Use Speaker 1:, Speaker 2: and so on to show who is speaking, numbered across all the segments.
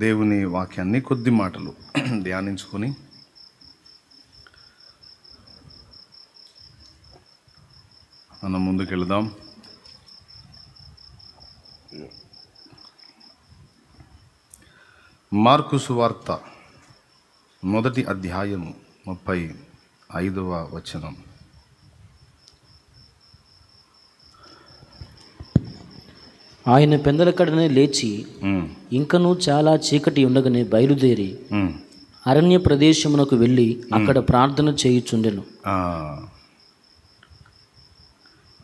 Speaker 1: దేవుని వాక్యాన్ని కొద్ది మాటలు ధ్యానించుకొని మనం ముందుకెళ్దాం. మార్కు సువార్త 1వ అధ్యాయము 35వ వచనం.
Speaker 2: ఆయన పెందలకడనే లేచి ఇంకనూ చాలా చీకటి ఉండగానే బయలుదేరి అరణ్య ప్రదేశమునకు వెళ్ళి అక్కడ ప్రార్థన చేయుచుండెను.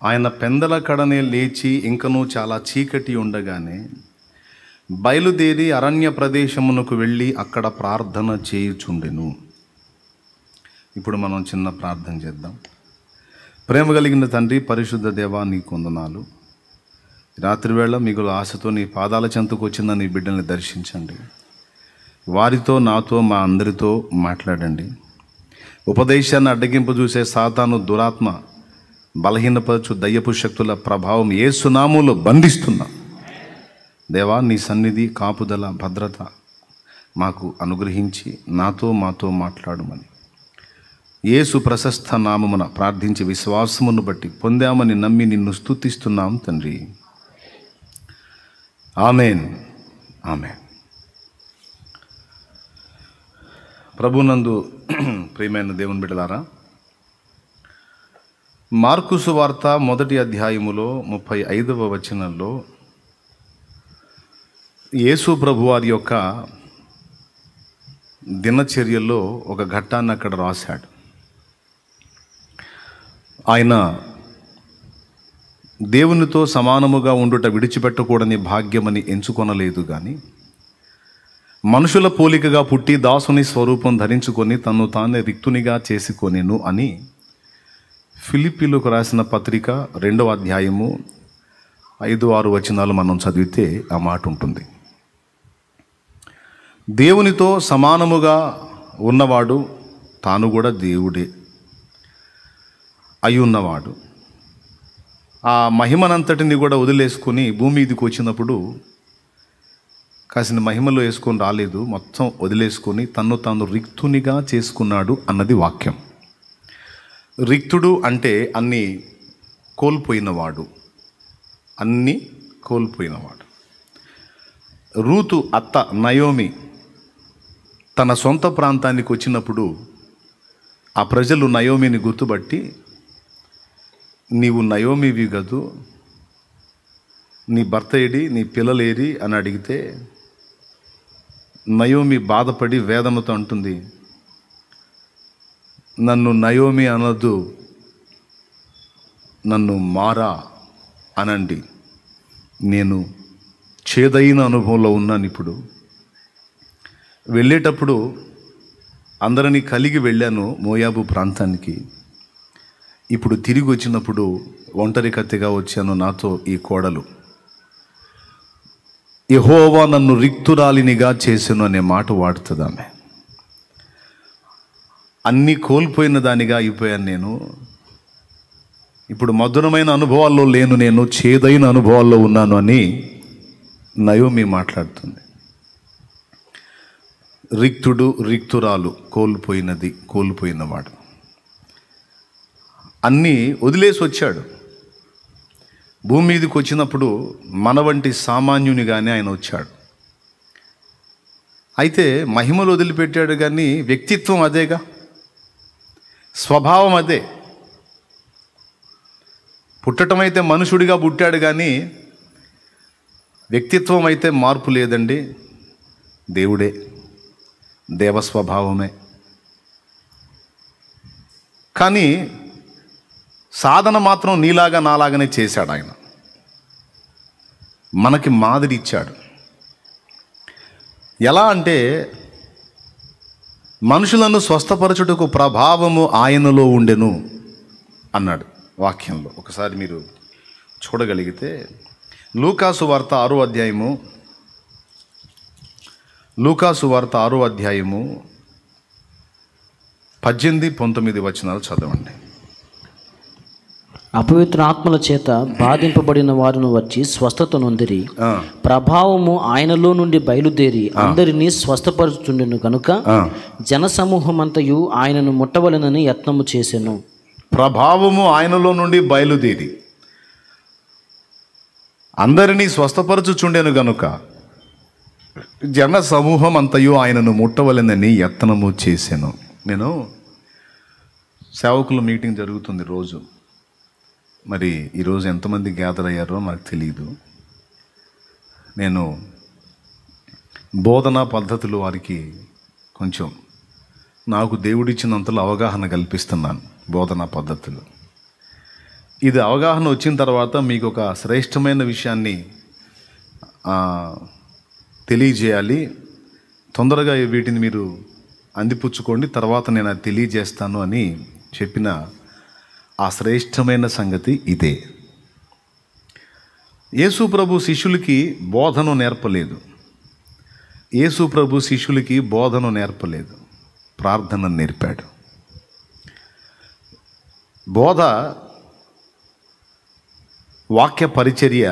Speaker 1: ఆయన పెందలకడనే లేచి ఇంకనూ చాలా చీకటి ఉండగానే బయలుదేరి అరణ్య ప్రదేశమునకు వెళ్ళి అక్కడ ప్రార్థన చేయుచుండెను. ఇప్పుడు మనం చిన్న ప్రార్థన చేద్దాం. ప్రేమ కలిగిన తండ్రి, పరిశుద్ధ దేవా, నీకు వందనాలు. రాత్రివేళ మిగులు ఆశతో నీ పాదాల చెంతకు వచ్చిన నీ బిడ్డల్ని దర్శించండి. వారితో, నాతో, మా అందరితో మాట్లాడండి. ఉపదేశాన్ని అడ్డగింపు చూసే సాతాను, దురాత్మ, బలహీనపరచు దయ్యపు శక్తుల ప్రభావం యేసు నామములో బంధిస్తున్నా. దేవా, నీ సన్నిధి, కాపుదల, భద్రత మాకు అనుగ్రహించి మాతో మాట్లాడమని యేసు ప్రశస్త నామమున ప్రార్థించి విశ్వాసమును బట్టి పొందామని నమ్మి నిన్ను స్తుతిస్తున్నాం తండ్రి. Amen, amen. ప్రభునందు ప్రియమైన దేవుని బిడ్డలారా, మార్కు సువార్త 1వ అధ్యాయములో 35వ వచనంలో యేసు ప్రభువారి యొక్క దినచర్యలో ఒక ఘట్టాన్ని అక్కడ రాశాడు. ఆయన దేవునితో సమానముగా ఉండుట విడిచిపెట్టకూడని భాగ్యమని ఎంచుకొనలేదు, కానీ మనుషుల పోలికగా పుట్టి దాసుని స్వరూపం ధరించుకొని తను తానే రిక్తునిగా చేసుకొనెను అని ఫిలిప్పీలకు రాసిన పత్రిక 2వ అధ్యాయము 5-6 వచనాలు మనం చదివితే ఆ మాట ఉంటుంది. దేవునితో సమానముగా ఉన్నవాడు తాను కూడా దేవుడే అయి ఉన్నవాడు ఆ మహిమనంతటిని కూడా వదిలేసుకొని భూమి మీదకి వచ్చినప్పుడు కాసిన మహిమలో వేసుకొని రాలేదు, మొత్తం వదిలేసుకొని తన్ను తాను రిక్తునిగా చేసుకున్నాడు అన్నది వాక్యం. రిక్తుడు అంటే అన్నీ కోల్పోయినవాడు. రూతు అత్త నయోమి తన సొంత ప్రాంతానికి వచ్చినప్పుడు ఆ ప్రజలు నయోమిని గుర్తుపట్టి, నీవు నయోమివి గదు, నీ భర్త ఏడి, నీ పిల్లలేరి అని అడిగితే నయోమి బాధపడి వేదనతో అంటుంది, నన్ను నయోమి అనదు, నన్ను మారా అనండి. నేను చేదైన అనుభవంలో ఉన్నాను. ఇప్పుడు వెళ్ళేటప్పుడు అందరినీ కలిగి వెళ్ళాను మోయాబు ప్రాంతానికి. ఇప్పుడు తిరిగి వచ్చినప్పుడు ఒంటరి కత్తిగా వచ్చాను, నాతో ఈ కోడలు. యెహోవా నన్ను రిక్తురాలినిగా చేసెను అనే మాట వాడుతుంది ఆమె. అన్నీ కోల్పోయిన దానిగా అయిపోయాను నేను. ఇప్పుడు మధురమైన అనుభవాల్లో లేను, నేను చేదైన అనుభవాల్లో ఉన్నాను అని నయోమి మాట్లాడుతుంది. రిక్తుడు, రిక్తురాలు, కోల్పోయినవాడు అన్నీ వదిలేసి వచ్చాడు. భూమి మీదకి వచ్చినప్పుడు మన వంటి సామాన్యునిగానే ఆయన వచ్చాడు. అయితే మహిమలు వదిలిపెట్టాడు, కానీ వ్యక్తిత్వం అదేగా, స్వభావం అదే. పుట్టడం అయితే మనుషుడిగా పుట్టాడు, కానీ వ్యక్తిత్వం అయితే మార్పు లేదండి. దేవుడే, దేవస్వభావమే. కానీ సాధన మాత్రం నీలాగా నాలాగానే చేశాడు ఆయన. మనకి మాదిరి ఇచ్చాడు. ఎలా అంటే మనుషులను స్వస్థపరచుటకు ప్రభావము ఆయనలో ఉండెను అన్నాడు వాక్యంలో. ఒకసారి మీరు చూడగలిగితే లూకాసు వార్త 6వ అధ్యాయము 18-19 వచనాలు చదవండి.
Speaker 2: అపవిత్ర ఆత్మల చేత బాధింపబడిన వారును వచ్చి స్వస్థత నొందిరి. ప్రభావము ఆయనలో నుండి బయలుదేరి అందరినీ స్వస్థపరుచుండెను కనుక జనసమూహమంతయు ఆయనను ముట్టవలెనని యత్నము చేసెను.
Speaker 1: ప్రభావము ఆయనలో నుండి బయలుదేరి అందరినీ స్వస్థపరచుచుండెను గనుక జన సమూహం అంతయు ఆయనను ముట్టవలెనని యత్నము చేశాను. నేను సేవకుల మీటింగ్ జరుగుతుంది రోజు. మరి ఈరోజు ఎంతమంది గ్యాదర్ అయ్యారో నాకు తెలియదు. నేను బోధనా పద్ధతులు వారికి కొంచెం నాకు దేవుడిచ్చినంతలో అవగాహన కల్పిస్తున్నాను. బోధనా పద్ధతులు ఇది అవగాహన వచ్చిన తర్వాత మీకు ఒక శ్రేష్టమైన విషయాన్ని తెలియజేయాలి. తొందరగా వీటిని మీరు అందిపుచ్చుకోండి, తర్వాత నేను అది తెలియజేస్తాను అని చెప్పిన ఆ శ్రేష్టమైన సంగతి ఇదే. యేసు ప్రభు శిష్యులకి బోధను నేర్పలేదు. యేసు ప్రభు శిష్యులకి బోధను నేర్పలేదు, ప్రార్థన నేర్పాడు. బోధ, వాక్య పరిచర్య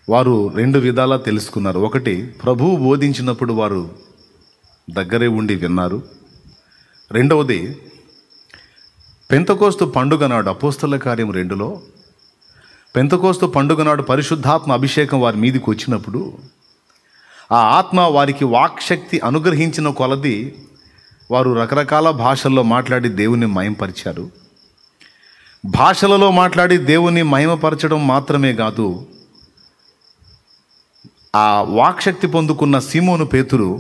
Speaker 1: వారు రెండు విధాలా తెలుసుకున్నారు. ఒకటి, ప్రభువు బోధించినప్పుడు వారు దగ్గరే ఉండి విన్నారు. రెండవది, పెంతెకోస్తు పండుగ నాడు, అపోస్తల కార్యం 2లో పెంతెకోస్తు పండుగ నాడు పరిశుద్ధాత్మ అభిషేకం వారి మీదకి వచ్చినప్పుడు ఆ ఆత్మ వారికి వాక్శక్తి అనుగ్రహించిన కొలది వారు రకరకాల భాషల్లో మాట్లాడి దేవుని మహిమపరిచారు. భాషలలో మాట్లాడి దేవుని మహిమపరచడం మాత్రమే కాదు, ఆ వాక్శక్తి పొందుకున్న సీమోను పేతురు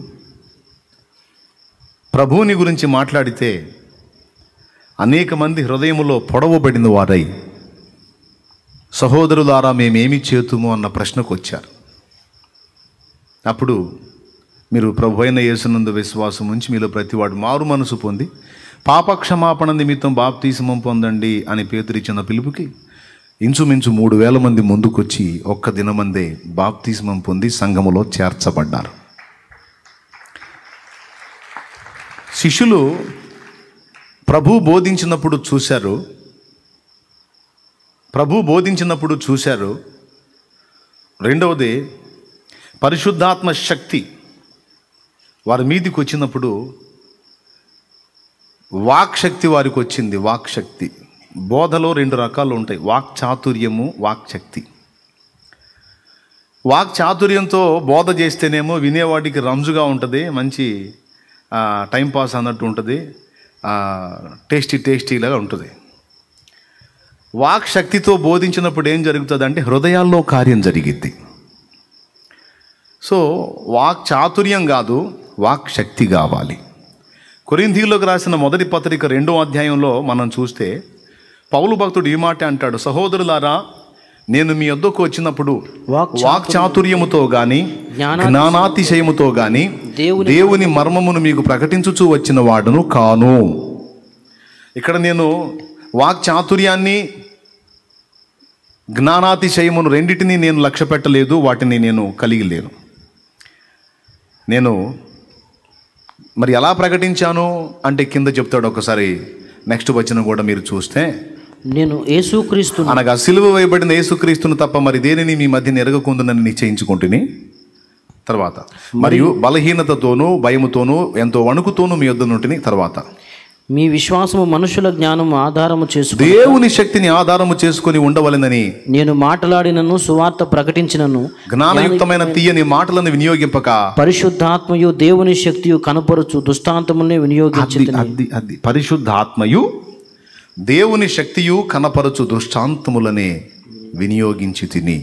Speaker 1: ప్రభువుని గురించి మాట్లాడితే అనేక మంది హృదయములో పొడవబడిన వారై సహోదరులారా మేమేమి చేతుము అన్న ప్రశ్నకు వచ్చారు. అప్పుడు మీరు ప్రభు అయిన యేసునందు విశ్వాసం ఉంచి మీలో ప్రతివాడు మారు మనసు పొంది పాపక్షమాపణ నిమిత్తం బాప్తీసమం పొందండి అని పేతురు ఇచ్చిన పిలుపుకి ఇంచుమించు 3,000 మంది ముందుకొచ్చి ఒక్క దినమందే బాప్తీసమం పొంది సంఘములో చేర్చబడ్డారు. శిష్యులు ప్రభు బోధించినప్పుడు చూశారు. రెండవది, పరిశుద్ధాత్మ శక్తి వారి మీదికి వచ్చినప్పుడు వాక్శక్తి వారికి వచ్చింది. వాక్శక్తి బోధలో 2 రకాలు ఉంటాయి, వాక్చాతుర్యము, వాక్శక్తి. వాక్చాతుర్యంతో బోధ చేస్తేనేమో వినేవాడికి రంజుగా ఉంటుంది, మంచి టైంపాస్ అన్నట్టు ఉంటుంది, టేస్టీలాగా ఉంటుంది. వాక్శక్తితో బోధించినప్పుడు ఏం జరుగుతుంది అంటే హృదయాల్లో కార్యం జరిగిద్ది. సో వాక్చాతుర్యం కాదు, వాక్శక్తి కావాలి. కొరింథీయులకు రాసిన మొదటి పత్రిక 2వ అధ్యాయంలో మనం చూస్తే పౌలు భక్తుడు ఈ మాట అంటాడు, సహోదరులారా నేను మీ వద్దకు వచ్చినప్పుడు వాక్చాతుర్యముతో గాని జ్ఞానాతిశయముతో గాని దేవుని మర్మమును మీకు ప్రకటించుచూ వచ్చిన వాడును కాను. ఇక్కడ నేను వాక్చాతుర్యాన్ని జ్ఞానాతిశయమును రెండిటిని నేను లక్ష్య పెట్టలేదు, వాటిని నేను కలిగి లేను. నేను మరి ఎలా ప్రకటించాను అంటే కింద చెప్తాడు, ఒకసారి నెక్స్ట్ వచనం కూడా మీరు చూస్తే,
Speaker 2: నేను యేసుక్రీస్తు
Speaker 1: అనగా సిలువ వేయబడిన యేసుక్రీస్తును తప్ప మరి దేనిని మీ మధ్య ఎరగకుందునని నిశ్చయించుకుంటుని, తర్వాత మరియు బలహీనతతోనూ భయముతోనూ ఎంతో వణుకుతోనూ మీ యొద్ద నుంటిని, తర్వాత
Speaker 2: మీ విశ్వాసము మనుషుల జ్ఞానము ఆధారము చేసుకుని
Speaker 1: దేవుని శక్తిని ఆధారము చేసుకుని ఉండవలెనని నేను
Speaker 2: మాట్లాడినను సువార్త ప్రకటించినను
Speaker 1: జ్ఞానయుక్తమైన తీయని మాటలను వినియోగింపక
Speaker 2: పరిశుద్ధాత్మయు దేవుని శక్తియు కనపరచు దృష్టాంతమునే వినియోగించింది.
Speaker 1: అది పరిశుద్ధాత్మయు దేవుని శక్తియు కనపరచు దృష్టాంతములనే వినియోగించి తిని.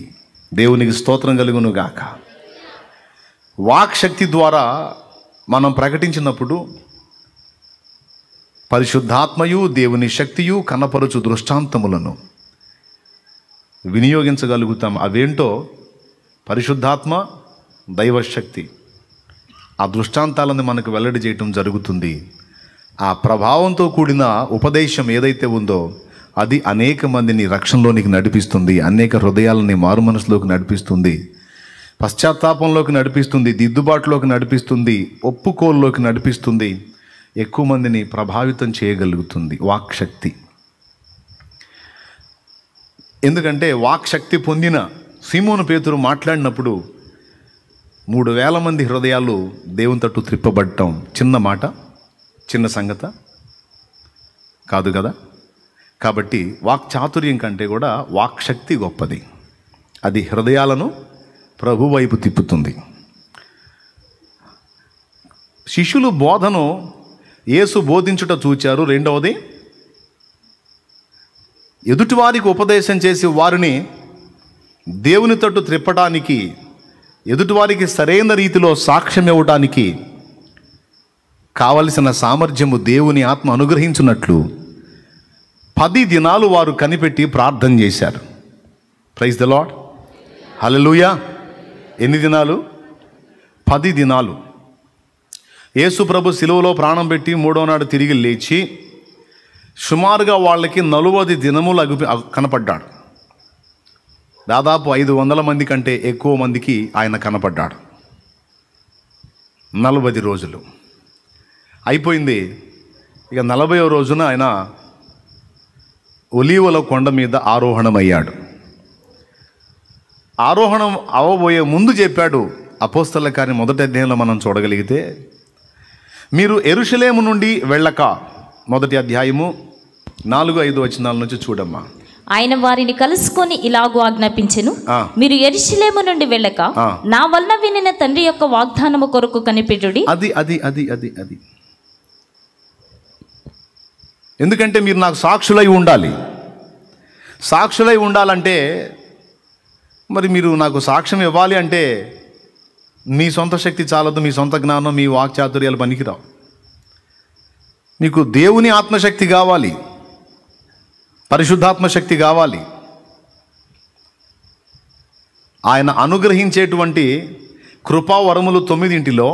Speaker 1: దేవునికి స్తోత్రం కలుగును గాక. వాక్శక్తి ద్వారా మనం ప్రకటించినప్పుడు పరిశుద్ధాత్మయు దేవుని శక్తియు కనపరచు దృష్టాంతములను వినియోగించగలుగుతాం. అవేంటో పరిశుద్ధాత్మ, దైవశక్తి, ఆ దృష్టాంతాలను మనకు వెల్లడి చేయటం జరుగుతుంది. ఆ ప్రభావంతో కూడిన ఉపదేశం ఏదైతే ఉందో అది అనేక మందిని రక్షణలోనికి నడిపిస్తుంది, అనేక హృదయాలని మారు మనసులోకి నడిపిస్తుంది, పశ్చాత్తాపంలోకి నడిపిస్తుంది, దిద్దుబాటులోకి నడిపిస్తుంది, ఒప్పుకోల్లోకి నడిపిస్తుంది, ఎక్కువ మందిని ప్రభావితం చేయగలుగుతుంది వాక్శక్తి. ఎందుకంటే వాక్శక్తి పొందిన సీమోను పేతురు మాట్లాడినప్పుడు 3,000 మంది హృదయాలు దేవుని తట్టు త్రిప్పబడటం చిన్న మాట, చిన్న సంగత కాదు కదా. కాబట్టి వాక్చాతుర్యం కంటే కూడా వాక్శక్తి గొప్పది. అది హృదయాలను ప్రభు వైపు తిప్పుతుంది. శిష్యులు బోధను యేసు బోధించుట చూచారు. రెండవది, ఎదుటివారికి ఉపదేశం చేసి వారిని దేవుని తట్టు త్రిప్పడానికి, ఎదుటివారికి సరైన రీతిలో సాక్ష్యం ఇవ్వడానికి కావలసిన సామర్థ్యము దేవుని ఆత్మ అనుగ్రహించున్నట్లు 10 దినాలు వారు కనిపెట్టి ప్రార్థన చేశారు. ప్రైజ్ ద లార్డ్, హల్లెలూయా. ఎన్ని దినాలు? 10 దినాలు. యేసు ప్రభు శిలువలో ప్రాణం పెట్టి 3వ నాడు తిరిగి లేచి సుమారుగా వాళ్ళకి 40 దినములు కనపడ్డాడు. దాదాపు 500 మంది కంటే ఎక్కువ మందికి ఆయన కనపడ్డాడు. 40 రోజులు అయిపోయింది. ఇక 40వ రోజున ఆయన ఒలీవల కొండ మీద ఆరోహణమయ్యాడు. ఆరోహణం అవ్వబోయే ముందు చెప్పాడు, అపోస్తల కార్యం 1వ అధ్యాయంలో మనం చూడగలిగితే, మీరు యెరూషలేము నుండి వెళ్ళక, 1వ అధ్యాయము 4-5 వచనాల నుంచి చూడమ్మా.
Speaker 3: ఆయన వారిని కలుసుకొని ఇలాగూ ఆజ్ఞాపించెను, మీరు యెరూషలేము నుండి వెళ్ళక నా వలన వినిన తండ్రి యొక్క వాగ్దానము కొరకు కనిపెట్టుడి.
Speaker 1: అది అది అది అది అది ఎందుకంటే మీరు నాకు సాక్షులై ఉండాలి. సాక్షులై ఉండాలంటే మరి మీరు నాకు సాక్ష్యం ఇవ్వాలి అంటే మీ సొంత శక్తి చాలదు, మీ సొంత జ్ఞానం, మీ వాక్చాతుర్యాలు పనికిరావు. మీకు దేవుని ఆత్మశక్తి కావాలి, పరిశుద్ధాత్మ శక్తి కావాలి. ఆయన అనుగ్రహించేటువంటి కృపావరములు 9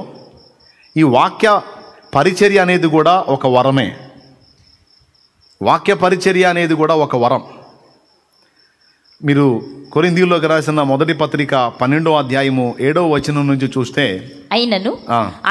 Speaker 1: ఈ వాక్య పరిచర్య అనేది కూడా ఒక వరమే. వాక్య పరిచర్య అనేది కూడా ఒక వరం. మీరు కొరింథీయులకు రాసిన 1వ పత్రిక 12వ అధ్యాయము 7వ వచనం నుంచి చూస్తే,
Speaker 3: అయినను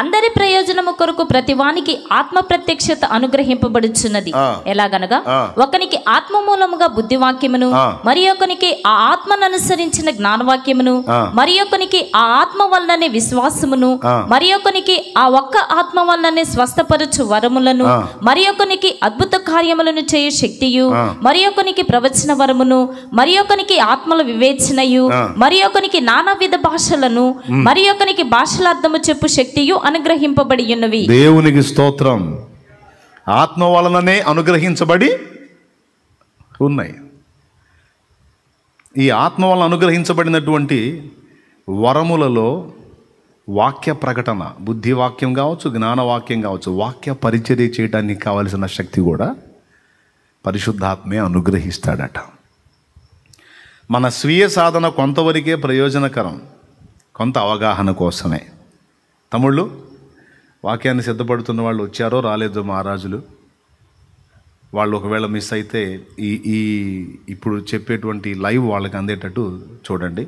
Speaker 3: అందరి ప్రయోజనము కొరకు ప్రతివానికి ఆత్మ ప్రత్యక్షత అనుగ్రహింపబడుచున్నది. ఎలాగనగా ఒకనికి ఆత్మ మూలముగా బుద్ధివాక్యమును, మరి ఒకనికి ఆ ఆత్మను అనుసరించిన జ్ఞానవాక్యమును, మరి ఒకనికి ఆ ఆత్మ వలననే విశ్వాసమును, మరి ఒకనికి ఆ ఒక్క ఆత్మ వలననే స్వస్థపరచు వరములను, మరి ఒకనికి అద్భుత కార్యములను చేయు శక్తియు, మరి ఒకనికి ప్రవచన వరమును, మరి ఒకనికి ఆత్మల వివేచనయు, మరి ఒకనికి నానావిధ భాషలను, మరి ఒకనికి భాషల అర్థము చెప్పు శక్తియు అనుగ్రహింపబడి ఉన్నవి.
Speaker 1: దేవునికి స్తోత్రం. ఆత్మ వలననే అనుగ్రహించబడి ఉన్నాయి. ఈ ఆత్మ వలన అనుగ్రహించబడినటువంటి వరములలో వాక్య ప్రకటన, బుద్ధి వాక్యం కావచ్చు, జ్ఞానవాక్యం కావచ్చు, వాక్య పరిచర్య చేయడానికి కావలసిన శక్తి కూడా పరిశుద్ధాత్మే అనుగ్రహిస్తాడట. మన స్వీయ సాధన కొంతవరకే ప్రయోజనకరం, కొంత అవగాహన కోసమే. తమ్ముళ్ళు, వాక్యాన్ని సిద్ధపడుతున్న వాళ్ళు వచ్చారో రాలేదో మహారాజులు, వాళ్ళు ఒకవేళ మిస్ అయితే ఈ ఇప్పుడు చెప్పేటువంటి లైవ్ వాళ్ళకి అందేటట్టు చూడండి,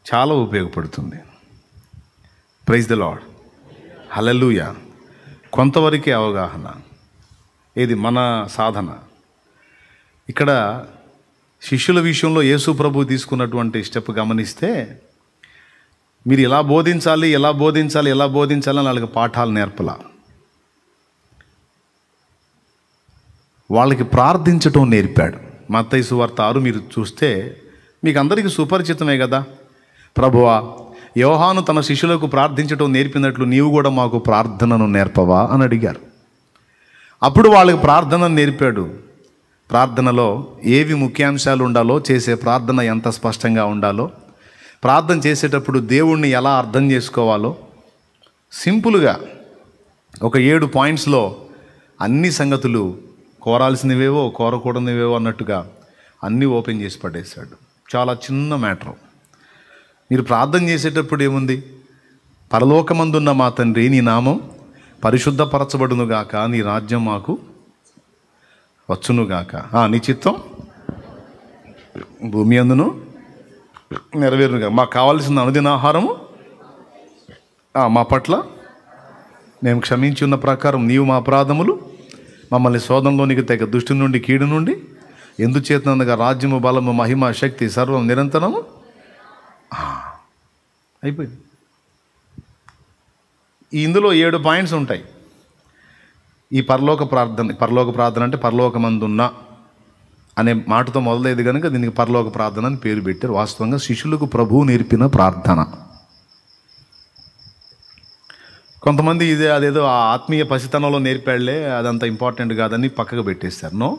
Speaker 1: చాలా ఉపయోగపడుతుంది. ప్రైజ్ ద లార్డ్, హల్లెలూయా. కొంతవరకే అవగాహన, ఇది మన సాధన. ఇక్కడ శిష్యుల విషయంలో యేసు ప్రభు తీసుకున్నటువంటి స్టెప్ గమనిస్తే, మీరు ఎలా బోధించాలి ఎలా బోధించాలి ఎలా బోధించాలి అని వాళ్ళకి పాఠాలు నేర్పలా. వాళ్ళకి ప్రార్థించటం నేర్పాడు. మత్తయి సువార్త 6 మీరు చూస్తే మీకు అందరికీ సుపరిచితమే కదా. ప్రభువా, యోహాను తన శిష్యులకు ప్రార్థించటం నేర్పినట్లు నీవు కూడా మాకు ప్రార్థనను నేర్పవా అని అడిగారు. అప్పుడు వాళ్ళకి ప్రార్థన నేర్పాడు. ప్రార్థనలో ఏవి ముఖ్యాంశాలు ఉండాలో, చేసే ప్రార్థన ఎంత స్పష్టంగా ఉండాలో, ప్రార్థన చేసేటప్పుడు దేవుణ్ణి ఎలా అర్థం చేసుకోవాలో సింపుల్గా ఒక 7 పాయింట్స్లో అన్ని సంగతులు, కోరాల్సినవేవో కోరకూడనివేవో అన్నట్టుగా అన్నీ ఓపెన్ చేసి పడేశాడు. చాలా చిన్న మ్యాటర్. మీరు ప్రార్థన చేసేటప్పుడు ఏముంది? పరలోకమందున్న మా తండ్రి, నీ నామం పరిశుద్ధపరచబడునుగాక, నీ రాజ్యం మాకు వచ్చునుగాక, నీ చిత్తం భూమి అందును నెరవేరునుగా, మాకు కావాల్సిన అనుదిన ఆహారము మా పట్ల మేము క్షమించి ఉన్న ప్రకారం నీవు మా అపరాధములు మమ్మల్ని శోధనలోనికి తెగ దుష్టు నుండి కీడు నుండి ఎందుచేతనగా రాజ్యము, బలము, మహిమ, శక్తి సర్వం నిరంతరము. అయిపోయింది. ఇందులో 7 పాయింట్స్ ఉంటాయి. ఈ పరలోక ప్రార్థన అంటే పరలోకమందున్న అనే మాటతో మొదలైంది కనుక దీనికి పరలోక ప్రార్థన అని పేరు పెట్టారు. వాస్తవంగా శిష్యులకు ప్రభువు నేర్పిన ప్రార్థన. కొంతమంది అదేదో ఆ ఆత్మీయ పసితనంలో నేర్పాళ్లే, అదంత ఇంపార్టెంట్ కాదని పక్కకు పెట్టేస్తారు. నో,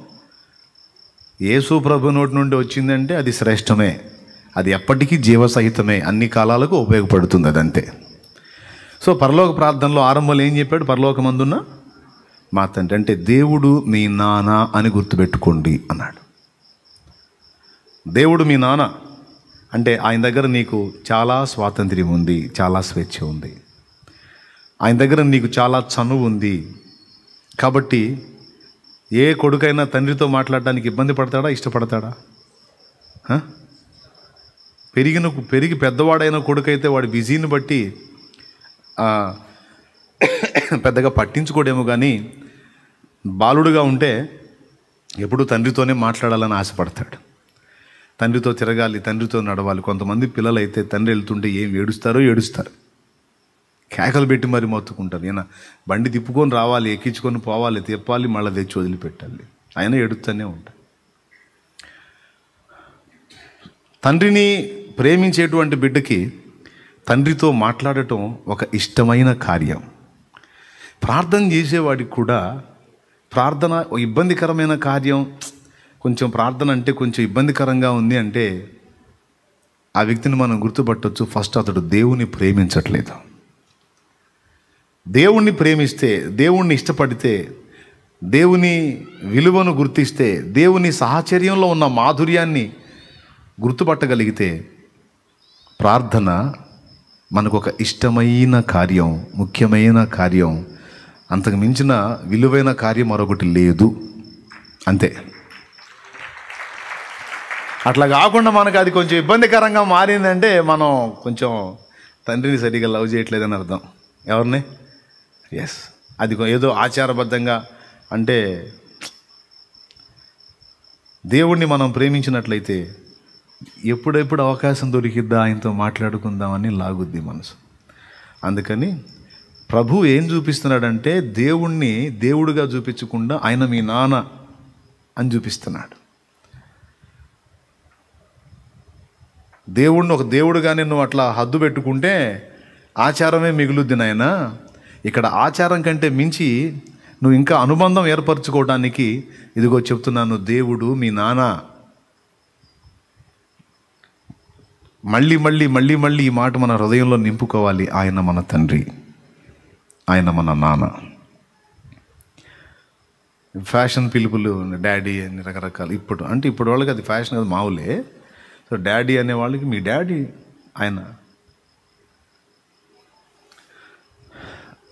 Speaker 1: యేసు ప్రభు నోటి నుండి వచ్చిందంటే అది శ్రేష్టమే, అది ఎప్పటికీ జీవసహితమే, అన్ని కాలాలకు ఉపయోగపడుతుంది, అదంతే. సో పరలోక ప్రార్థనలో ఆరంభంలో ఏం చెప్పాడు? పరలోకమందున్న మా తండ్రి, అంటే దేవుడు మీ నాన్న అని గుర్తుపెట్టుకోండి అన్నాడు. దేవుడు మీ నాన్న అంటే ఆయన దగ్గర నీకు చాలా స్వాతంత్ర్యం ఉంది, చాలా స్వేచ్ఛ ఉంది, ఆయన దగ్గర నీకు చాలా చనువు ఉంది. కాబట్టి ఏ కొడుకైనా తండ్రితో మాట్లాడడానికి ఇబ్బంది పడతాడా, ఇష్టపడతాడా? పెరిగి పెద్దవాడైన కొడుకైతే వాడి బిజీని బట్టి పెద్దగా పట్టించుకోడేమో, కానీ బాలుడుగా ఉంటే ఎప్పుడూ తండ్రితోనే మాట్లాడాలని ఆశపడతాడు, తండ్రితో తిరగాలి, తండ్రితో నడవాలి. కొంతమంది పిల్లలు అయితే తండ్రి వెళ్తుంటే ఏం ఏడుస్తారు, కేకలు పెట్టి మరి మొత్తుకుంటారు. ఈయన బండి తిప్పుకొని రావాలి, ఎక్కించుకొని పోవాలి, తిప్పాలి, మళ్ళీ తెచ్చి వదిలిపెట్టాలి, ఆయన ఏడుస్తూనే ఉంటాడు. తండ్రిని ప్రేమించేటువంటి బిడ్డకి తండ్రితో మాట్లాడటం ఒక ఇష్టమైన కార్యం. ప్రార్థన చేసేవాడికి కూడా ప్రార్థన ఇబ్బందికరమైన కార్యం. కొంచెం ప్రార్థన అంటే కొంచెం ఇబ్బందికరంగా ఉంది అంటే ఆ వ్యక్తిని మనం గుర్తుపట్టవచ్చు. ఫస్ట్ అతడు దేవుణ్ణి ప్రేమించట్లేదు. దేవుణ్ణి ప్రేమిస్తే, దేవుణ్ణి ఇష్టపడితే, దేవుని విలువను గుర్తిస్తే, దేవుని సాహచర్యంలో ఉన్న మాధుర్యాన్ని గుర్తుపట్టగలిగితే ప్రార్థన మనకు ఒక ఇష్టమైన కార్యం, ముఖ్యమైన కార్యం. అంతకు మించిన విలువైన కార్యం మరొకటి లేదు, అంతే. అట్లా కాకుండా మనకు అది కొంచెం ఇబ్బందికరంగా మారిందంటే మనం కొంచెం తండ్రిని సరిగా లవ్ చేయట్లేదని అర్థం. ఎవరిని? ఎస్, అది ఏదో ఆచారబద్ధంగా అంటే దేవుణ్ణి మనం ప్రేమించినట్లయితే ఎప్పుడెప్పుడు అవకాశం దొరికిద్దా ఆయనతో మాట్లాడుకుందామని లాగుద్ది మనసు. అందుకని ప్రభు ఏం చూపిస్తున్నాడంటే దేవుణ్ణి దేవుడుగా చూపించకుండా ఆయన మీ నాన్న అని చూపిస్తున్నాడు. దేవుణ్ణి ఒక దేవుడుగానే నువ్వు అట్లా హద్దు పెట్టుకుంటే ఆచారమే మిగులుద్ది నాయన. ఇక్కడ ఆచారం కంటే మించి నువ్వు ఇంకా అనుబంధం ఏర్పరచుకోవడానికి ఇదిగో చెప్తున్నాను, దేవుడు మీ నాన్న. మళ్ళీ మళ్ళీ మళ్ళీ మళ్ళీ ఈ మాట మన హృదయంలో నింపుకోవాలి. ఆయన మన తండ్రి, ఆయన మన నాన్న. ఫ్యాషన్ పిలుపులు, డాడీ అని రకరకాలు. ఇప్పుడు వాళ్ళకి అది ఫ్యాషన్ కాదు, మావులే. సో డాడీ అనే వాళ్ళకి మీ డాడీ ఆయన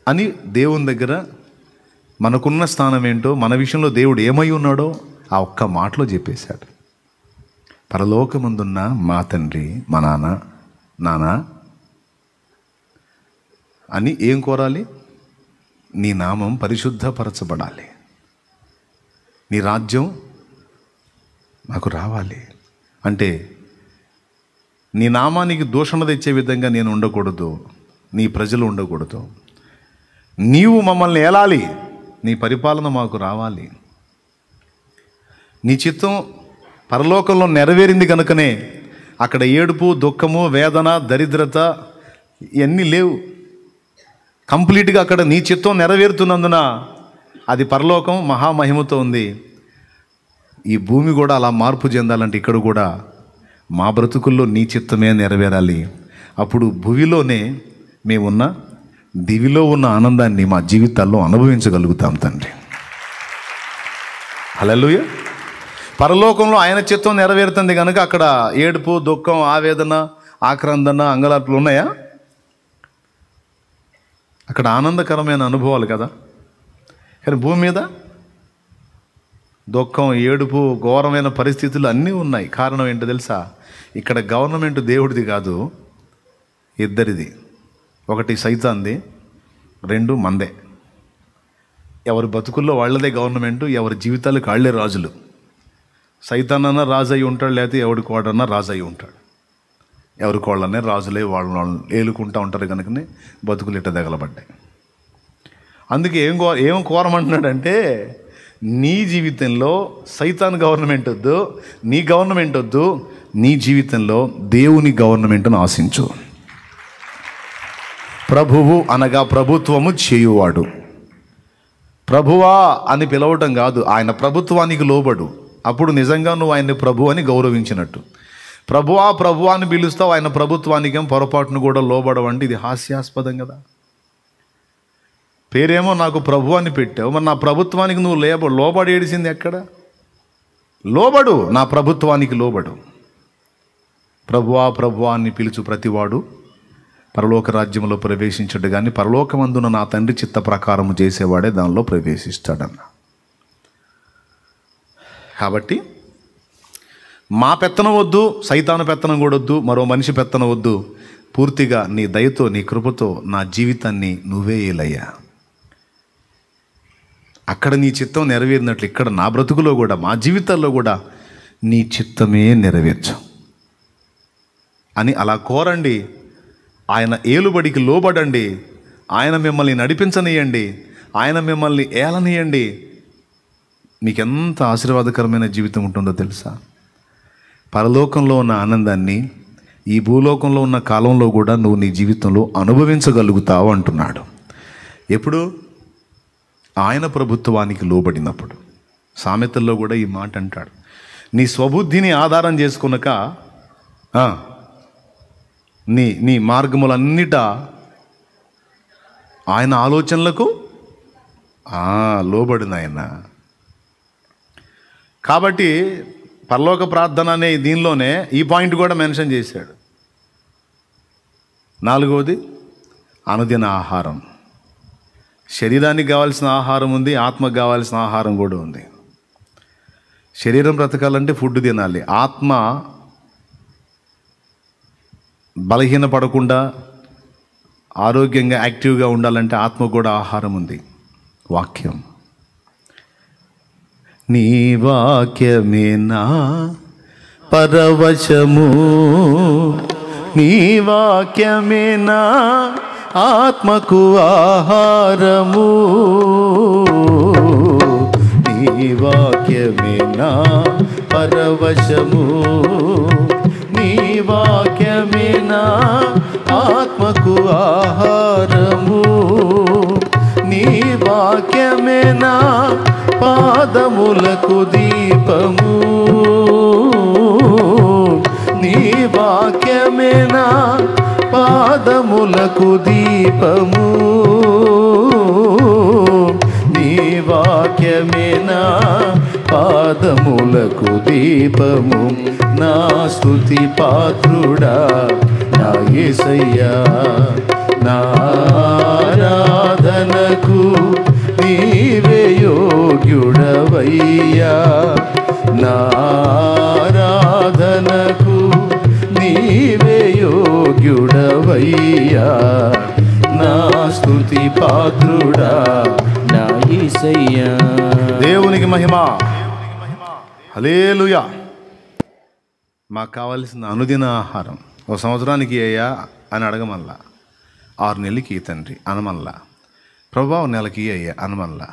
Speaker 1: అని దేవుని దగ్గర మనకున్న స్థానం ఏంటో, మన విషయంలో దేవుడు ఏమై ఉన్నాడో ఆ ఒక్క మాటలో చెప్పేశాడు. పరలోకమందున్న మా తండ్రి, మా నాన్న అని ఏం కోరాలి? నీ నామం పరిశుద్ధపరచబడాలి, నీ రాజ్యం నాకు రావాలి. అంటే నీ నామానికి దూషణ తెచ్చే విధంగా నేను ఉండకూడదు, నీ ప్రజలు ఉండకూడదు. నీవు మమ్మల్ని ఏలాలి, నీ పరిపాలన మాకు రావాలి. నీ చిత్తం పరలోకంలో నెరవేరింది కనుకనే అక్కడ ఏడుపు, దుఃఖము, వేదన, దరిద్రత ఇవన్నీ లేవు. కంప్లీట్గా అక్కడ నీ చిత్తం నెరవేరుతున్నందున అది పరలోకం మహామహిమతో ఉంది. ఈ భూమి కూడా అలా మార్పు చెందాలంటే ఇక్కడ కూడా మా బ్రతుకుల్లో నీ చిత్తమే నెరవేరాలి. అప్పుడు భూమిలోనే మేమున్న దివిలో ఉన్న ఆనందాన్ని మా జీవితాల్లో అనుభవించగలుగుతాం తండ్రి. హల్లెలూయా. పరలోకంలో ఆయన చిత్తం నెరవేరుతుంది కనుక అక్కడ ఏడుపు, దుఃఖం, ఆవేదన, ఆక్రందన, అంగలార్పులు ఉన్నాయా? అక్కడ ఆనందకరమైన అనుభవాలు కదా. కానీ భూమి మీద దుఃఖం, ఏడుపు, ఘోరమైన పరిస్థితులు అన్నీ ఉన్నాయి. కారణం ఏంటో తెలుసా? ఇక్కడ గవర్నమెంట్ దేవుడిది కాదు, ఇద్దరిది. ఒకటి సైతాన్ది, రెండు మందే. ఎవరి బతుకుల్లో వాళ్ళదే గవర్నమెంటు, ఎవరి జీవితాలకు వాళ్ళే రాజులు. సైతానన్నా రాజు అయి ఉంటాడు, లేకపోతే ఎవడి కోడన్నా రాజు అయి ఉంటాడు. ఎవరి కోళ్ళనే రాజులే వాళ్ళు ఏలుకుంటూ ఉంటారు కనుకనే బతుకులు ఇట్ట తగలబడ్డాయి. అందుకే ఏం కోరమంటున్నాడంటే, నీ జీవితంలో సైతాన్ గవర్నమెంట్ వద్దు, నీ గవర్నమెంట్ వద్దు, నీ జీవితంలో దేవుని గవర్నమెంట్ను ఆశించు. ప్రభువు అనగా ప్రభుత్వము చేయువాడు. ప్రభువా అని పిలవటం కాదు, ఆయన ప్రభుత్వానికి లోబడు. అప్పుడు నిజంగా నువ్వు ఆయన్ని ప్రభు అని గౌరవించినట్టు. ప్రభువా ప్రభువా అని పిలుస్తావు, ఆయన ప్రభుత్వానికేం పొరపాటును కూడా లోబడవంటే ఇది హాస్యాస్పదం కదా. పేరేమో నాకు ప్రభు అని పెట్టావు, మరి నా ప్రభుత్వానికి నువ్వు లోబడి ఏడిసింది ఎక్కడ? లోబడు, నా ప్రభుత్వానికి లోబడు. ప్రభువా ప్రభువా అని పిలుచు ప్రతివాడు పరలోక రాజ్యంలో ప్రవేశించడు, కానీ పరలోకమందున నా తండ్రి చిత్త ప్రకారము చేసేవాడే దానిలో ప్రవేశిస్తాడన్న. కాబట్టి మా పెత్తనం వద్దు, సైతాను పెత్తనం కూడా వద్దు, మరో మనిషి పెత్తనం వద్దు. పూర్తిగా నీ దయతో, నీ కృపతో నా జీవితాన్ని నువ్వే ఏలయ్యా. అక్కడ నీ చిత్తం నెరవేరినట్లు ఇక్కడ నా బ్రతుకులో కూడా, మా జీవితాల్లో కూడా నీ చిత్తమే నెరవేర్చు అని అలా కోరండి. ఆయన ఏలుబడికి లోబడండి, ఆయన మిమ్మల్ని నడిపించనీయండి, ఆయన మిమ్మల్ని ఏలనీయండి. మీకెంత ఆశీర్వాదకరమైన జీవితం ఉంటుందో తెలుసా? పరలోకంలో ఉన్న ఆనందాన్ని ఈ భూలోకంలో ఉన్న కాలంలో కూడా నువ్వు నీ జీవితంలో అనుభవించగలుగుతావు అంటున్నాడు. ఎప్పుడు? ఆయన ప్రభుత్వానికి లోబడినప్పుడు. సామెతల్లో కూడా ఈ మాట అంటాడు, నీ స్వబుద్ధిని ఆధారం చేసుకునక నీ మార్గములన్నిటా ఆయన ఆలోచనలకు లోబడిన ఆయన. కాబట్టి పరలోక ప్రార్థన అనే దీనిలోనే ఈ పాయింట్ కూడా మెన్షన్ చేశాడు. 4వది అనుదిన ఆహారం. శరీరానికి కావాల్సిన ఆహారం ఉంది, ఆత్మకు కావాల్సిన ఆహారం కూడా ఉంది. శరీరం బ్రతకాలంటే ఫుడ్ తినాలి, ఆత్మ బలహీన పడకుండా ఆరోగ్యంగా యాక్టివ్గా ఉండాలంటే ఆత్మ కూడా ఆహారం ఉంది, వాక్యం. నీ వాక్యమే నా పరవశము, నీ వాక్యమే నా ఆత్మకు ఆహారము, నీ వాక్యమే నా పరవశము, నీ వాక్యమే నా ఆత్మకు ఆహారము, నీ వాక్యమే నా పాదములకు దీపము, నీ వాక్యమే నా పాదములకు దీపము, నీ వాక్యమే నా పాదములకు దీపము. నా స్తుతి పాత్రుడా నా యేసయ్యా, నా ఆరాధనకు నీవే యోగ్యుడవయ్యా, నా ఆరాధనకు నీవే యోగ్యుడవయ్యా, నా స్తుతి పాత్రుడా నా యేసయ్యా. దేవునికి మహిమ, హల్లెలూయా. మాకు కావాల్సిన అనుదిన ఆహారం ఒక సంవత్సరానికి అయ్యా అని అడగమల్లా, 6 నెలలకి తండ్రి అనమల్లా, ప్రభావ నెలకి అయ్యా అనమల్లా.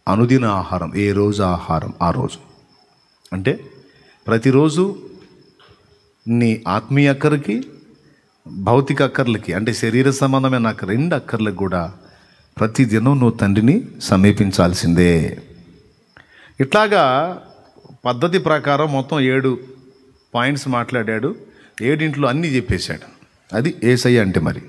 Speaker 1: అనుదిన ఆహారం, ఏ రోజు ఆహారం ఆ రోజు. అంటే ప్రతిరోజు నీ ఆత్మీయ అక్కర్లకి, భౌతిక అక్కర్లకి, అంటే శరీర సంబంధమైన నాకు 2 అక్కర్లకు కూడా ప్రతిదినం నువ్వు తండ్రిని సమీపించాల్సిందే. ఇట్లాగా పద్ధతి ప్రకారం మొత్తం 7 పాయింట్స్ మాట్లాడాడు, 7 అన్నీ చెప్పేశాడు. అది యేసయ్య అంటే. మరి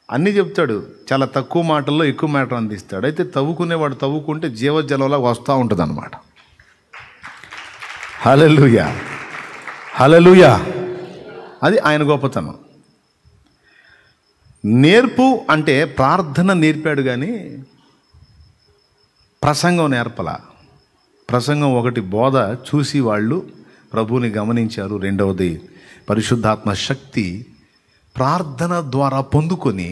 Speaker 1: అన్నీ చెప్తాడు, చాలా తక్కువ మాటల్లో ఎక్కువ మ్యాటర్ అందిస్తాడు. అయితే తవ్వుకునేవాడు తవ్వుకుంటే జీవజలంలా వస్తూ ఉంటుంది అన్నమాట. హల్లెలూయా, హల్లెలూయా. అది ఆయన గొప్పతనం. నేర్పు అంటే ప్రార్థన నేర్పాడు, కానీ ప్రసంగం నేర్పలా. ప్రసంగం ఒకటి బోధ చూసి వాళ్ళు ప్రభువుని గమనించారు. 2వది పరిశుద్ధాత్మ శక్తి ప్రార్థన ద్వారా పొందుకొని,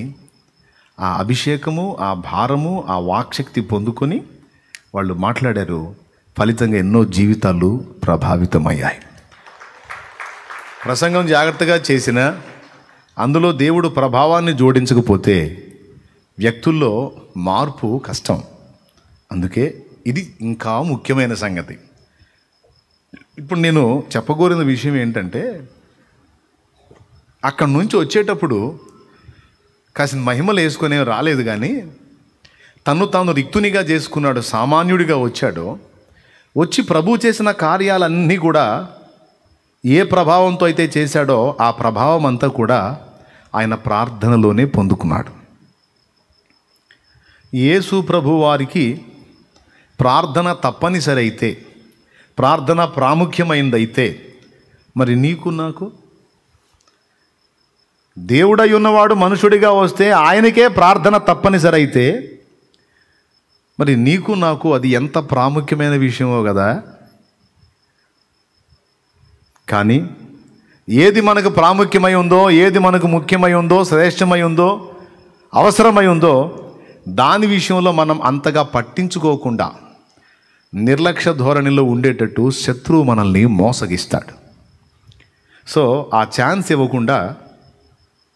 Speaker 1: ఆ అభిషేకము, ఆ భారము, ఆ వాక్శక్తి పొందుకొని వాళ్ళు మాట్లాడారు. ఫలితంగా ఎన్నో జీవితాలు ప్రభావితమయ్యాయి. ప్రసంగం జాగ్రత్తగా చేసిన అందులో దేవుడు ప్రభావాన్ని జోడించకపోతే వ్యక్తుల్లో మార్పు కష్టం. అందుకే ఇది ఇంకా ముఖ్యమైన సంగతి. ఇప్పుడు నేను చెప్పగోరిన విషయం ఏంటంటే, అక్కడి నుంచి వచ్చేటప్పుడు కాసిన మహిమలు వేసుకునే రాలేదు, కానీ తను తాను రిక్తునిగా చేసుకున్నాడు, సామాన్యుడిగా వచ్చాడు. వచ్చి ప్రభు చేసిన కార్యాలన్నీ కూడా ఏ ప్రభావంతో అయితే చేశాడో ఆ ప్రభావం అంతా కూడా ఆయన ప్రార్థనలోనే పొందుకున్నాడు. యేసు ప్రభు వారికి ప్రార్థన తప్పనిసరి అయితే, ప్రార్థన ప్రాముఖ్యమైందైతే, మరి నీకు నాకు? దేవుడై ఉన్నవాడు మనుషుడిగా వస్తే ఆయనకే ప్రార్థన తప్పనిసరి అయితే, మరి నీకు నాకు అది ఎంత ప్రాముఖ్యమైన విషయమో కదా. కానీ ఏది మనకు ప్రాముఖ్యమై ఉందో, ఏది మనకు ముఖ్యమై ఉందో, శ్రేష్టమై ఉందో, అవసరమై ఉందో దాని విషయంలో మనం అంతగా పట్టించుకోకుండా నిర్లక్ష్య ధోరణిలో ఉండేటట్టు శత్రువు మనల్ని మోసగిస్తాడు. సో ఆ ఛాన్స్ ఇవ్వకుండా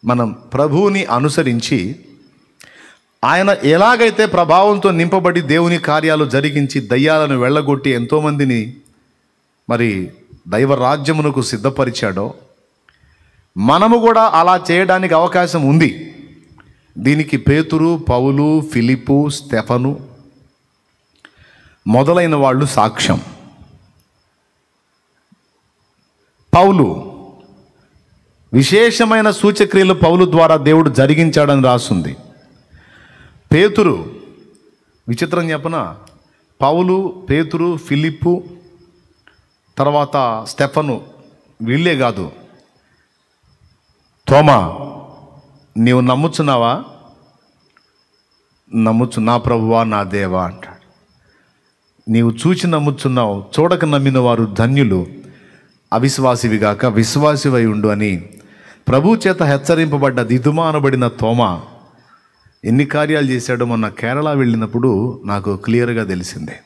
Speaker 1: మనం ప్రభువుని అనుసరించి, ఆయన ఎలాగైతే ప్రభావంతో నింపబడి దేవుని కార్యాలు జరిగించి దయ్యాలను వెళ్ళగొట్టి ఎంతోమందిని మరి దైవ రాజ్యమునకు సిద్ధపరిచాడో, మనము కూడా అలా చేయడానికి అవకాశం ఉంది. దీనికి పేతురు, పౌలు, ఫిలిప్పు, స్టెఫను మొదలైన వాళ్ళు సాక్ష్యం. పౌలు విశేషమైన సూచక్రియలు పౌలు ద్వారా దేవుడు జరిగించాడని రాస్తుంది. పేతురు విచిత్రం చెప్పన, పౌలు, పేతురు, ఫిలిప్పు, తర్వాత స్టెఫను వీళ్ళే కాదు, తోమా నీవు నమ్ముచున్నావా? నమ్ముచు, నా ప్రభువా నా దేవా అంటాడు. నీవు చూచి నమ్ముచున్నావు, చూడక నమ్మిన వారు ధన్యులు, అవిశ్వాసివిగాక విశ్వాసివై ఉండు అని ప్రభు చేత హెచ్చరింపబడ్డ దిదుమా అనబడిన తోమా ఎన్ని కార్యాలు చేశాడో మొన్న కేరళ వెళ్ళినప్పుడు నాకు క్లియర్గా తెలిసిందే.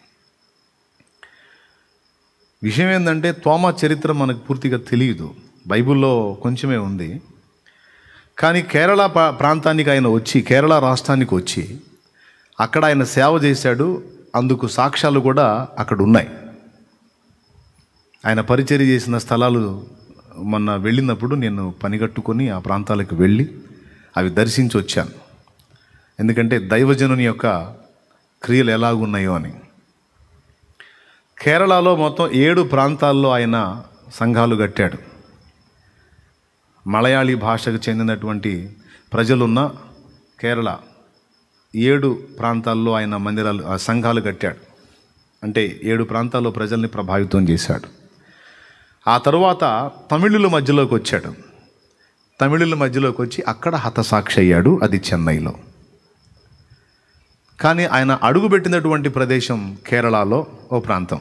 Speaker 1: విషయం ఏంటంటే, తోమా చరిత్ర మనకు పూర్తిగా తెలియదు, బైబిల్లో కొంచెమే ఉంది. కానీ కేరళ ప్రాంతానికి ఆయన వచ్చి, కేరళ రాష్ట్రానికి వచ్చి అక్కడ ఆయన సేవ చేశాడు. అందుకు సాక్ష్యాలు కూడా అక్కడ ఉన్నాయి. ఆయన పరిచర్య చేసిన స్థలాలు మొన్న వెళ్ళినప్పుడు నేను పనిగట్టుకొని ఆ ప్రాంతాలకు వెళ్ళి అవి దర్శించి వచ్చాను. ఎందుకంటే దైవజనుని యొక్క క్రియలు ఎలాగున్నాయో అని. కేరళలో మొత్తం 7 ప్రాంతాల్లో ఆయన సంఘాలు కట్టాడు. మలయాళీ భాషకు చెందినటువంటి ప్రజలున్న కేరళ 7 ప్రాంతాల్లో ఆయన మందిరాలు, సంఘాలు కట్టాడు. అంటే 7 ప్రాంతాల్లో ప్రజల్ని ప్రభావితం చేశాడు. ఆ తరువాత తమిళుల మధ్యలోకి వచ్చాడు. తమిళుల మధ్యలోకి వచ్చి అక్కడ హతసాక్షి అయ్యాడు, అది చెన్నైలో. కానీ ఆయన అడుగుపెట్టినటువంటి ప్రదేశం కేరళలో ఓ ప్రాంతం.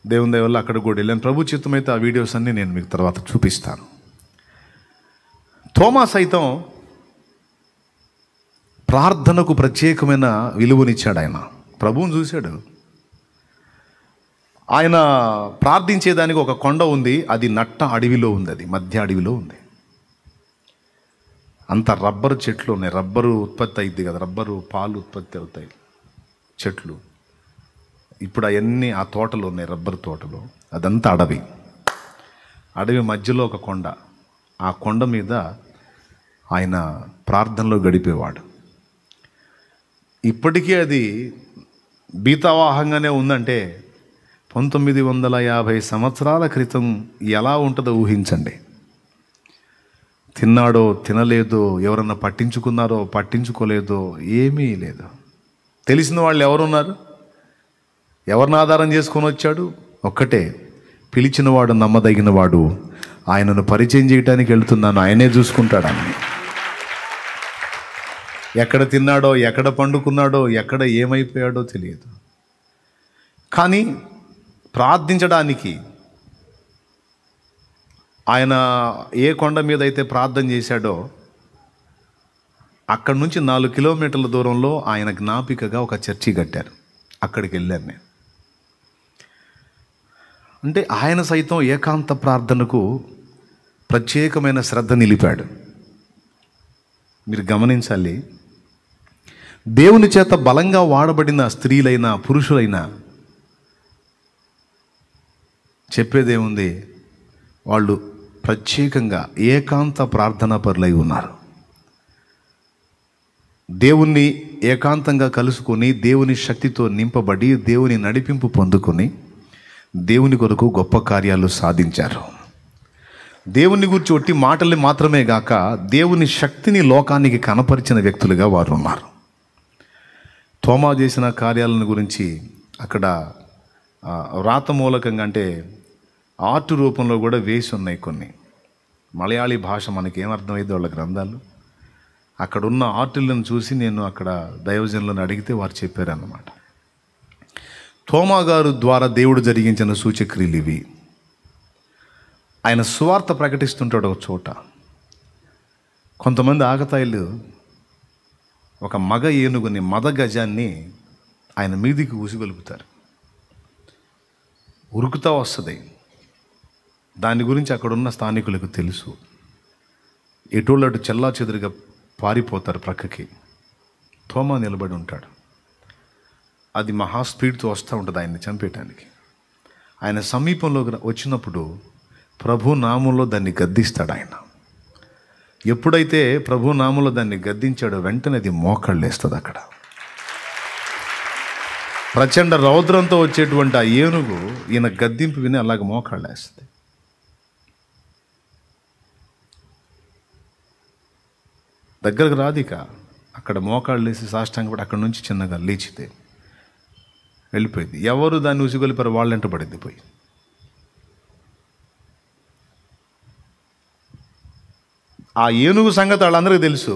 Speaker 1: దేవుని దయ వల్ల అక్కడ కూడా వెళ్ళాను. ప్రభు చిత్తమైతే ఆ వీడియోస్ అన్నీ నేను మీకు తర్వాత చూపిస్తాను. తోమా సైతం ప్రార్థనకు ప్రత్యేకమైన విలువనిచ్చాడు. ఆయన ప్రభువుని చూశాడు. ఆయన ప్రార్థించేదానికి ఒక కొండ ఉంది, అది నట్ట అడవిలో ఉంది, అది మధ్య అడవిలో ఉంది. అంత రబ్బరు చెట్లు ఉన్నాయి, రబ్బరు ఉత్పత్తి అయింది కదా, రబ్బరు పాలు ఉత్పత్తి అవుతాయి చెట్లు. ఇప్పుడు అవన్నీ ఆ తోటలు ఉన్నాయి, రబ్బరు తోటలు. అదంతా అడవి. అడవి మధ్యలో ఒక కొండ. ఆ కొండ మీద ఆయన ప్రార్థనలో గడిపేవాడు. ఇప్పటికీ అది భీతావాహంగానే ఉందంటే 1950 సంవత్సరాల క్రితం ఎలా ఉంటుందో ఊహించండి. తిన్నాడో తినలేదో, ఎవరన్నా పట్టించుకున్నారో పట్టించుకోలేదో ఏమీ లేదు. తెలిసిన వాళ్ళు ఎవరున్నారు? ఎవరిని ఆధారం చేసుకొని వచ్చాడు? ఒక్కటే, పిలిచినవాడు నమ్మదగినవాడు, ఆయనను పరిచయం చేయడానికి వెళ్తున్నాను, ఆయనే చూసుకుంటాడని. ఎక్కడ తిన్నాడో, ఎక్కడ పండుకున్నాడో, ఎక్కడ ఏమైపోయాడో తెలియదు. కానీ ప్రార్థించడానికి ఆయన ఏ కొండ మీద అయితే ప్రార్థన చేశాడో అక్కడి నుంచి 4 కిలోమీటర్ల దూరంలో ఆయన జ్ఞాపికగా ఒక చర్చి కట్టారు. అక్కడికి వెళ్ళాను నేను. అంటే ఆయన సైతం ఏకాంత ప్రార్థనకు ప్రత్యేకమైన శ్రద్ధ నిలిపాడు. మీరు గమనించాలి, దేవుని చేత బలంగా వాడబడిన స్త్రీలైనా పురుషులైనా చెప్పేదేముంది, వాళ్ళు ప్రత్యేకంగా ఏకాంత ప్రార్థనా పరులై ఉన్నారు. దేవుణ్ణి ఏకాంతంగా కలుసుకొని దేవుని శక్తితో నింపబడి దేవుని నడిపింపు పొందుకొని దేవుని కొరకు గొప్ప కార్యాలు సాధించారు. దేవుని గురించి ఒట్టి మాటల్ని మాత్రమే గాక దేవుని శక్తిని లోకానికి కనపరిచిన వ్యక్తులుగా వారు ఉన్నారు. తోమా చేసిన కార్యాలను గురించి అక్కడ వ్రాత మూలకంగా అంటే ఆర్ట్ రూపంలో కూడా వేసి ఉన్నాయి కొన్ని. మలయాళీ భాష మనకి ఏమర్థమైంది వాళ్ళ గ్రంథాలు. అక్కడున్న ఆర్టులను చూసి నేను అక్కడ దైవజనులను అడిగితే వారు చెప్పారన్నమాట. తోమా గారు ద్వారా దేవుడు జరిగించిన సూచక్రియలు ఇవి. ఆయన సువార్త ప్రకటిస్తుంటాడు ఒక చోట. కొంతమంది ఆగతాయిలు ఒక మగ ఏనుగుని మద గజాన్ని ఆయన మీదికి ఊసిగొలుపుతారు. ఉరుకుతా వస్తుంది. దాని గురించి అక్కడున్న స్థానికులకు తెలుసు. ఎటోళ్ళటు చెల్లా చెదురుగా పారిపోతారు ప్రక్కకి. తోమా నిలబడి ఉంటాడు. అది మహా స్పీడ్తో వస్తూ ఉంటుంది ఆయన్ని చంపేయటానికి. ఆయన సమీపంలో వచ్చినప్పుడు ప్రభు నామంలో దాన్ని గద్దిస్తాడు ఆయన. ఎప్పుడైతే ప్రభు నామంలో దాన్ని గద్దించాడో వెంటనే అది మోకాళ్ళేస్తుంది. అక్కడ ప్రచండ రౌద్రంతో వచ్చేటువంటి ఆ ఏనుగు ఈయన గద్దింపు విని అలాగ మోకాళ్ళేస్తుంది. దగ్గరకు రాదిక. అక్కడ మోకాళ్ళు వేసి సాష్టాంగపడి అక్కడి నుంచి చిన్నగా లేచితే వెళ్ళిపోయింది. ఎవరు దాన్ని ఉసిగొలిపారో వాళ్ళంట పడింది పోయి. ఆ ఏనుగు సంగతి వాళ్ళందరికీ తెలుసు.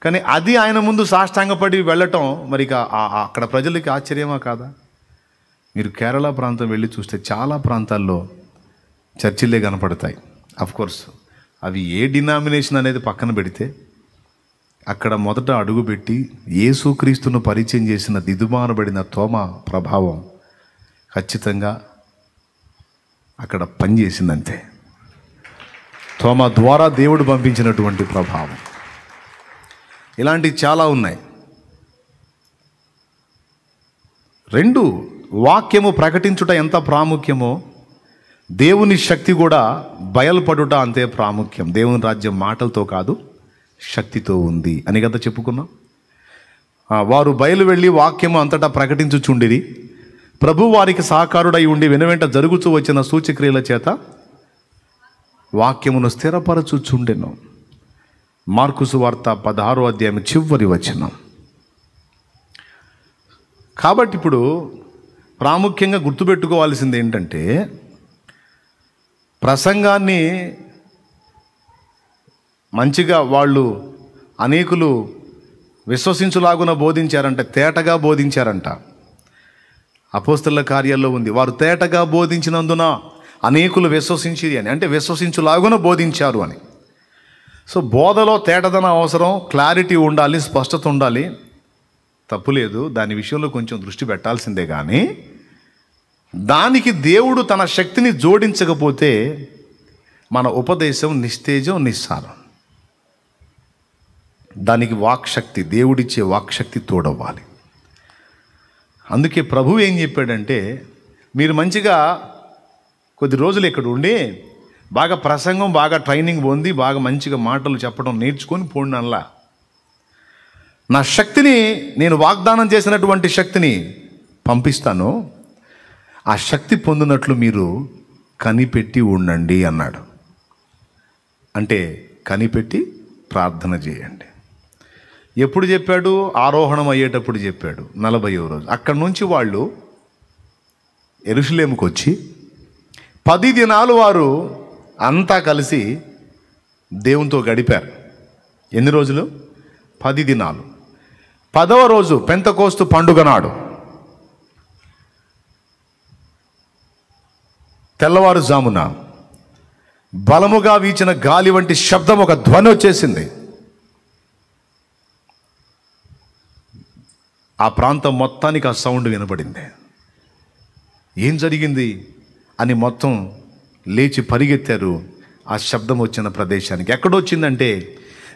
Speaker 1: కానీ అది ఆయన ముందు సాష్టాంగపడి వెళ్ళటం మరి అక్కడ ప్రజలకి ఆశ్చర్యమా కాదా? మీరు కేరళ ప్రాంతం వెళ్ళి చూస్తే చాలా ప్రాంతాల్లో చర్చిలే కనపడతాయి. అఫ్కోర్స్ అవి ఏ డినామినేషన్ అనేది పక్కన పెడితే అక్కడ మొదట అడుగుపెట్టి యేసుక్రీస్తును పరిచయం చేసిన దిదుమానబడిన తోమా ప్రభావం ఖచ్చితంగా అక్కడ పనిచేసిందంతే. తోమా ద్వారా దేవుడు పంపించినటువంటి ప్రభావం. ఇలాంటివి చాలా ఉన్నాయి. 2, వాక్యము ప్రకటించుట ఎంత ప్రాముఖ్యమో దేవుని శక్తి కూడా బయలుపడుట అంతే ప్రాముఖ్యం. దేవుని రాజ్యం మాటలతో కాదు శక్తితో ఉంది అని కదా చెప్పుకున్నాం. వారు బయలు వెళ్ళి వాక్యము అంతటా ప్రకటించుచుండిరి. ప్రభు వారికి సహకారుడై ఉండి వెనువెంట జరుగుతూ వచ్చిన సూచక్రియల చేత వాక్యమును స్థిరపరచుచుండెను. మార్కు సువార్త 16వ అధ్యాయం చివరి వచనం. కాబట్టి ఇప్పుడు ప్రాముఖ్యంగా గుర్తుపెట్టుకోవాల్సింది ఏంటంటే, ప్రసంగాన్ని మంచిగా వాళ్ళు అనేకులు విశ్వసించులాగున బోధించారంట, తేటగా బోధించారంట. అపోస్తలుల కార్యాల్లో ఉంది, వారు తేటగా బోధించినందున అనేకులు విశ్వసించిరి అని. అంటే విశ్వసించులాగున బోధించారు అని. సో బోధలో తేటదనం అవసరం, క్లారిటీ ఉండాలి, స్పష్టత ఉండాలి, తప్పులేదు. దాని విషయంలో కొంచెం దృష్టి పెట్టాల్సిందే. కానీ దానికి దేవుడు తన శక్తిని జోడించకపోతే మన ఉపదేశం నిస్తేజం, నిస్సారం. దానికి వాక్శక్తి, దేవుడిచ్చే వాక్శక్తి తోడవ్వాలి. అందుకే ప్రభు ఏం చెప్పాడంటే, మీరు మంచిగా కొద్ది రోజులు ఇక్కడ ఉండి బాగా ప్రసంగం, బాగా ట్రైనింగ్ పొంది బాగా మంచిగా మాటలు చెప్పడం నేర్చుకొని పోండి. అలా నా శక్తిని, నేను వాగ్దానం చేసినటువంటి శక్తిని పంపిస్తాను, ఆ శక్తి పొందినట్లు మీరు కనిపెట్టి ఉండండి అన్నాడు. అంటే కనిపెట్టి ప్రార్థన చేయండి. ఎప్పుడు చెప్పాడు? ఆరోహణం అయ్యేటప్పుడు చెప్పాడు, 40వ రోజు. అక్కడి నుంచి వాళ్ళు యెరూషలేముకు వచ్చి 10 దినాలు వారు అంతా కలిసి దేవునితో గడిపారు. ఎన్ని రోజులు? 10 దినాలు. 10వ రోజు పెంతెకోస్తు పండుగ నాడు తెల్లవారుజామున బలముగా వీచిన గాలి వంటి శబ్దం, ఒక ధ్వని వచ్చేసింది. ఆ ప్రాంతం మొత్తానికి ఆ సౌండ్ వినబడింది. ఏం జరిగింది అని మొత్తం లేచి పరిగెత్తారు ఆ శబ్దం వచ్చిన ప్రదేశానికి. ఎక్కడొచ్చిందంటే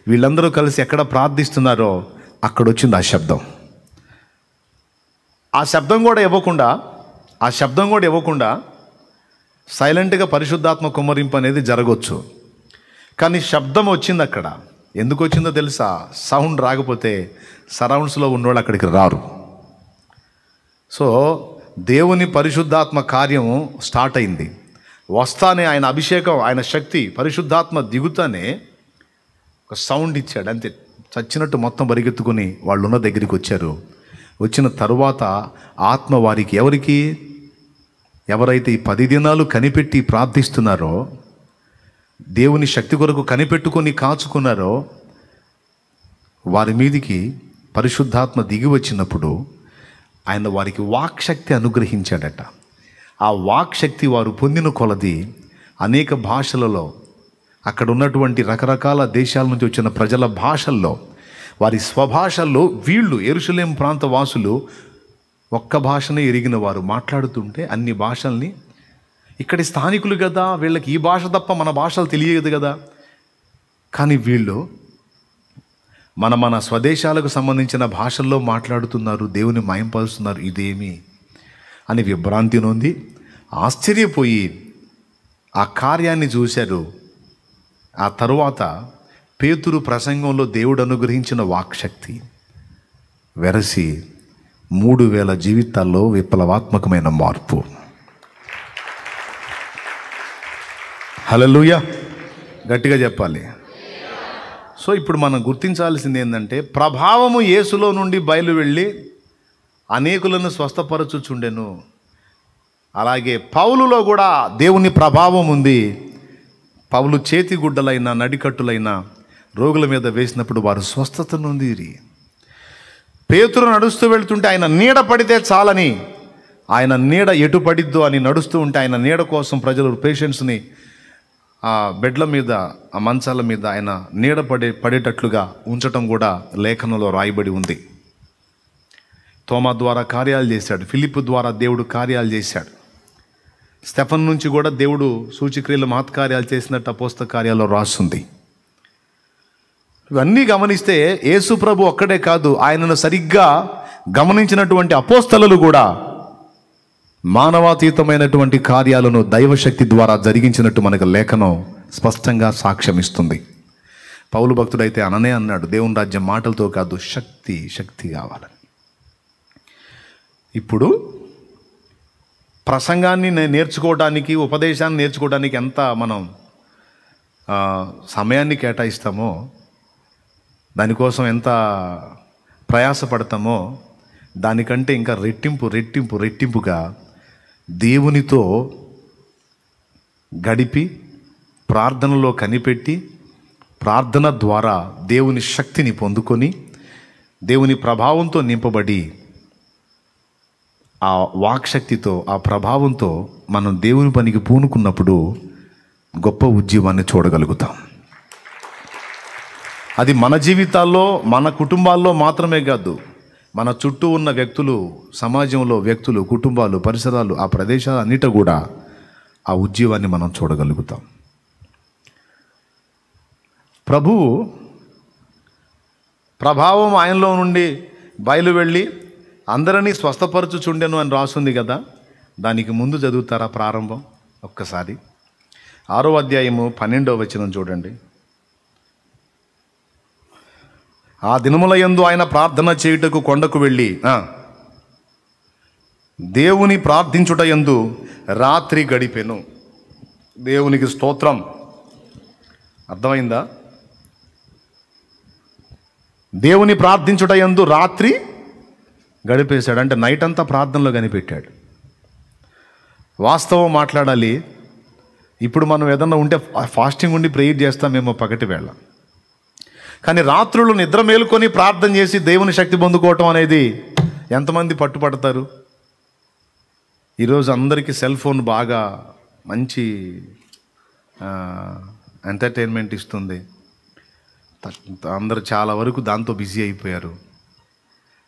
Speaker 1: వీళ్ళందరూ కలిసి ఎక్కడ ప్రార్థిస్తున్నారో అక్కడొచ్చింది ఆ శబ్దం. ఆ శబ్దం కూడా ఇవ్వకుండా సైలెంట్గా పరిశుద్ధాత్మ కుమ్మరింపు అనేది జరగవచ్చు. కానీ శబ్దం వచ్చింది అక్కడ. ఎందుకు వచ్చిందో తెలుసా? సౌండ్ రాకపోతే సరౌండ్స్లో ఉన్నవాళ్ళు అక్కడికి రారు. సో దేవుని పరిశుద్ధాత్మ కార్యం స్టార్ట్ అయింది. వస్తానే ఆయన అభిషేకం, ఆయన శక్తి, పరిశుద్ధాత్మ దిగుతానే ఒక సౌండ్ ఇచ్చాడు. అంతే, చచ్చినట్టు మొత్తం పరిగెత్తుకుని వాళ్ళు ఉన్న దగ్గరికి వచ్చారు. వచ్చిన తరువాత ఆత్మ వారికి, ఎవరైతే ఈ 10 దినాలు కనిపెట్టి ప్రార్థిస్తున్నారో, దేవుని శక్తి కొరకు కనిపెట్టుకొని కాచుకున్నారో, వారి మీదికి పరిశుద్ధాత్మ దిగి వచ్చినప్పుడు ఆయన వారికి వాక్శక్తి అనుగ్రహించాడట. ఆ వాక్శక్తి వారు పొందిన కొలది అనేక భాషలలో, అక్కడ ఉన్నటువంటి రకరకాల దేశాల నుంచి వచ్చిన ప్రజల భాషల్లో, వారి స్వభాషల్లో వీళ్ళు యెరూషలేము ప్రాంత వాసులు ఒక్క భాషనే ఎరిగిన వారు మాట్లాడుతుంటే అన్ని భాషల్ని, ఇక్కడి స్థానికులు కదా, వీళ్ళకి ఈ భాష తప్ప మన భాషలు తెలియదు కదా, కానీ వీళ్ళు మన స్వదేశాలకు సంబంధించిన భాషల్లో మాట్లాడుతున్నారు, దేవుని మహింపరుస్తున్నారు. ఇదేమి అని విభ్రాంతి నొంది ఆశ్చర్యపోయి ఆ కార్యాన్ని చూశారు. ఆ తరువాత పేతురు ప్రసంగంలో దేవుడు అనుగ్రహించిన వాక్శక్తి వెరసి 3000 జీవితాల్లో విప్లవాత్మకమైన మార్పు. హల్లెలూయా, గట్టిగా చెప్పాలి. సో ఇప్పుడు మనం గుర్తించాల్సింది ఏంటంటే, ప్రభావము యేసులో నుండి బయలు వెళ్ళి అనేకులను స్వస్థపరచుచుండెను. అలాగే పౌలులో కూడా దేవుని ప్రభావం ఉంది. పౌలు చేతి గుడ్డలైన నడికట్టులైన రోగుల మీద వేసినప్పుడు వారు స్వస్థత నొందిరి. పేతురు నడుస్తూ వెళ్తుంటే ఆయన నీడ పడితే చాలని, ఆయన నీడ ఎటు పడిద్దో అని నడుస్తూ ఉంటే ఆయన నీడ కోసం ప్రజలు పేషెంట్స్ని ఆ బెడ్ల మీద, ఆ మంచాల మీద ఆయన నీడ పడేటట్లుగా ఉంచటం కూడా లేఖనంలో రాయబడి ఉంది. తోమా ద్వారా కార్యాలు చేశాడు, ఫిలిప్పు ద్వారా దేవుడు కార్యాలు చేశాడు, స్టెఫన్ నుంచి కూడా దేవుడు సూచక్రియలు మహత్కార్యాలు చేసినట్టు అపోస్తల కార్యాల్లో రాస్తుంది. ఇవన్నీ గమనిస్తే యేసు ప్రభు ఒక్కడే కాదు, ఆయనను సరిగ్గా గమనించినటువంటి అపోస్తలులు కూడా మానవాతీతమైనటువంటి కార్యాలను దైవశక్తి ద్వారా జరిగించినట్టు మనకు లేఖనం స్పష్టంగా సాక్ష్యమిస్తుంది. పౌలు భక్తుడైతే అననే అన్నాడు, దేవుని రాజ్యం మాటలతో కాదు, శక్తి కావాలని. ఇప్పుడు ప్రసంగాన్ని నేర్చుకోవడానికి, ఉపదేశాన్ని నేర్చుకోవడానికి ఎంత మనం సమయాన్ని కేటాయిస్తామో, దానికోసం ఎంత ప్రయాసపడతామో, దానికంటే ఇంకా రెట్టింపుగా దేవునితో గడిపి ప్రార్థనలో కనిపెట్టి ప్రార్థన ద్వారా దేవుని శక్తిని పొందుకొని దేవుని ప్రభావంతో నింపబడి ఆ వాక్శక్తితో, ఆ ప్రభావంతో మనం దేవుని పనికి పూనుకున్నప్పుడు గొప్ప ఉద్యమాన్ని చూడగలుగుతాం. అది మన జీవితాల్లో, మన కుటుంబాల్లో మాత్రమే కాదు, మన చుట్టూ ఉన్న వ్యక్తులు, సమాజంలో వ్యక్తులు, కుటుంబాలు, పరిసరాలు, ఆ ప్రదేశాలు అన్నిట కూడా ఆ ఉద్యమాన్ని మనం చూడగలుగుతాం. ప్రభువు ప్రభావం ఆయనలో నుండి బయలు వెళ్ళి అందరినీ స్వస్థపరచుచుండెను అని రాస్తుంది కదా. దానికి ముందు చదువుతారా ప్రారంభం ఒక్కసారి? 6వ అధ్యాయము 12వ వచనం చూడండి. ఆ దినముల యందు ఆయన ప్రార్థన చేయుటకు కొండకు వెళ్ళి దేవుని ప్రార్థించుట యందు రాత్రి గడిపెను. దేవునికి స్తోత్రం. అర్థమైందా? దేవుని ప్రార్థించుట యందు రాత్రి గడిపేశాడు అంటే నైట్ అంతా ప్రార్థనలో కనిపెట్టాడు. వాస్తవం మాట్లాడాలి, ఇప్పుడు మనం ఏదన్నా ఉంటే ఫాస్టింగ్ ఉండి ప్రేయర్ చేస్తామేమో పగటి వేళ, కానీ రాత్రులు నిద్ర మేలుకొని ప్రార్థన చేసి దేవుని శక్తి పొందుకోవటం అనేది ఎంతమంది పట్టుపడతారు? ఈరోజు అందరికీ సెల్ ఫోన్ బాగా మంచి ఎంటర్టైన్మెంట్ ఇస్తుంది. అందరూ చాలా వరకు దాంతో బిజీ అయిపోయారు.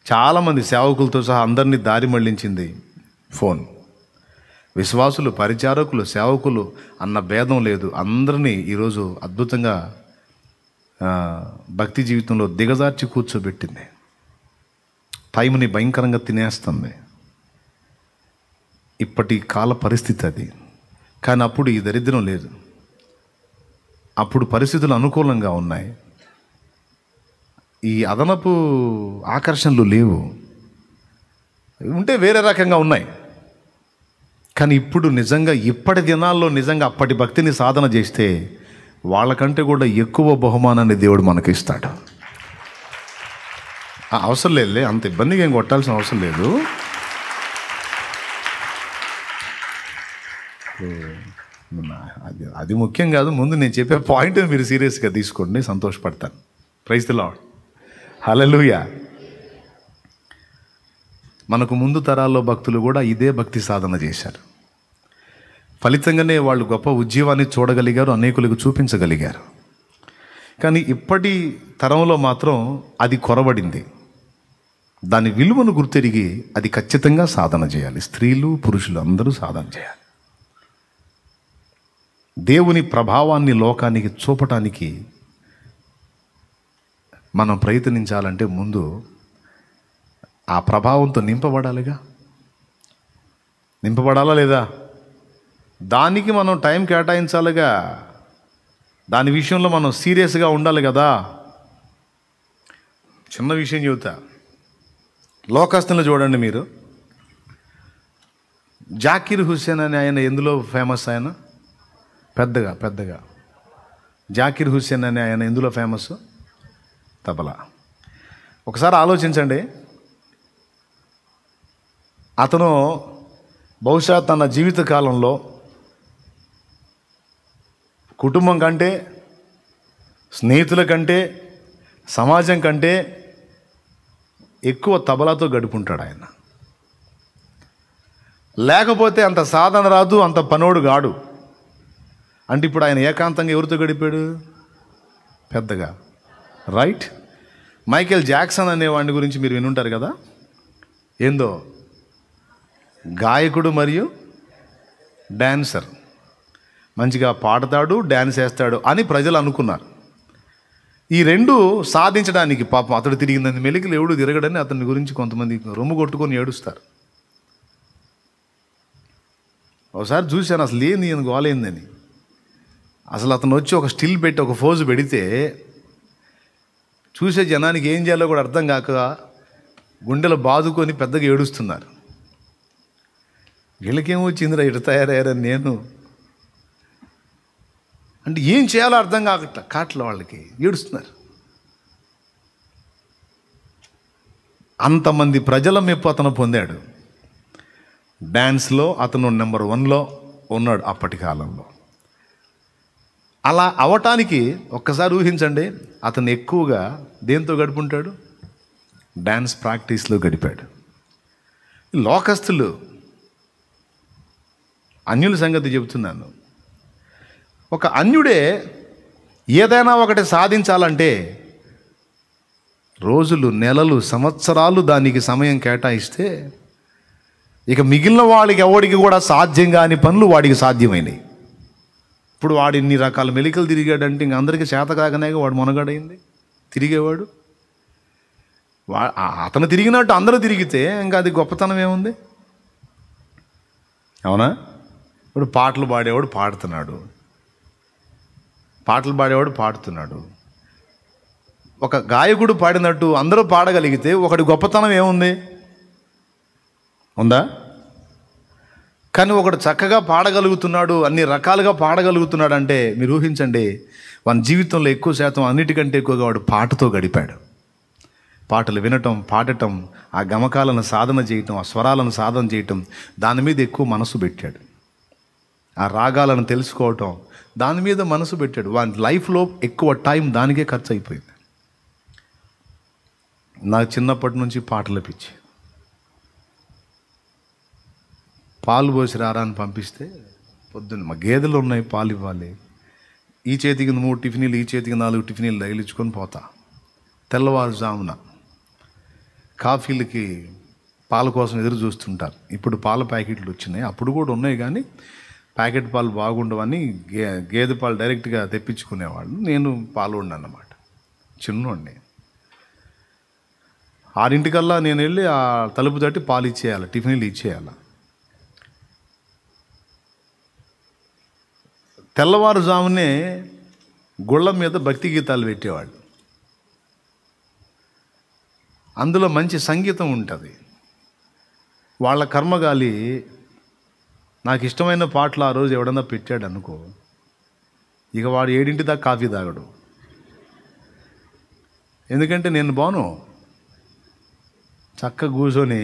Speaker 1: చాలామంది సేవకులతో సహా అందరినీ దారి మళ్లించింది ఫోన్. విశ్వాసులు, పరిచారకులు, సేవకులు అన్న భేదం లేదు. అందరినీ ఈరోజు అద్భుతంగా భక్తి జీవితంలో దిగజార్చి కూర్చోబెట్టింది. టైంని భయంకరంగా తినేస్తుంది. ఇప్పటి కాల పరిస్థితి అది. కానీ అప్పుడు ఈ దరిద్రం లేదు. అప్పుడు పరిస్థితులు అనుకూలంగా ఉన్నాయి. ఈ అదనపు ఆకర్షణలు లేవు. ఉంటే వేరే రకంగా ఉన్నాయి. కానీ ఇప్పుడు నిజంగా ఇప్పటి దినాల్లో నిజంగా అప్పటి భక్తిని సాధన చేస్తే వాళ్ళకంటే కూడా ఎక్కువ బహుమానాన్ని దేవుడు మనకి ఇస్తాడు. అవసరం లేదులే, అంత ఇబ్బందిగా ఏం కొట్టాల్సిన అవసరం లేదు. అది ముఖ్యం కాదు. ముందు నేను చెప్పే పాయింట్ మీరు సీరియస్గా తీసుకోండి, సంతోషపడతాను. Praise the lord. హల్లెలూయా. మనకు ముందు తరాల్లో భక్తులు కూడా ఇదే భక్తి సాధన చేశారు. ఫలితంగానే వాళ్ళు గొప్ప ఉద్యమాన్ని చూడగలిగారు, అనేకులకు చూపించగలిగారు. కానీ ఇప్పటి తరంలో మాత్రం అది కొరబడింది. దాని విలువను గుర్తెరిగి అది ఖచ్చితంగా సాధన చేయాలి. స్త్రీలు, పురుషులు అందరూ సాధన చేయాలి. దేవుని ప్రభావాన్ని లోకానికి చూపటానికి మనం ప్రయత్నించాలంటే ముందు ఆ ప్రభావంతో నింపబడాలిగా. నింపబడాలా లేదా? దానికి మనం టైం కేటాయించాలిగా. దాని విషయంలో మనం సీరియస్గా ఉండాలి కదా. చిన్న విషయం చెబుతా. లోకస్తులు చూడండి మీరు. జాకీర్ హుస్సేన్ అని ఆయన ఎందులో ఫేమస్? ఆయన పెద్దగా జాకీర్ హుస్సేన్ అని ఆయన ఎందులో ఫేమస్? తబలా. ఒకసారి ఆలోచించండి. అతను బహుశా తన జీవిత కాలంలో కుటుంబం కంటే, స్నేహితుల కంటే, సమాజం కంటే ఎక్కువ తబలాతో గడుపుంటాడు ఆయన. లేకపోతే అంత సాధన రాదు, అంత పనోడు గాడు. అంటే ఇప్పుడు ఆయన ఏకాంతంగా ఎవరితో గడిపాడు? పెద్దగా. రైట్. మైకేల్ జాక్సన్ అనేవాడిని గురించి మీరు వినుంటారు కదా. ఏందో గాయకుడు మరియు డాన్సర్. మంచిగా పాడతాడు, డ్యాన్స్ వేస్తాడు అని ప్రజలు అనుకున్నారు. ఈ రెండు సాధించడానికి పాపం అతడు తిరిగిందని మెలికలు ఎవడు తిరగడని అతని గురించి కొంతమంది రొమ్ము కొట్టుకొని ఏడుస్తారు. ఒకసారి చూశాను అసలు ఏంది ఈయన గోలేందని. అసలు అతను వచ్చి ఒక స్టిల్ పెట్టి ఒక ఫోజు పెడితే చూసే జనానికి ఏం చేయాలో కూడా అర్థం కాక గుండెలు బాదుకొని పెద్దగా ఏడుస్తున్నారు. వీళ్ళకేమొచ్చిందిరా ఇటు తయారయ్యారని నేను అంటే ఏం చేయాలో అర్థం కావట్లే వాళ్ళకి, ఏడుస్తున్నారు. అంతమంది ప్రజల మెప్పు అతను పొందాడు. డ్యాన్స్లో అతను నెంబర్ 1లో ఉన్నాడు అప్పటి కాలంలో. అలా అవటానికి ఒక్కసారి ఊహించండి, అతను ఎక్కువగా దేంతో గడుపుంటాడు? డ్యాన్స్ ప్రాక్టీస్లో గడిపాడు. లోకస్తులు, అన్యుల సంగతి చెబుతున్నాను. ఒక అన్యుడే ఏదైనా ఒకటి సాధించాలంటే రోజులు, నెలలు, సంవత్సరాలు దానికి సమయం కేటాయిస్తే ఇక మిగిలిన వాడికి ఎవడికి కూడా సాధ్యం కాని పనులు వాడికి సాధ్యమైనవి. ఇప్పుడు వాడు ఇన్ని రకాల మెలికలు తిరిగాడంటే ఇంక అందరికీ చేత కాకనే వాడు మొనగాడైంది తిరిగేవాడు. అతను తిరిగినట్టు అందరూ తిరిగితే ఇంకా అది గొప్పతనం ఏముంది? అవునా? ఇప్పుడు పాటలు పాడేవాడు పాడుతున్నాడు, ఒక గాయకుడు పాడినట్టు అందరూ పాడగలిగితే ఒకటి గొప్పతనం ఏముంది? ఉందా? కానీ ఒకడు చక్కగా పాడగలుగుతున్నాడు, అన్ని రకాలుగా పాడగలుగుతున్నాడు అంటే మీరు ఊహించండి, వాని జీవితంలో ఎక్కువ శాతం అన్నిటికంటే ఎక్కువగా వాడు పాటతో గడిపాడు. పాటలు వినటం, పాడటం, ఆ గమకాలను సాధన చేయటం, ఆ స్వరాలను సాధన చేయటం, దాని మీద ఎక్కువ మనసు పెట్టాడు. ఆ రాగాలను తెలుసుకోవటం, దాని మీద మనసు పెట్టాడు. వాని లైఫ్లో ఎక్కువ టైం దానికే ఖర్చు అయిపోయింది. నాకు చిన్నప్పటి నుంచి పాటల పిచ్చి. పాలు పోసి రారా అని పంపిస్తే పొద్దున్న మా గేదెలు ఉన్నాయి, పాలు ఇవ్వాలి. ఈ చేతికి 3 టిఫినీలు, ఈ చేతికి 4 టిఫినీలు తగిలించుకొని పోతా తెల్లవారుజామున. కాఫీలకి పాల కోసం ఎదురు చూస్తుంటారు. ఇప్పుడు పాల ప్యాకెట్లు వచ్చినాయి, అప్పుడు కూడా ఉన్నాయి, కానీ ప్యాకెట్ పాలు బాగుండవని గేదె పాలు డైరెక్ట్గా తెప్పించుకునేవాళ్ళు. నేను పాలు అన్నమాట, చిన్నోడిని. 6 నేను వెళ్ళి ఆ తలుపు తట్టి పాలు ఇచ్చేయాలి, టిఫిన్లు ఇచ్చేయాలి. తెల్లవారుజామునే గుళ్ళ మీద భక్తి గీతాలు పెట్టేవాళ్ళు. అందులో మంచి సంగీతం ఉంటుంది. వాళ్ళ కర్మగాలి నాకు ఇష్టమైన పాటలు ఆ రోజు ఎవడన్నా పెట్టాడు అనుకో, ఇక వాడు 7 దాకా కాఫీ తాగడు. ఎందుకంటే నేను బాను చక్కగా కూర్చొని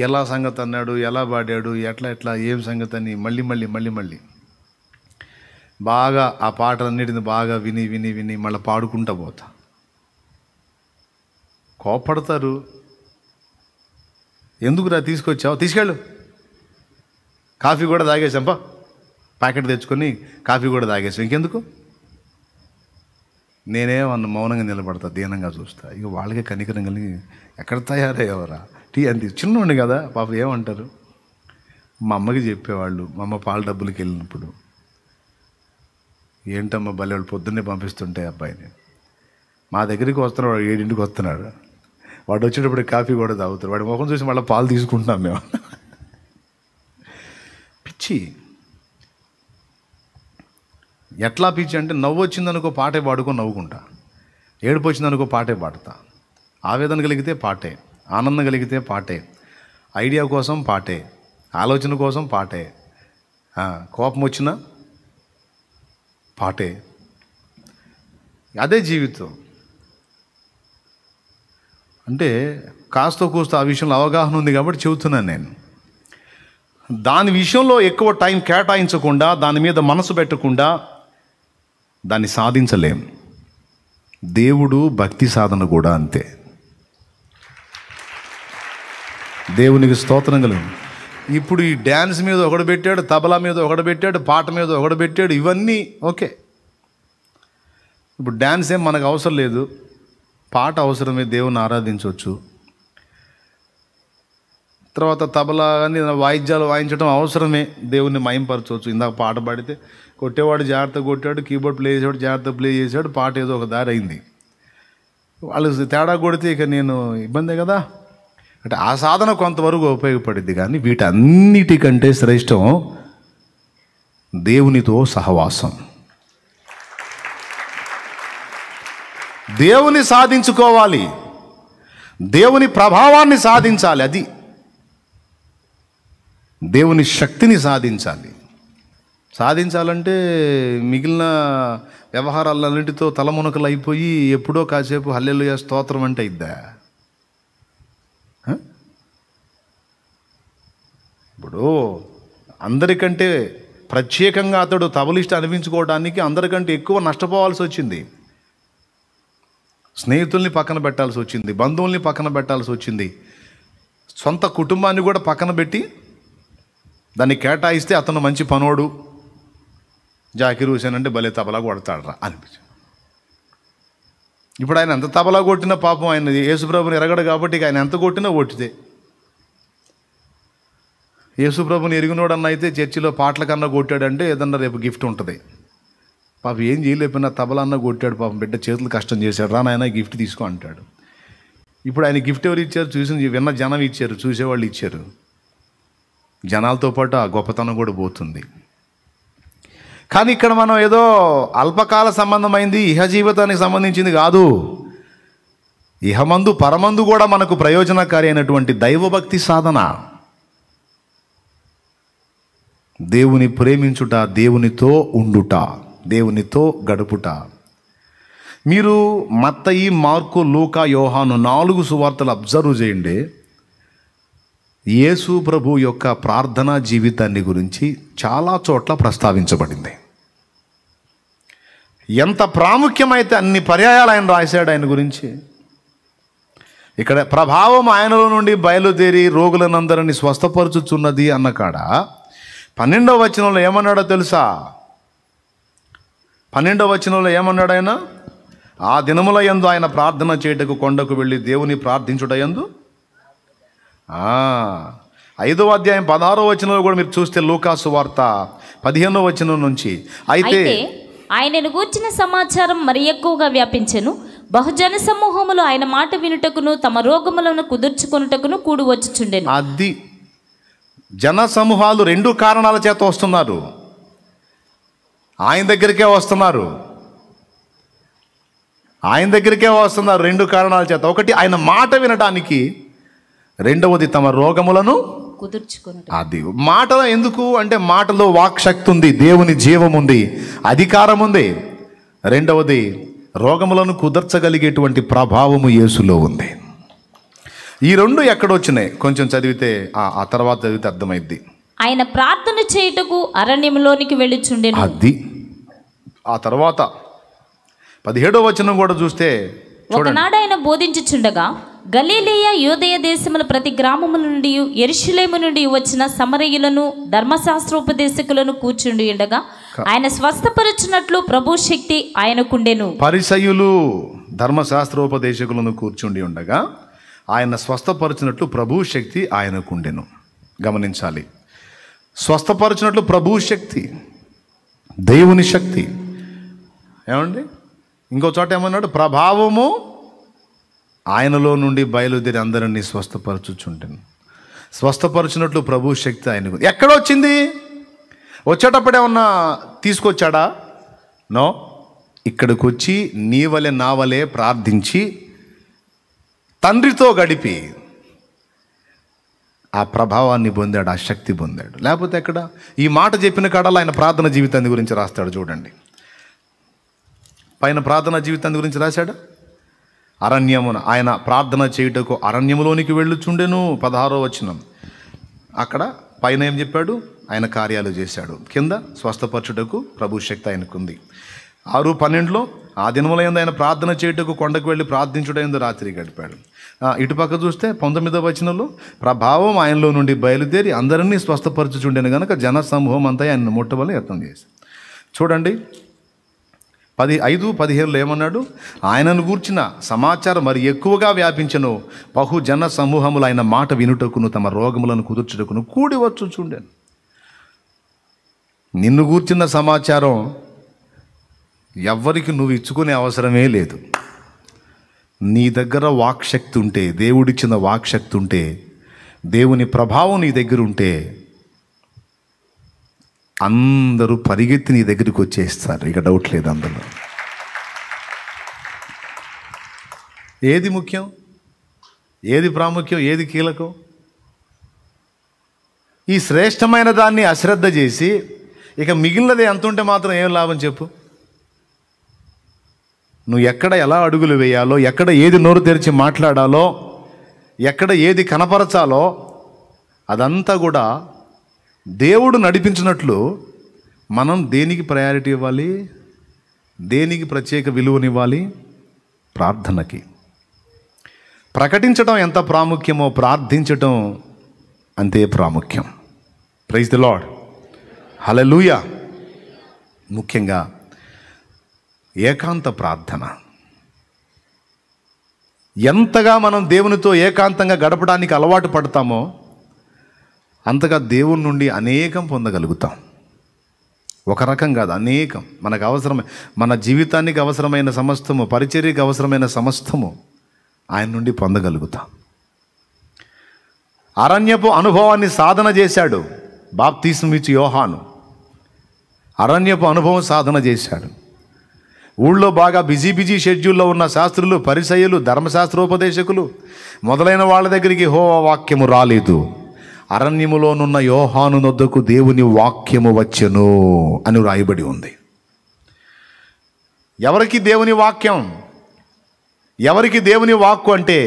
Speaker 1: ఎలా సంగతి అన్నాడు, ఎలా పాడాడు, ఎట్లా ఏం సంగతి అని మళ్ళీ బాగా ఆ పాటలన్నిటిని బాగా విని మళ్ళీ పాడుకుంటా పోతా. కోపడతారు, ఎందుకురా తీసుకొచ్చావు, తీసుకెళ్ళు, కాఫీ కూడా తాగేసాంపా, ప్యాకెట్ తెచ్చుకొని కాఫీ కూడా తాగేసాం, ఇంకెందుకు. నేనేమన్నా మౌనంగా నిలబడతా, దీనంగా చూస్తా. ఇక వాళ్ళకే కనికరం కలిగి ఎక్కడ తయారయ్యేవరా టీ అంది, చిన్నోండి కదా పాప ఏమంటారు. మా అమ్మకి చెప్పేవాళ్ళు, మా అమ్మ పాల డబ్బులకి వెళ్ళినప్పుడు, ఏంటమ్మా భలే వాళ్ళు పొద్దున్నే పంపిస్తుంటే అబ్బాయిని, మా దగ్గరికి వస్తున్నాడు, వాడు 7 వస్తున్నాడు, వాడు వచ్చేటప్పుడు కాఫీ కూడా తాగుతాడు, వాడి ముఖం చూసి మళ్ళీ పాలు తీసుకుంటున్నాం మేము. పిచ్చి. ఎట్లా పిచ్చి అంటే, నవ్వు వచ్చిందనుకో పాటే పాడుకొని నవ్వుకుంటా, ఏడుపు వచ్చిందనుకో పాటే పాడతా, ఆవేదన కలిగితే పాటే, ఆనందం కలిగితే పాటే, ఐడియా కోసం పాటే, ఆలోచన కోసం పాటే, కోపం వచ్చినా పాటే. అదే జీవితం. అంటే కాస్త కూస్త ఆ విషయంలో అవగాహన ఉంది కాబట్టి చెబుతున్నాను నేను. దాని విషయంలో ఎక్కువ టైం కేటాయించకుండా, దాని మీద మనసు పెట్టకుండా దాన్ని సాధించలేం. దేవుడు భక్తి సాధన కూడా అంతే. దేవునికి స్తోత్రం కలుగు. ఇప్పుడు ఈ డ్యాన్స్ మీద ఒకడు పెట్టాడు, తబలా మీద ఒకడు పెట్టాడు, పాట మీద ఒకడు పెట్టాడు, ఇవన్నీ ఓకే. ఇప్పుడు డ్యాన్స్ ఏం మనకు అవసరం లేదు, పాట అవసరమే, దేవుని ఆరాధించవచ్చు. తర్వాత తబలా అని వాయిద్యాలు వాయించడం అవసరమే, దేవుణ్ణి మయంపరచవచ్చు. ఇందాక పాట పాడితే కొట్టేవాడు జాగ్రత్త కొట్టాడు, కీబోర్డ్ ప్లే చేసాడు, జాగ్రత్త ప్లే చేశాడు, పాట ఏదో ఒక దారి అయింది. వాళ్ళు తేడా కొడితే ఇక నేను ఇబ్బందే కదా. అంటే ఆ సాధన కొంతవరకు ఉపయోగపడింది, కానీ వీటన్నిటికంటే శ్రేష్టం దేవునితో సహవాసం. దేవుని సాధించుకోవాలి, దేవుని ప్రభావాన్ని సాధించాలి, అది దేవుని శక్తిని సాధించాలంటే మిగిలిన వ్యవహారాలన్నింటితో తలమునకలు అయిపోయి ఎప్పుడో కాసేపు హల్లెలూయా స్తోత్రం అంటే ఇద్దా. ఇప్పుడు అందరికంటే ప్రత్యేకంగా అతడు తబలిస్ట్ అనిపించుకోవడానికి అందరికంటే ఎక్కువ నష్టపోవాల్సి వచ్చింది. స్నేహితుల్ని పక్కన పెట్టాల్సి వచ్చింది, బంధువుల్ని పక్కన పెట్టాల్సి వచ్చింది, సొంత కుటుంబాన్ని కూడా పక్కన పెట్టి దాన్ని కేటాయిస్తే అతను మంచి పనోడు, జాకిర్ హుసేన్ అంటే భలే తబలా కొడతాడరా అనిపించింది. ఇప్పుడు ఆయన ఎంత తబలా కొట్టినా పాపం ఆయన యేసుప్రభుని ఎరగడు కాబట్టి ఆయన ఎంత కొట్టినా కొట్టితే. యేసుప్రభుని ఎరిగినోడన్న అయితే చర్చిలో పాటల కన్నా కొట్టాడంటే ఏదన్నా రేపు గిఫ్ట్ ఉంటుంది. పాపం ఏం చేయలేకపోయినా తబలా అన్న కొట్టాడు, పాపం బిడ్డ చేతులు కష్టం చేశాడు, రా నాయన గిఫ్ట్ తీసుకో అంటాడు. ఇప్పుడు ఆయన గిఫ్ట్ ఎవరు ఇచ్చారు? విన్న జనం ఇచ్చారు, చూసేవాళ్ళు ఇచ్చారు. జనాలతో పాటు ఆ గొప్పతనం కూడా పోతుంది. కానీ ఇక్కడ మనం ఏదో అల్పకాల సంబంధమైంది, ఇహ జీవితానికి సంబంధించింది కాదు. ఇహమందు పరమందు కూడా మనకు ప్రయోజనకారి అయినటువంటి దైవభక్తి సాధన. దేవుని ప్రేమించుట, దేవునితో ఉండుట, దేవునితో గడుపుట. మీరు మత్తయి, మార్కు, లూకా, యోహాను 4 సువార్తలు అబ్జర్వ్ చేయండి. యేసు ప్రభు యొక్క ప్రార్థనా జీవితాన్ని గురించి చాలా చోట్ల ప్రస్తావించబడింది. ఎంత ప్రాముఖ్యమైతే అన్ని పర్యాయాలు ఆయన రాశాడు ఆయన గురించి. ఇక్కడ ప్రభావం ఆయనలో నుండి బయలుదేరి రోగులనందరినీ స్వస్థపరచుచున్నది అన్న కాడ 12వ వచనంలో ఏమన్నాడో తెలుసా? 12వ వచనంలో ఏమన్నాడు ఆయన? ఆ దినముల యందు ఆయన ప్రార్థన చేయుటకు కొండకు వెళ్ళి దేవుని ప్రార్థించుట యందు 5వ అధ్యాయం 16వ వచనంలో కూడా మీరు చూస్తే లూకాసు వార్త 15వ వచనం నుంచి అయితే
Speaker 3: ఆయనను గూర్చిన సమాచారం మరి ఎక్కువగా వ్యాపించెను. బహుజన సమూహములు ఆయన మాట వినుటకును తమ రోగములను కుదుర్చుకొనుటకును కూడి వచ్చుచుండెను.
Speaker 1: అది జన సమూహాలు 2 కారణాల చేత వస్తున్నారు. ఆయన దగ్గరికే వస్తున్నారు. 2 కారణాల చేత. ఒకటి ఆయన మాట వినడానికి, రెండవది తమ రోగములను
Speaker 3: కుదుర్చుకొనుట.
Speaker 1: అది మాట ఎందుకు అంటే మాటలో వాక్శక్తి ఉంది, దేవుని జీవం ఉంది, అధికారం ఉంది. రెండవది రోగములను కుదర్చగలిగేటువంటి ప్రభావము యేసులో ఉంది. ఈ 2 ఎక్కడొచ్చినాయి కొంచెం చదివితే ఆ తర్వాత చదివితే అర్థమైద్ది.
Speaker 3: ఆయన ప్రార్థన చేయుటకు అరణ్యంలోనికి వెళ్ళుచుండెను.
Speaker 1: అది ఆ తర్వాత 17వ వచనం కూడా చూస్తే
Speaker 3: ఒకనాడు ఆయన బోధించుచుండగా గలిలయ యూదయ దేశముల ప్రతి గ్రామము నుండి యెరూషలేము నుండి వచ్చిన సమరయులను ధర్మశాస్త్రోపదేశకులను కూర్చుండి ఉండగా ఆయన స్వస్థపరచునట్లు ప్రభు శక్తి ఆయనకుండెను.
Speaker 1: పరిసయ్యులు ధర్మశాస్త్రోపదేశకులను కూర్చుండి ఉండగా ఆయన స్వస్థపరచినట్లు ప్రభు శక్తి ఆయనకుండెను. గమనించాలి, స్వస్థపరచినట్లు ప్రభు శక్తి, దేవుని శక్తి. ఏమండి, ఇంకో చోట ఏమన్నాడు? ప్రభావము ఆయనలో నుండి బయలుదేరి అందరినీ స్వస్థపరచుచుంటాను. స్వస్థపరచినట్లు ప్రభు శక్తి ఆయనకు. ఎక్కడొచ్చింది? వచ్చేటప్పుడు ఏమన్నా తీసుకొచ్చాడా? నో. ఇక్కడికి వచ్చి నీ వలె నా వలె ప్రార్థించి తండ్రితో గడిపి ఆ ప్రభావాన్ని పొందాడు, ఆ శక్తి పొందాడు. లేకపోతే ఎక్కడ? ఈ మాట చెప్పిన కాడలో ఆయన ప్రార్థన జీవితాన్ని గురించి రాస్తాడు. చూడండి, పైన ప్రార్థన జీవితాన్ని గురించి రాశాడు. అరణ్యమున ఆయన ప్రార్థన చేయుటకు అరణ్యములోనికి వెళ్ళుచుండెను. 16వ వచనం. అక్కడ పైన ఏం చెప్పాడు? ఆయన కార్యాలు చేశాడు. కింద స్వస్థపరచుటకు ప్రభు శక్తి ఆయనకుంది. 6:12లో ఆ దినములందు ఆయన ప్రార్థన చేయుటకు కొండకు వెళ్ళి ప్రార్థించుటయందు రాత్రి గడిపాడు. ఇటుపక్క చూస్తే 19వ వచనంలో ప్రభావం ఆయనలో నుండి బయలుదేరి అందరినీ స్వస్థపరచుచుండెను గనుక జన సమూహం అంతా ఆయన ముట్టవలని యత్నం చేశారు. చూడండి, 5:15లో ఏమన్నాడు? ఆయనను గూర్చిన సమాచారం మరి ఎక్కువగా వ్యాపించను. బహుజన సమూహములు ఆయన మాట వినుటకును తమ రోగములను కుదుర్చుటకును కూడి వచ్చుచుండెను. నిన్ను గూర్చిన సమాచారం ఎవ్వరికి నువ్వు ఇచ్చుకునే అవసరమే లేదు. నీ దగ్గర వాక్శక్తి ఉంటే, దేవుడిచ్చిన వాక్శక్తి ఉంటే, దేవుని ప్రభావం నీ దగ్గర ఉంటే అందరూ పరిగెత్తి నీ దగ్గరికి వచ్చేస్తారు. ఇక డౌట్ లేదు అందులో. ఏది ముఖ్యం, ఏది ప్రాముఖ్యం, ఏది కీలకం? ఈ శ్రేష్టమైన దాన్ని అశ్రద్ధ చేసి ఇక మిగిలినది ఎంత ఉంటే మాత్రం ఏం లాభం చెప్పు? నువ్వు ఎక్కడ ఎలా అడుగులు వేయాలో, ఎక్కడ ఏది నోరు తెరిచి మాట్లాడాలో, ఎక్కడ ఏది కనపరచాలో అదంతా కూడా దేవుడు నడిపించినట్లు మనం దేనికి ప్రయారిటీ ఇవ్వాలి? దేనికి ప్రత్యేక విలువనివ్వాలి? ప్రార్థనకి. ప్రకటించడం ఎంత ప్రాముఖ్యమో ప్రార్థించటం అంతే ప్రాముఖ్యం. Praise the lord. హల్లెలూయా. ముఖ్యంగా ఏకాంత ప్రార్థన. ఎంతగా మనం దేవునితో ఏకాంతంగా గడపడానికి అలవాటు పడతామో అంతగా దేవుని నుండి అనేకం పొందగలుగుతాం. ఒక రకం కాదు, అనేకం. మనకు అవసరమైన, మన జీవితానికి అవసరమైన సమస్తము, పరిచర్యకి అవసరమైన సమస్తము ఆయన నుండి పొందగలుగుతాం. అరణ్యపు అనుభవాన్ని సాధన చేశాడు బాప్తీసం ఇచ్చి యోహాను. అరణ్యపు అనుభవం సాధన చేశాడు. ఊళ్ళో బాగా బిజీ షెడ్యూల్లో ఉన్న శాస్త్రులు, పరిసయ్యులు, ధర్మశాస్త్రోపదేశకులు మొదలైన వాళ్ళ దగ్గరికి యెహోవా వాక్యము రాలేదు. అరణ్యములోనున్న యోహాను నొద్దకు దేవుని వాక్యము వచ్చెను అని రాయబడి ఉంది. ఎవరికి దేవుని వాక్యం? ఎవరికి దేవుని వాక్కు అంటే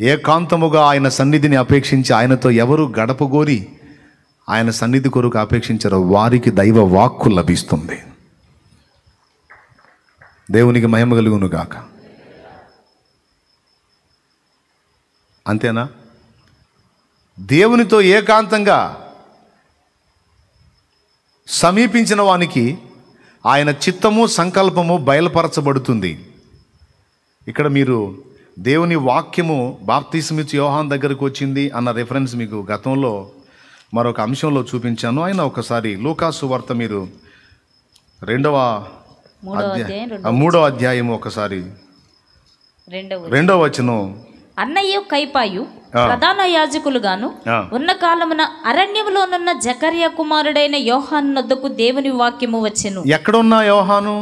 Speaker 1: ఏకాంతముగా ఆయన సన్నిధిని అపేక్షించి ఆయనతో ఎవరు గడపగోరి ఆయన సన్నిధి కొరకు అపేక్షించారో వారికి దైవ వాక్కు లభిస్తుంది. దేవునికి మహిమ కలుగును గాక. అంతేనా? దేవునితో ఏకాంతంగా సమీపించిన వానికి ఆయన చిత్తము, సంకల్పము బయలుపరచబడుతుంది. ఇక్కడ మీరు దేవుని వాక్యము బాప్తిస్మిచ్చు యోహాన్ దగ్గరకు వచ్చింది అన్న రెఫరెన్స్ మీకు గతంలో మరొక అంశంలో చూపించాను. ఆయన ఒకసారి లూకాసు వార్త మీరు 3వ అధ్యాయం ఒకసారి 2వ వచనం.
Speaker 3: అన్నయ్య కైపాయు ప్రధాన యాజకులుగాను ఉన్న కాలమున అరణ్యములోనున్న జకర్యా కుమారుడైన యోహాను నొద్దకు దేవుని వాక్యము వచ్చెను.
Speaker 1: ఎక్కడున్నా యోహాను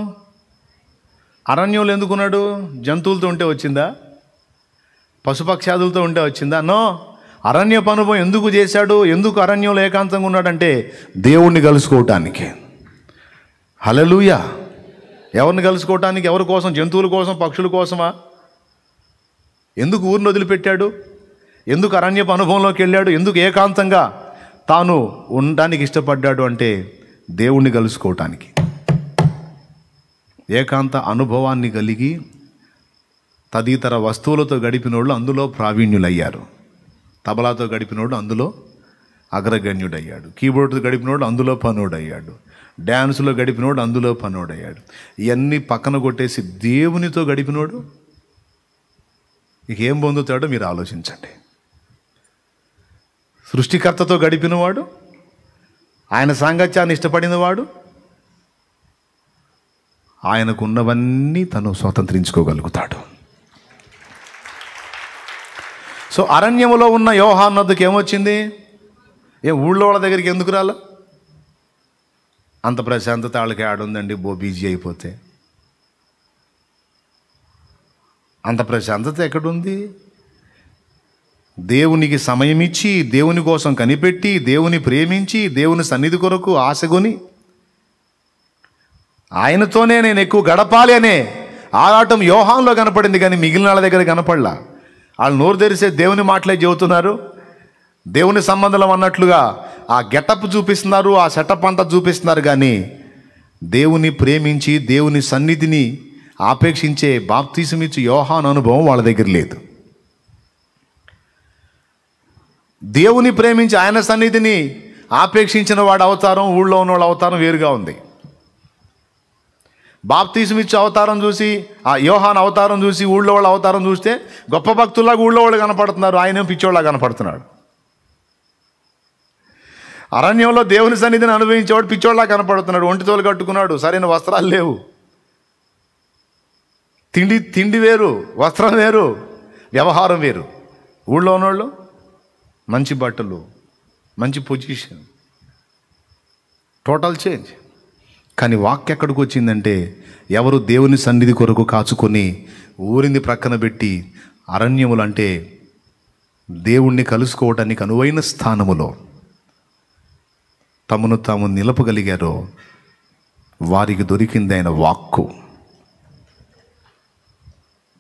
Speaker 1: అరణ్యంలో ఎందుకున్నాడు? జంతువులతో ఉంటే వచ్చిందా? పశుపక్షాదులతో ఉంటే వచ్చిందా? నో. అరణ్యపు అనుభవం ఎందుకు చేశాడు? ఎందుకు అరణ్యంలో ఏకాంతంగా ఉన్నాడంటే దేవుణ్ణి కలుసుకోవటానికి. హల్లెలూయా. ఎవరిని కలుసుకోవటానికి? ఎవరి కోసం? జంతువుల కోసం, పక్షుల కోసమా? ఎందుకు ఊరిని వదిలిపెట్టాడు? ఎందుకు అరణ్యపు అనుభవంలోకి వెళ్ళాడు? ఎందుకు ఏకాంతంగా తాను ఉండడానికి ఇష్టపడ్డాడు అంటే దేవుణ్ణి కలుసుకోవటానికి. ఏకాంత అనుభవాన్ని కలిగి తదితర వస్తువులతో గడిపినోళ్ళు అందులో ప్రావీణ్యులయ్యారు. తబలాతో గడిపినోడు అందులో అగ్రగణ్యుడయ్యాడు. కీబోర్డ్తో గడిపినోడు అందులో పనోడయ్యాడు. డ్యాన్సులో గడిపినోడు అందులో పనోడయ్యాడు. ఇవన్నీ పక్కన కొట్టేసి దేవునితో గడిపినోడు ఇక ఏం పొందుతాడో మీరు ఆలోచించండి. సృష్టికర్తతో గడిపినవాడు, ఆయన సాంగత్యాన్ని ఇష్టపడినవాడు, ఆయనకున్నవన్నీ తను స్వతంత్రించుకోగలుగుతాడు. సో అరణ్యములో ఉన్న యోహాను వద్దకు ఏమొచ్చింది? ఊళ్ళో వాళ్ళ దగ్గరికి ఎందుకు రాలా? అంత ప్రశాంతత వాళ్ళకి ఆడుందండి బిజీ అయిపోతే. అంత ప్రశాంతత ఎక్కడుంది? దేవునికి సమయం ఇచ్చి, దేవుని కోసం కనిపెట్టి, దేవుని ప్రేమించి, దేవుని సన్నిధి కొరకు ఆశగొని ఆయనతోనే నేను ఎక్కువ గడపాలి అనే ఆరాటం యోహానులో కనపడింది, కానీ మిగిలిన వాళ్ళ దగ్గర కనపడలా. వాళ్ళు నోరు తెరిసే దేవుని మాటలే చెబుతున్నారు. దేవుని సంబంధం అన్నట్లుగా ఆ గెటప్ చూపిస్తున్నారు, ఆ సెటప్ అంతా చూపిస్తున్నారు, కానీ దేవుని ప్రేమించి దేవుని సన్నిధిని ఆపేక్షించే బాప్తిసమిచ్చు యోహాను అనుభవం వాళ్ళ దగ్గర లేదు. దేవుని ప్రేమించి ఆయన సన్నిధిని ఆపేక్షించిన వాడు అవతారం, ఊళ్ళో ఉన్నవాడు అవతారం వేరుగా ఉంది. బాప్తిసమిచ్చు అవతారం చూసి, ఆ యోహాను అవతారం చూసి ఊళ్ళో వాళ్ళ అవతారం చూస్తే గొప్ప భక్తుల్లాగా ఊళ్ళో వాళ్ళు కనపడుతున్నారు, ఆయన పిచ్చోళ్ళగా కనపడుతున్నాడు. అరణ్యంలో దేవుని సన్నిధిని అనుభవించేవాడు పిచ్చోళ్ళలా కనపడుతున్నాడు. ఒంటితోలు కట్టుకున్నాడు, సరైన వస్త్రాలు లేవు, తిండి వేరు, వస్త్రం వేరు, వ్యవహారం వేరు. ఊళ్ళో ఉన్నోళ్ళు మంచి బట్టలు, మంచి పొజిషన్, టోటల్ చేంజ్. కానీ వాక్యం ఎక్కడికి వచ్చిందంటే ఎవరు దేవుని సన్నిధి కొరకు కాచుకొని ఊరిని ప్రక్కన పెట్టి అరణ్యములు అంటే దేవుణ్ణి కలుసుకోవడానికి అనువైన స్థానములో తమను తాము నిలపగలిగారో వారికి దొరికింది ఆయన వాక్కు.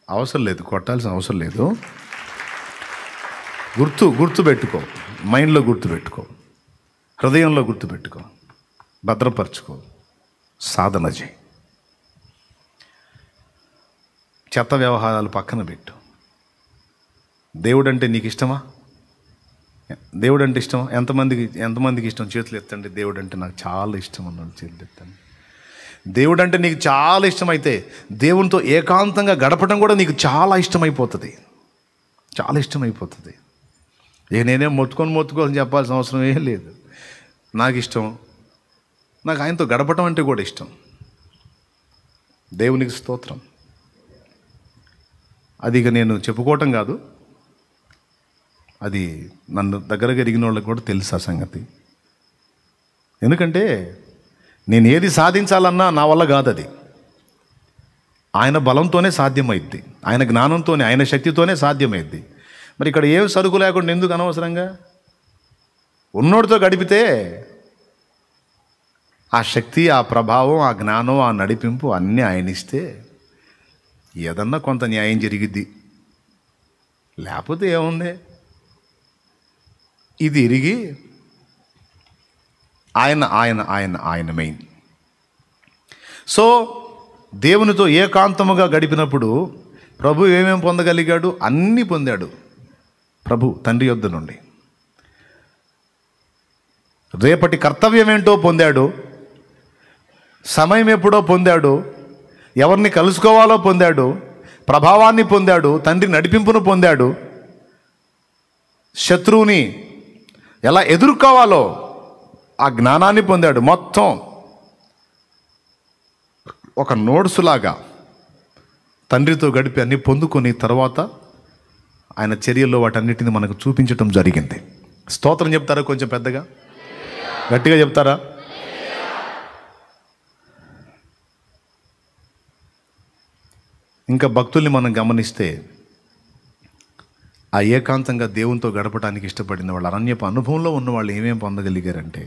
Speaker 1: అవసరం లేదు, కొట్టాల్సిన అవసరం లేదు. గుర్తుపెట్టుకో, మైండ్లో గుర్తుపెట్టుకో, హృదయంలో గుర్తుపెట్టుకో, భద్రపరచుకో, సాధన చేయి. చెత్త వ్యవహారాలు పక్కన పెట్టు. దేవుడు అంటే నీకు ఇష్టమా? దేవుడు అంటే ఇష్టమా? ఎంతమందికి ఇష్టం? చేతులు ఎత్తండి. దేవుడు అంటే నాకు చాలా ఇష్టం అన్నాడు, చేతులు ఎత్తండి. దేవుడు అంటే నీకు చాలా ఇష్టమైతే దేవునితో ఏకాంతంగా గడపడం కూడా నీకు చాలా ఇష్టమైపోతుంది, చాలా ఇష్టమైపోతుంది. నేనేం మొత్తుకోని చెప్పాల్సిన అవసరం ఏం లేదు. నాకు ఇష్టం, నాకు ఆయనతో గడపటం అంటే కూడా ఇష్టం. దేవునికి స్తోత్రం. అది ఇక నేను చెప్పుకోవటం కాదు, అది నన్ను దగ్గరగా ఎరిగిన వాళ్ళకి కూడా తెలుసు ఆ సంగతి. ఎందుకంటే నేను ఏది సాధించాలన్నా నా వల్ల కాదు, అది ఆయన బలంతోనే సాధ్యమైద్ది, ఆయన జ్ఞానంతోనే, ఆయన శక్తితోనే సాధ్యమైద్ది. మరి ఇక్కడ ఏం సరుకు లేకుండా ఎందుకు అనవసరంగా? ఉన్నోడితో గడిపితే ఆ శక్తి, ఆ ప్రభావం, ఆ జ్ఞానం, ఆ నడిపింపు అన్నీ ఆయన ఇస్తే ఏదన్నా కొంత న్యాయం జరిగిద్ది. లేకపోతే ఏముంది? ఇది ఎరిగి ఆయన మెయిన్. సో దేవునితో ఏకాంతముగా గడిపినప్పుడు ప్రభు ఏమేమి పొందగలిగాడు? అన్నీ పొందాడు ప్రభు తండ్రి యొద్ద నుండి. రేపటి కర్తవ్యం ఏంటో పొందాడు, సమయం ఎప్పుడో పొందాడు, ఎవరిని కలుసుకోవాలో పొందాడు, ప్రభావాన్ని పొందాడు, తండ్రి నడిపింపును పొందాడు, శత్రువుని ఎలా ఎదుర్కోవాలో ఆ జ్ఞానాన్ని పొందాడు. మొత్తం ఒక నోట్సులాగా తండ్రితో గడిపి అన్ని పొందుకొని తర్వాత ఆయన చర్యల్లో వాటన్నిటిని మనకు చూపించటం జరిగింది. స్తోత్రం చెప్తారా? కొంచెం పెద్దగా గట్టిగా చెప్తారా? ఇంకా భక్తుల్ని మనం గమనిస్తే ఆ ఏకాంతంగా దేవునితో గడపడానికి ఇష్టపడిన వాళ్ళు, అరణ్యపు అనుభవంలో ఉన్న వాళ్ళు ఏమేం పొందగలిగారంటే,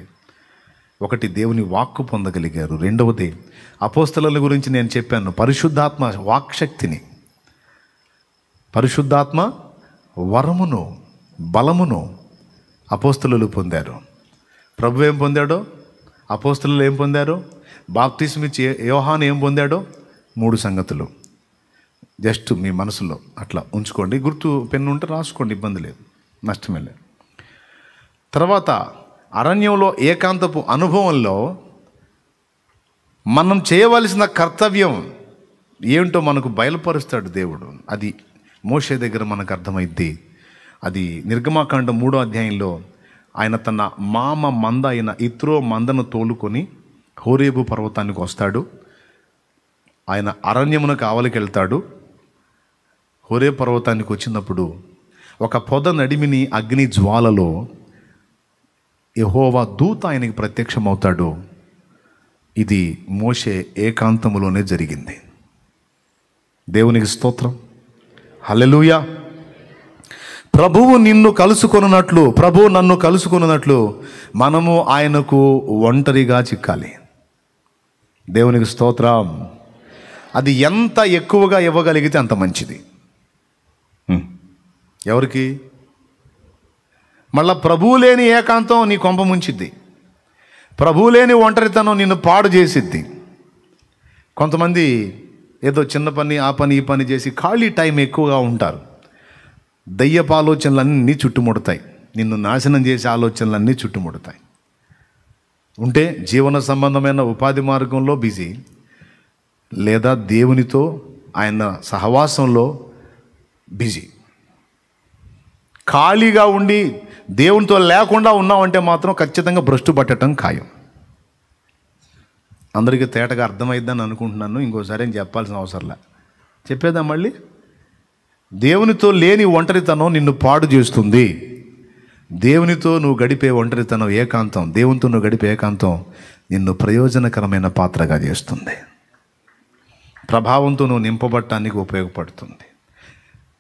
Speaker 1: ఒకటి దేవుని వాక్కు పొందగలిగారు. రెండవది అపోస్తలుల గురించి నేను చెప్పాను, పరిశుద్ధాత్మ వాక్శక్తిని, పరిశుద్ధాత్మ వరమును, బలమును అపోస్తలులు పొందారు. ప్రభు ఏం పొందాడో, అపోస్తలులు ఏం పొందారో, బాప్తిస్మిచ్చి యోహాను ఏం పొందాడో, 3 సంగతులు జస్ట్ మీ మనసులో అట్లా ఉంచుకోండి. గుర్తు పెన్ను ఉంటే రాసుకోండి, ఇబ్బంది లేదు, నష్టమే లేదు. తర్వాత అరణ్యంలో ఏకాంతపు అనుభవంలో మనం చేయవలసిన కర్తవ్యం ఏమిటో మనకు బయలుపరుస్తాడు దేవుడు. అది మోషే దగ్గర మనకు అర్థమైద్ది. అది నిర్గమాకాండం 3వ అధ్యాయంలో ఆయన తన మామ మంద అయిన ఇత్రో మందను తోలుకొని హోరేబు పర్వతానికి వస్తాడు. ఆయన అరణ్యమునకు కావలికి వెళ్తాడు. హోరే పర్వతానికి వచ్చినప్పుడు ఒక పొద నడిమిని అగ్ని జ్వాలలో యెహోవా దూత ఆయనకి ప్రత్యక్షమవుతాడు. ఇది మోషే ఏకాంతములోనే జరిగింది. దేవునికి స్తోత్రం, హల్లెలూయా. ప్రభువు నిన్ను కలుసుకొనున్నట్లు, ప్రభువు నన్ను కలుసుకొనున్నట్లు మనము ఆయనకు ఒంటరిగా చిక్కాలి. దేవునికి స్తోత్రం. అది ఎంత ఎక్కువగా ఇవ్వగలిగితే అంత మంచిది. ఎవరికి? మళ్ళా ప్రభువు లేని ఏకాంతం నీ కొంప ముంచిద్ది. ప్రభువు లేని ఒంటరితనం నిన్ను పాడు చేసిద్ది. కొంతమంది ఏదో చిన్న పని, ఆ పని, ఈ పని చేసి ఖాళీ టైం ఎక్కువగా ఉంటారు. దయ్యపు ఆలోచనలన్నీ చుట్టుముడతాయి, నిన్ను నాశనం చేసే ఆలోచనలన్నీ చుట్టుముడతాయి. ఉంటే జీవన సంబంధమైన ఉపాధి మార్గంలో బిజీ, లేదా దేవునితో ఆయన సహవాసంలో బిజీ. ఖాళీగా ఉండి దేవునితో లేకుండా ఉన్నామంటే మాత్రం ఖచ్చితంగా భ్రష్టు పట్టడం ఖాయం. అందరికీ తేటగా అర్థమైద్దని అనుకుంటున్నాను. ఇంకోసారి ఏం చెప్పాల్సిన అవసరంలే, చెప్పేదా మళ్ళీ. దేవునితో లేని ఒంటరితనం నిన్ను పాడు చేస్తుంది. దేవునితో నువ్వు గడిపే ఒంటరితనం, ఏకాంతం, దేవునితో నువ్వు గడిపే ఏకాంతం నిన్ను ప్రయోజనకరమైన పాత్రగా చేస్తుంది. ప్రభావంతో నువ్వు నింపబడటానికి ఉపయోగపడుతుంది.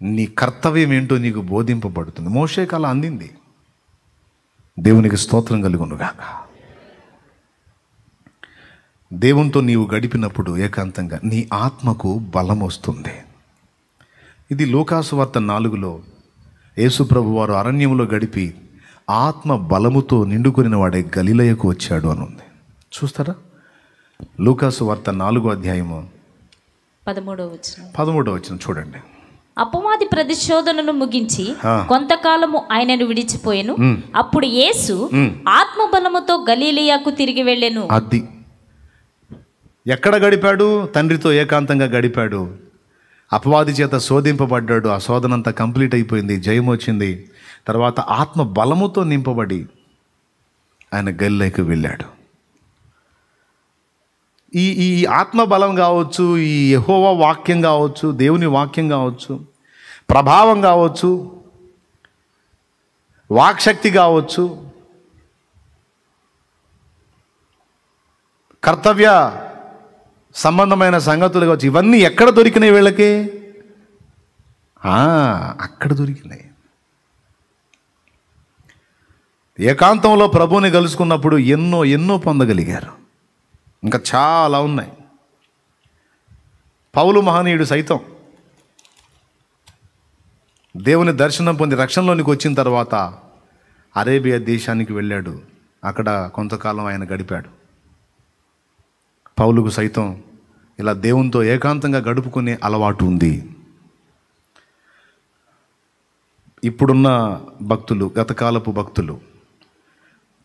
Speaker 1: నీ కర్తవ్యం ఏంటో నీకు బోధింపబడుతుంది. మోషేకు అలా అందింది. దేవునికి స్తోత్రం కలుగునుగాక. దేవునితో నీవు గడిపినప్పుడు ఏకాంతంగా నీ ఆత్మకు బలం వస్తుంది. ఇది లూకాసు వార్త 4లో యేసు ప్రభు వారు అరణ్యంలో గడిపి ఆత్మ బలముతో నిండుకొనిన వాడే గలిలయకు వచ్చాడు అని ఉంది. చూస్తారా? లూకాసు వార్త 4వ అధ్యాయము 13వ వచనం చూడండి.
Speaker 3: అపవాది ప్రతిశోధనను ముగించి కొంతకాలము ఆయనను విడిచిపోయెను. అప్పుడు యేసు ఆత్మబలముతో గలిలయకు తిరిగి వెళ్ళెను.
Speaker 1: అది ఎక్కడ గడిపాడు? తండ్రితో ఏకాంతంగా గడిపాడు. అపవాది చేత శోధింపబడ్డాడు. ఆ శోధనంతా కంప్లీట్ అయిపోయింది, జయం వచ్చింది. తర్వాత ఆత్మ బలముతో నింపబడి ఆయన గలిలయకు వెళ్ళాడు. ఈ ఆత్మ బలం కావచ్చు, ఈ యెహోవా వాక్యం కావచ్చు, దేవుని వాక్యం కావచ్చు, ప్రభావం కావచ్చు, వాక్శక్తి కావచ్చు, కర్తవ్య సంబంధమైన సంగతులు కావచ్చు, ఇవన్నీ ఎక్కడ దొరికినాయి వీళ్ళకి? అక్కడ దొరికినాయి. ఏకాంతంలో ప్రభువుని కలుసుకున్నప్పుడు ఎన్నో ఎన్నో పొందగలిగారు. ఇంకా చాలా ఉన్నాయి. పౌలు మహనీయుడు సైతం దేవుని దర్శనం పొంది రక్షణలోనికి వచ్చిన తర్వాత అరేబియా దేశానికి వెళ్ళాడు. అక్కడ కొంతకాలం ఆయన గడిపాడు. పౌలుకు సైతం ఇలా దేవునితో ఏకాంతంగా గడుపుకునే అలవాటు ఉంది. ఇప్పుడున్న భక్తులు, గతకాలపు భక్తులు,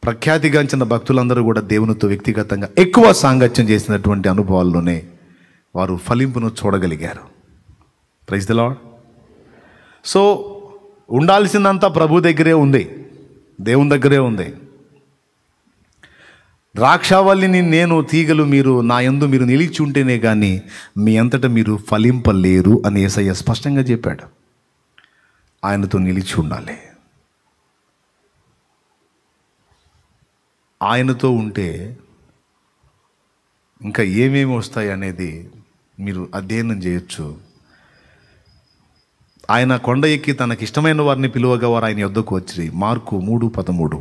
Speaker 1: ప్రఖ్యాతిగాంచిన భక్తులందరూ కూడా దేవునితో వ్యక్తిగతంగా ఎక్కువ సాంగత్యం చేసినటువంటి అనుభవాల్లోనే వారు ఫలింపును చూడగలిగారు. Praise the lord. సో ఉండాల్సిందంతా ప్రభు దగ్గరే ఉంది, దేవుని దగ్గరే ఉంది. ద్రాక్షావల్లిని నేను, తీగలు మీరు, నా యందు మీరు నిలిచి ఉంటేనే కానీ మీ అంతటా మీరు ఫలింపలేరు అని యేసయ్య స్పష్టంగా చెప్పాడు. ఆయనతో నిలిచి ఉండాలి. ఆయనతో ఉంటే ఇంకా ఏమేమి వస్తాయి అనేది మీరు అధ్యయనం చేయొచ్చు. ఆయన కొండ ఎక్కి తనకిష్టమైన వారిని పిలువగా వారు ఆయన యొద్దకు వచ్చి మార్కు 3:13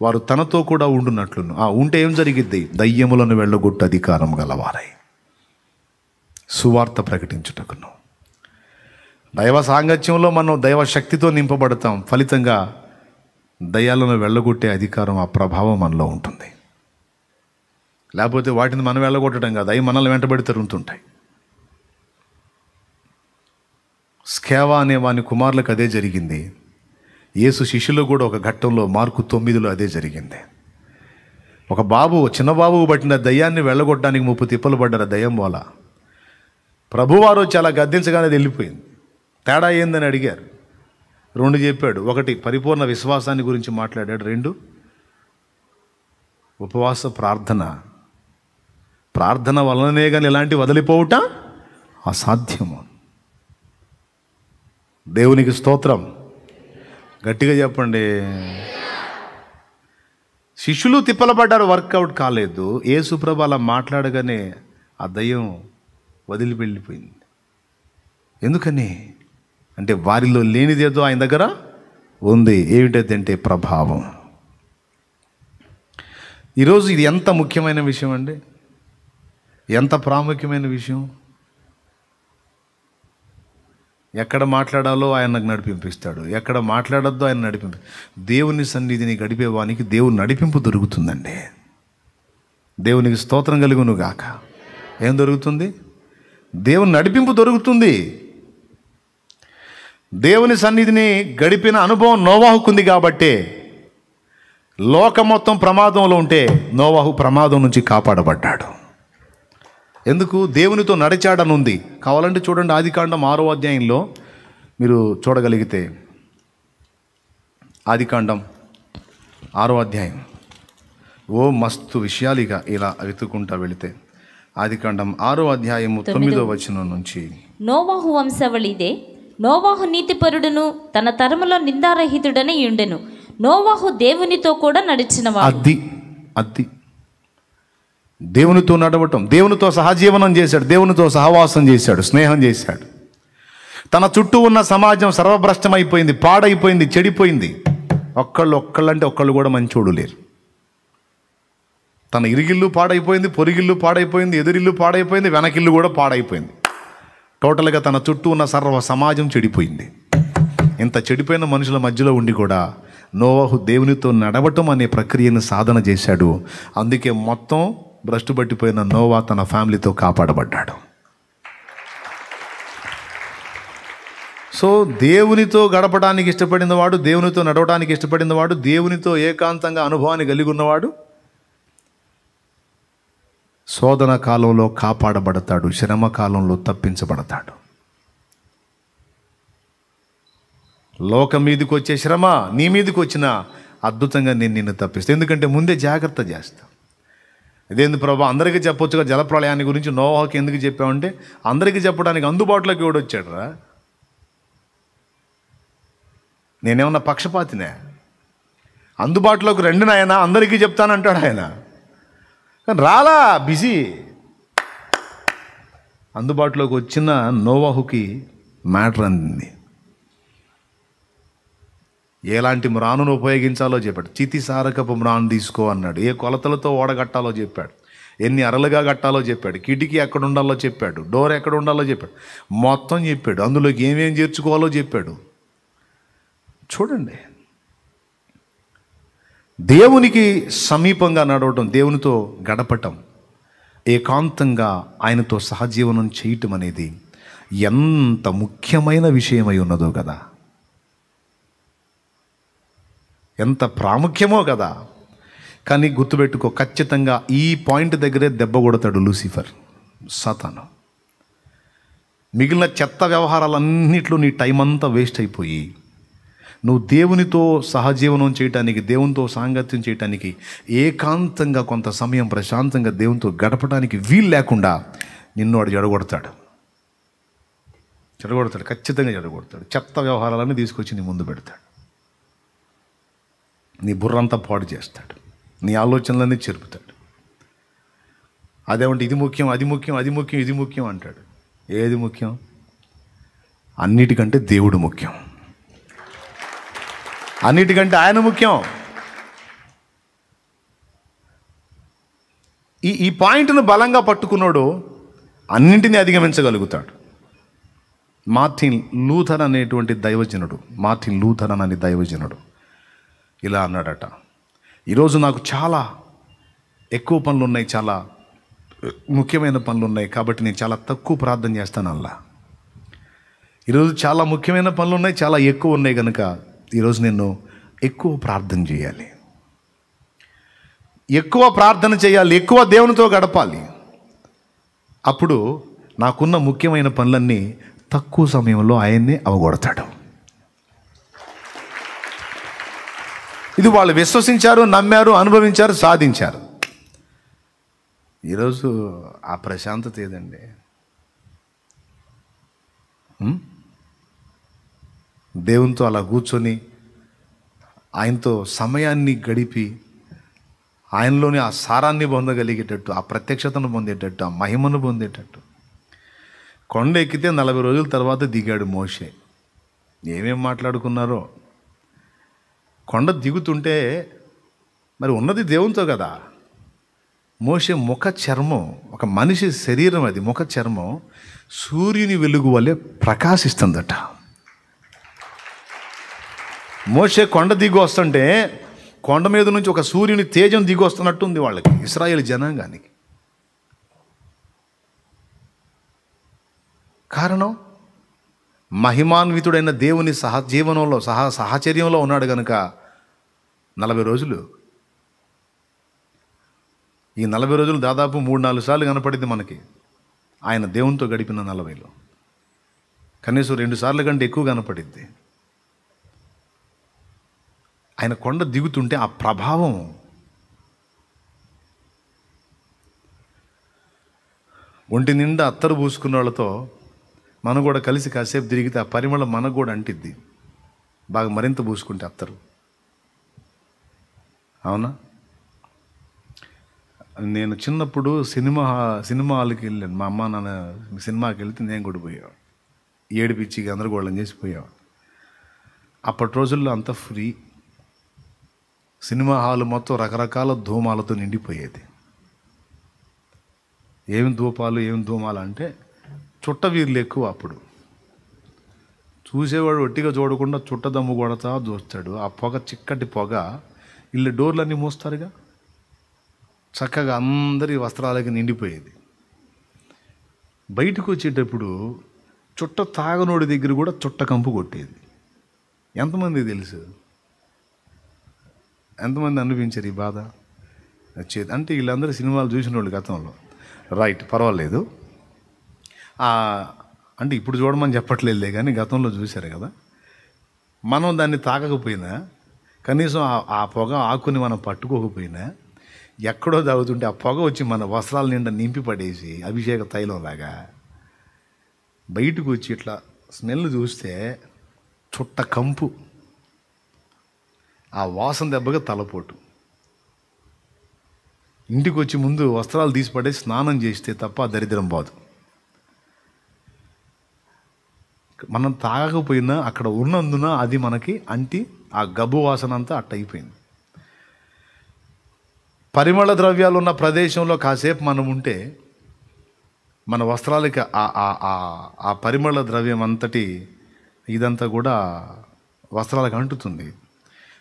Speaker 1: వారు తనతో కూడా ఉండునట్లును. ఉంటే ఏం జరిగిద్ది? దయ్యములను వెళ్ళగొట్టు అధికారం గలవారై సువార్త ప్రకటించుటకును. దైవ సాంగత్యంలో మనం దైవ శక్తితో నింపబడతాం. ఫలితంగా దయ్యాలను వెళ్ళగొట్టే అధికారం, ఆ ప్రభావం మనలో ఉంటుంది. లేకపోతే వాటిని మనం వెళ్ళగొట్టడం కాదు, అవి మనల్ని వెంటబడి తరుగుతుంటాయి. స్కేవా అనే వాని కుమారులకు అదే జరిగింది. యేసు శిష్యులు కూడా ఒక ఘట్టంలో మార్కు 9 అదే జరిగింది. ఒక చిన్న బాబుకు పట్టిన దయ్యాన్ని వెళ్ళగొట్టడానికి 30 తిప్పలు పడ్డారు దయ్యం వల్ల. ప్రభువారు చాలా గద్దించగానే వెళ్ళిపోయింది. తేడా ఏందని అడిగారు. 2 చెప్పాడు. 1 పరిపూర్ణ విశ్వాసాన్ని గురించి మాట్లాడాడు. 2 ఉపవాస ప్రార్థన వలననే కానీ ఇలాంటి వదిలిపోవుట అసాధ్యము. దేవునికి స్తోత్రం. గట్టిగా చెప్పండి. శిష్యులు తిప్పలపడ్డారు, వర్కౌట్ కాలేదు. యేసుప్రభు అలా మాట్లాడగానే ఆ దయ్యం వదిలి వెళ్ళిపోయింది. ఎందుకని అంటే వారిలో లేనిదేదో ఆయన దగ్గర ఉంది. ఏమిటంటే ప్రభావం. ఈరోజు ఇది ఎంత ముఖ్యమైన విషయం అండి, ఎంత ప్రాముఖ్యమైన విషయం. ఎక్కడ మాట్లాడాలో ఆయనకు నడిపింపిస్తాడు, ఎక్కడ మాట్లాడద్దో ఆయన నడిపింపు. దేవుని సన్నిధిని గడిపేవానికి దేవుని నడిపింపు దొరుకుతుందండి. దేవునికి స్తోత్రం కలుగును గాక. ఏం దొరుకుతుంది? దేవుని నడిపింపు దొరుకుతుంది. దేవుని సన్నిధిని గడిపిన అనుభవం నోవాహుకుంది కాబట్టే లోకం మొత్తం ప్రమాదంలో ఉంటే నోవాహు ప్రమాదం నుంచి కాపాడబడ్డాడు. ఎందుకు? దేవునితో నడిచాడనుంది. కావాలంటే చూడండి, ఆదికాండం 6వ అధ్యాయంలో మీరు చూడగలిగితే, ఆదికాండం 6వ అధ్యాయం మస్తు విషయాలు ఇక ఇలా వెతుక్కుంటా వెళితే, ఆదికాండం 6వ అధ్యాయము 9వ వచనం నుంచి,
Speaker 3: నోవాహు వంశవళిదే. నోవాహు నీతిపరుడును తన తరములో నిందారహితుడని ఉండెను. నోవాహు దేవునితో కూడా నడిచినవాడు.
Speaker 1: అది దేవునితో నడవటం, దేవునితో సహజీవనం చేశాడు, దేవునితో సహవాసం చేశాడు, స్నేహం చేశాడు. తన చుట్టూ ఉన్న సమాజం సర్వభ్రష్టమైపోయింది, పాడైపోయింది, చెడిపోయింది. ఒక్కళ్ళంటే ఒక్కళ్ళు కూడా మంచోడు లేరు. తన ఇరిగిల్లు పాడైపోయింది, పొరిగిల్లు పాడైపోయింది, ఎదురిల్లు పాడైపోయింది, వెనకిల్లు కూడా పాడైపోయింది. టోటల్గా తన చుట్టూ ఉన్న సర్వ సమాజం చెడిపోయింది. ఇంత చెడిపోయిన మనుషుల మధ్యలో ఉండి కూడా నోవాహు దేవునితో నడవటం అనే ప్రక్రియను సాధన చేశాడు. అందుకే మొత్తం భ్రష్టు పట్టిపోయిన నోవా తన ఫ్యామిలీతో కాపాడబడ్డాడు. సో దేవునితో గడపడానికి ఇష్టపడిన వాడు, దేవునితో నడవడానికి ఇష్టపడిన వాడు, దేవునితో ఏకాంతంగా అనుభవాన్ని కలిగి ఉన్నవాడు శోధన కాలంలో కాపాడబడతాడు, శ్రమ కాలంలో తప్పించబడతాడు. లోకం మీదకి వచ్చే శ్రమ నీ మీదకి వచ్చినా అద్భుతంగా నేను నిన్ను తప్పిస్తాను. ఎందుకంటే ముందే జాగ్రత్త చేస్తా. ఇదేంది ప్రభా, అందరికీ చెప్పొచ్చుగా జలప్రళయాన్ని గురించి, నోవాహుకి ఎందుకు చెప్పామంటే అందరికీ చెప్పడానికి అందుబాటులోకి ఎవడొచ్చాడు రా? నేనేమన్నా పక్షపాతినే? అందుబాటులోకి రండి నాయన, అందరికీ చెప్తానంటాడు ఆయన. కానీ రాలా, బిజీ. అందుబాటులోకి వచ్చిన నోవాహుకి మ్యాటర్ అందింది. ఎలాంటి మ్రానును ఉపయోగించాలో చెప్పాడు. చితిసారకపు మ్రాను తీసుకో అన్నాడు. ఏ కొలతలతో ఓడగట్టాలో చెప్పాడు. ఎన్ని అరలుగా కట్టాలో చెప్పాడు. కిటికీ ఎక్కడ ఉండాలో చెప్పాడు. డోర్ ఎక్కడ ఉండాలో చెప్పాడు. మొత్తం చెప్పాడు. అందులోకి ఏమేం చేర్చుకోవాలో చెప్పాడు. చూడండి, దేవునికి సమీపంగా నడవటం, దేవునితో గడపటం, ఏకాంతంగా ఆయనతో సహజీవనం చేయటం అనేది ఎంత ముఖ్యమైన విషయమై ఉన్నదో కదా, ఎంత ప్రాముఖ్యమో కదా. కానీ గుర్తుపెట్టుకో, ఖచ్చితంగా ఈ పాయింట్ దగ్గరే దెబ్బ కొడతాడు లూసిఫర్, సాతాను. మిగిలిన చెత్త వ్యవహారాలన్నింటిలో నీ టైం అంతా వేస్ట్ అయిపోయి నువ్వు దేవునితో సహజీవనం చేయటానికి, దేవునితో సాంగత్యం చేయటానికి, ఏకాంతంగా కొంత సమయం ప్రశాంతంగా దేవునితో గడపడానికి వీలు లేకుండా నిన్ను వాడు చెడగొడతాడు, ఖచ్చితంగా చెడగొడతాడు. చెత్త వ్యవహారాలన్నీ తీసుకొచ్చి నీ ముందు పెడతాడు. నీ బుర్రంతా పాడు చేస్తాడు, నీ ఆలోచనలన్నీ చెరుపుతాడు. అదేమంటే ఇది ముఖ్యం, అది ముఖ్యం, అది ముఖ్యం, ఇది ముఖ్యం అంటాడు. ఏది ముఖ్యం? అన్నిటికంటే దేవుడు ముఖ్యం, అన్నిటికంటే ఆయన ముఖ్యం. ఈ పాయింట్ను బలంగా పట్టుకున్నాడు అన్నింటినీ అధిగమించగలుగుతాడు. మార్టిన్ లూథర్ అనేటువంటి దైవజనుడు, మార్టిన్ లూథర్ అనే దైవజనుడు ఇలా అన్నాడట, ఈరోజు నాకు చాలా ఎక్కువ పనులు ఉన్నాయి, చాలా ముఖ్యమైన పనులు ఉన్నాయి, కాబట్టి నేను చాలా తక్కువ ప్రార్థన చేస్తాను అల్లా. ఈరోజు చాలా ముఖ్యమైన పనులు ఉన్నాయి, చాలా ఎక్కువ ఉన్నాయి కనుక ఈరోజు నేను ఎక్కువ ప్రార్థన చేయాలి, ఎక్కువ ప్రార్థన చేయాలి, ఎక్కువ దేవునితో గడపాలి. అప్పుడు నాకున్న ముఖ్యమైన పనులన్నీ తక్కువ సమయంలో ఆయన్ని అవగొడతాడు. ఇది వాళ్ళు విశ్వసించారు, నమ్మారు, అనుభవించారు, సాధించారు. ఈరోజు ఆ ప్రశాంతత ఏదండి? దేవునితో అలా కూర్చొని ఆయనతో సమయాన్ని గడిపి ఆయనలోని ఆ సారాన్ని పొందగలిగేటట్టు, ఆ ప్రత్యక్షతను పొందేటట్టు, ఆ మహిమను పొందేటట్టు. కొండ ఎక్కితే 40 రోజుల తర్వాత దిగాడు మోషే. ఏమేం మాట్లాడుకున్నారో. కొండ దిగుతుంటే మరి ఉన్నది దేవునితో కదా. మోషే ముఖ చర్మం, ఒక మనిషి శరీరం, అది ముఖ చర్మం సూర్యుని వెలుగు వలె ప్రకాశిస్తుందట. మోషే కొండ దిగి వస్తుంటే కొండ మీద నుంచి ఒక సూర్యుని తేజం దిగి వస్తున్నట్టు ఉంది వాళ్ళకి, ఇశ్రాయేలు జనాంగానికి. కారణం మహిమాన్వితుడైన దేవుని సహజీవనంలో సహచర్యంలో ఉన్నాడు కనుక 40 రోజులు. ఈ 40 రోజులు దాదాపు 3-4 సార్లు కనపడింది మనకి. ఆయన దేవునితో గడిపిన 40లో కనీసం 2 సార్లు కంటే ఎక్కువ కనపడింది. ఆయన కొండ దిగుతుంటే ఆ ప్రభావం, ఒంటి నిండా అత్తరు పూసుకున్న వాళ్ళతో మనం కూడా కలిసి కాసేపు తిరిగితే ఆ పరిమళం మనకు కూడా అంటిద్ది, బాగా మరింత పూసుకుంటే అత్తరు. అవునా? నేను చిన్నప్పుడు సినిమా హాల్కి వెళ్ళాను. మా అమ్మ నాన్న సినిమాకి వెళ్తే నేను కూడా పోయేవాడు, ఏడిపిచ్చి గందరగోళం చేసిపోయేవాడు. అప్పటి రోజుల్లో అంతా ఫ్రీ. సినిమా హాల్ మొత్తం రకరకాల ధూమాలతో నిండిపోయేది. ఏమి ధూమాలు అంటే చుట్టవీర్లు ఎక్కువ. అప్పుడు చూసేవాడు ఒట్టిగా చూడకుండా చుట్టదమ్ము కొడతా చూస్తాడు. ఆ పొగ, చిక్కటి పొగ, ఇల్లు డోర్లన్నీ మూస్తారుగా, చక్కగా అందరి వస్త్రాలకి నిండిపోయేది. బయటకు వచ్చేటప్పుడు చుట్ట తాగనోడి దగ్గర కూడా చుట్ట కంపు కొట్టేది. ఎంతమంది తెలుసు? ఎంతమంది అనిపించారు ఈ బాధ వచ్చేది? అంటే వీళ్ళందరూ సినిమాలు చూసిన వాళ్ళు గతంలో. రైట్, పర్వాలేదు. అంటే ఇప్పుడు చూడమని చెప్పట్లేదులే, కానీ గతంలో చూశారు కదా. మనం దాన్ని తాగకపోయినా, కనీసం ఆ పొగ ఆకుని మనం పట్టుకోకపోయినా, ఎక్కడో తాగుతుంటే ఆ పొగ వచ్చి మన వస్త్రాల నిండా నింపి పడేసి అభిషేక తైలంలాగా బయటకు వచ్చి ఇట్లా స్మెల్ చూస్తే చుట్ట కంపు, ఆ వాసన దెబ్బగా తలపోటు. ఇంటికి వచ్చి ముందు వస్త్రాలు తీసి పడేసి స్నానం చేస్తే తప్ప ఆ దరిద్రం పోదు. మనం తాగకపోయినా అక్కడ ఉన్నందున అది మనకి అంటి ఆ గబ్బు వాసన అంతా అట్ట అయిపోయింది. పరిమళ ద్రవ్యాలు ఉన్న ప్రదేశంలో కాసేపు మనం ఉంటే మన వస్త్రాలకి ఆ పరిమళ ద్రవ్యం అంతటి ఇదంతా కూడా వస్త్రాలకు అంటుతుంది.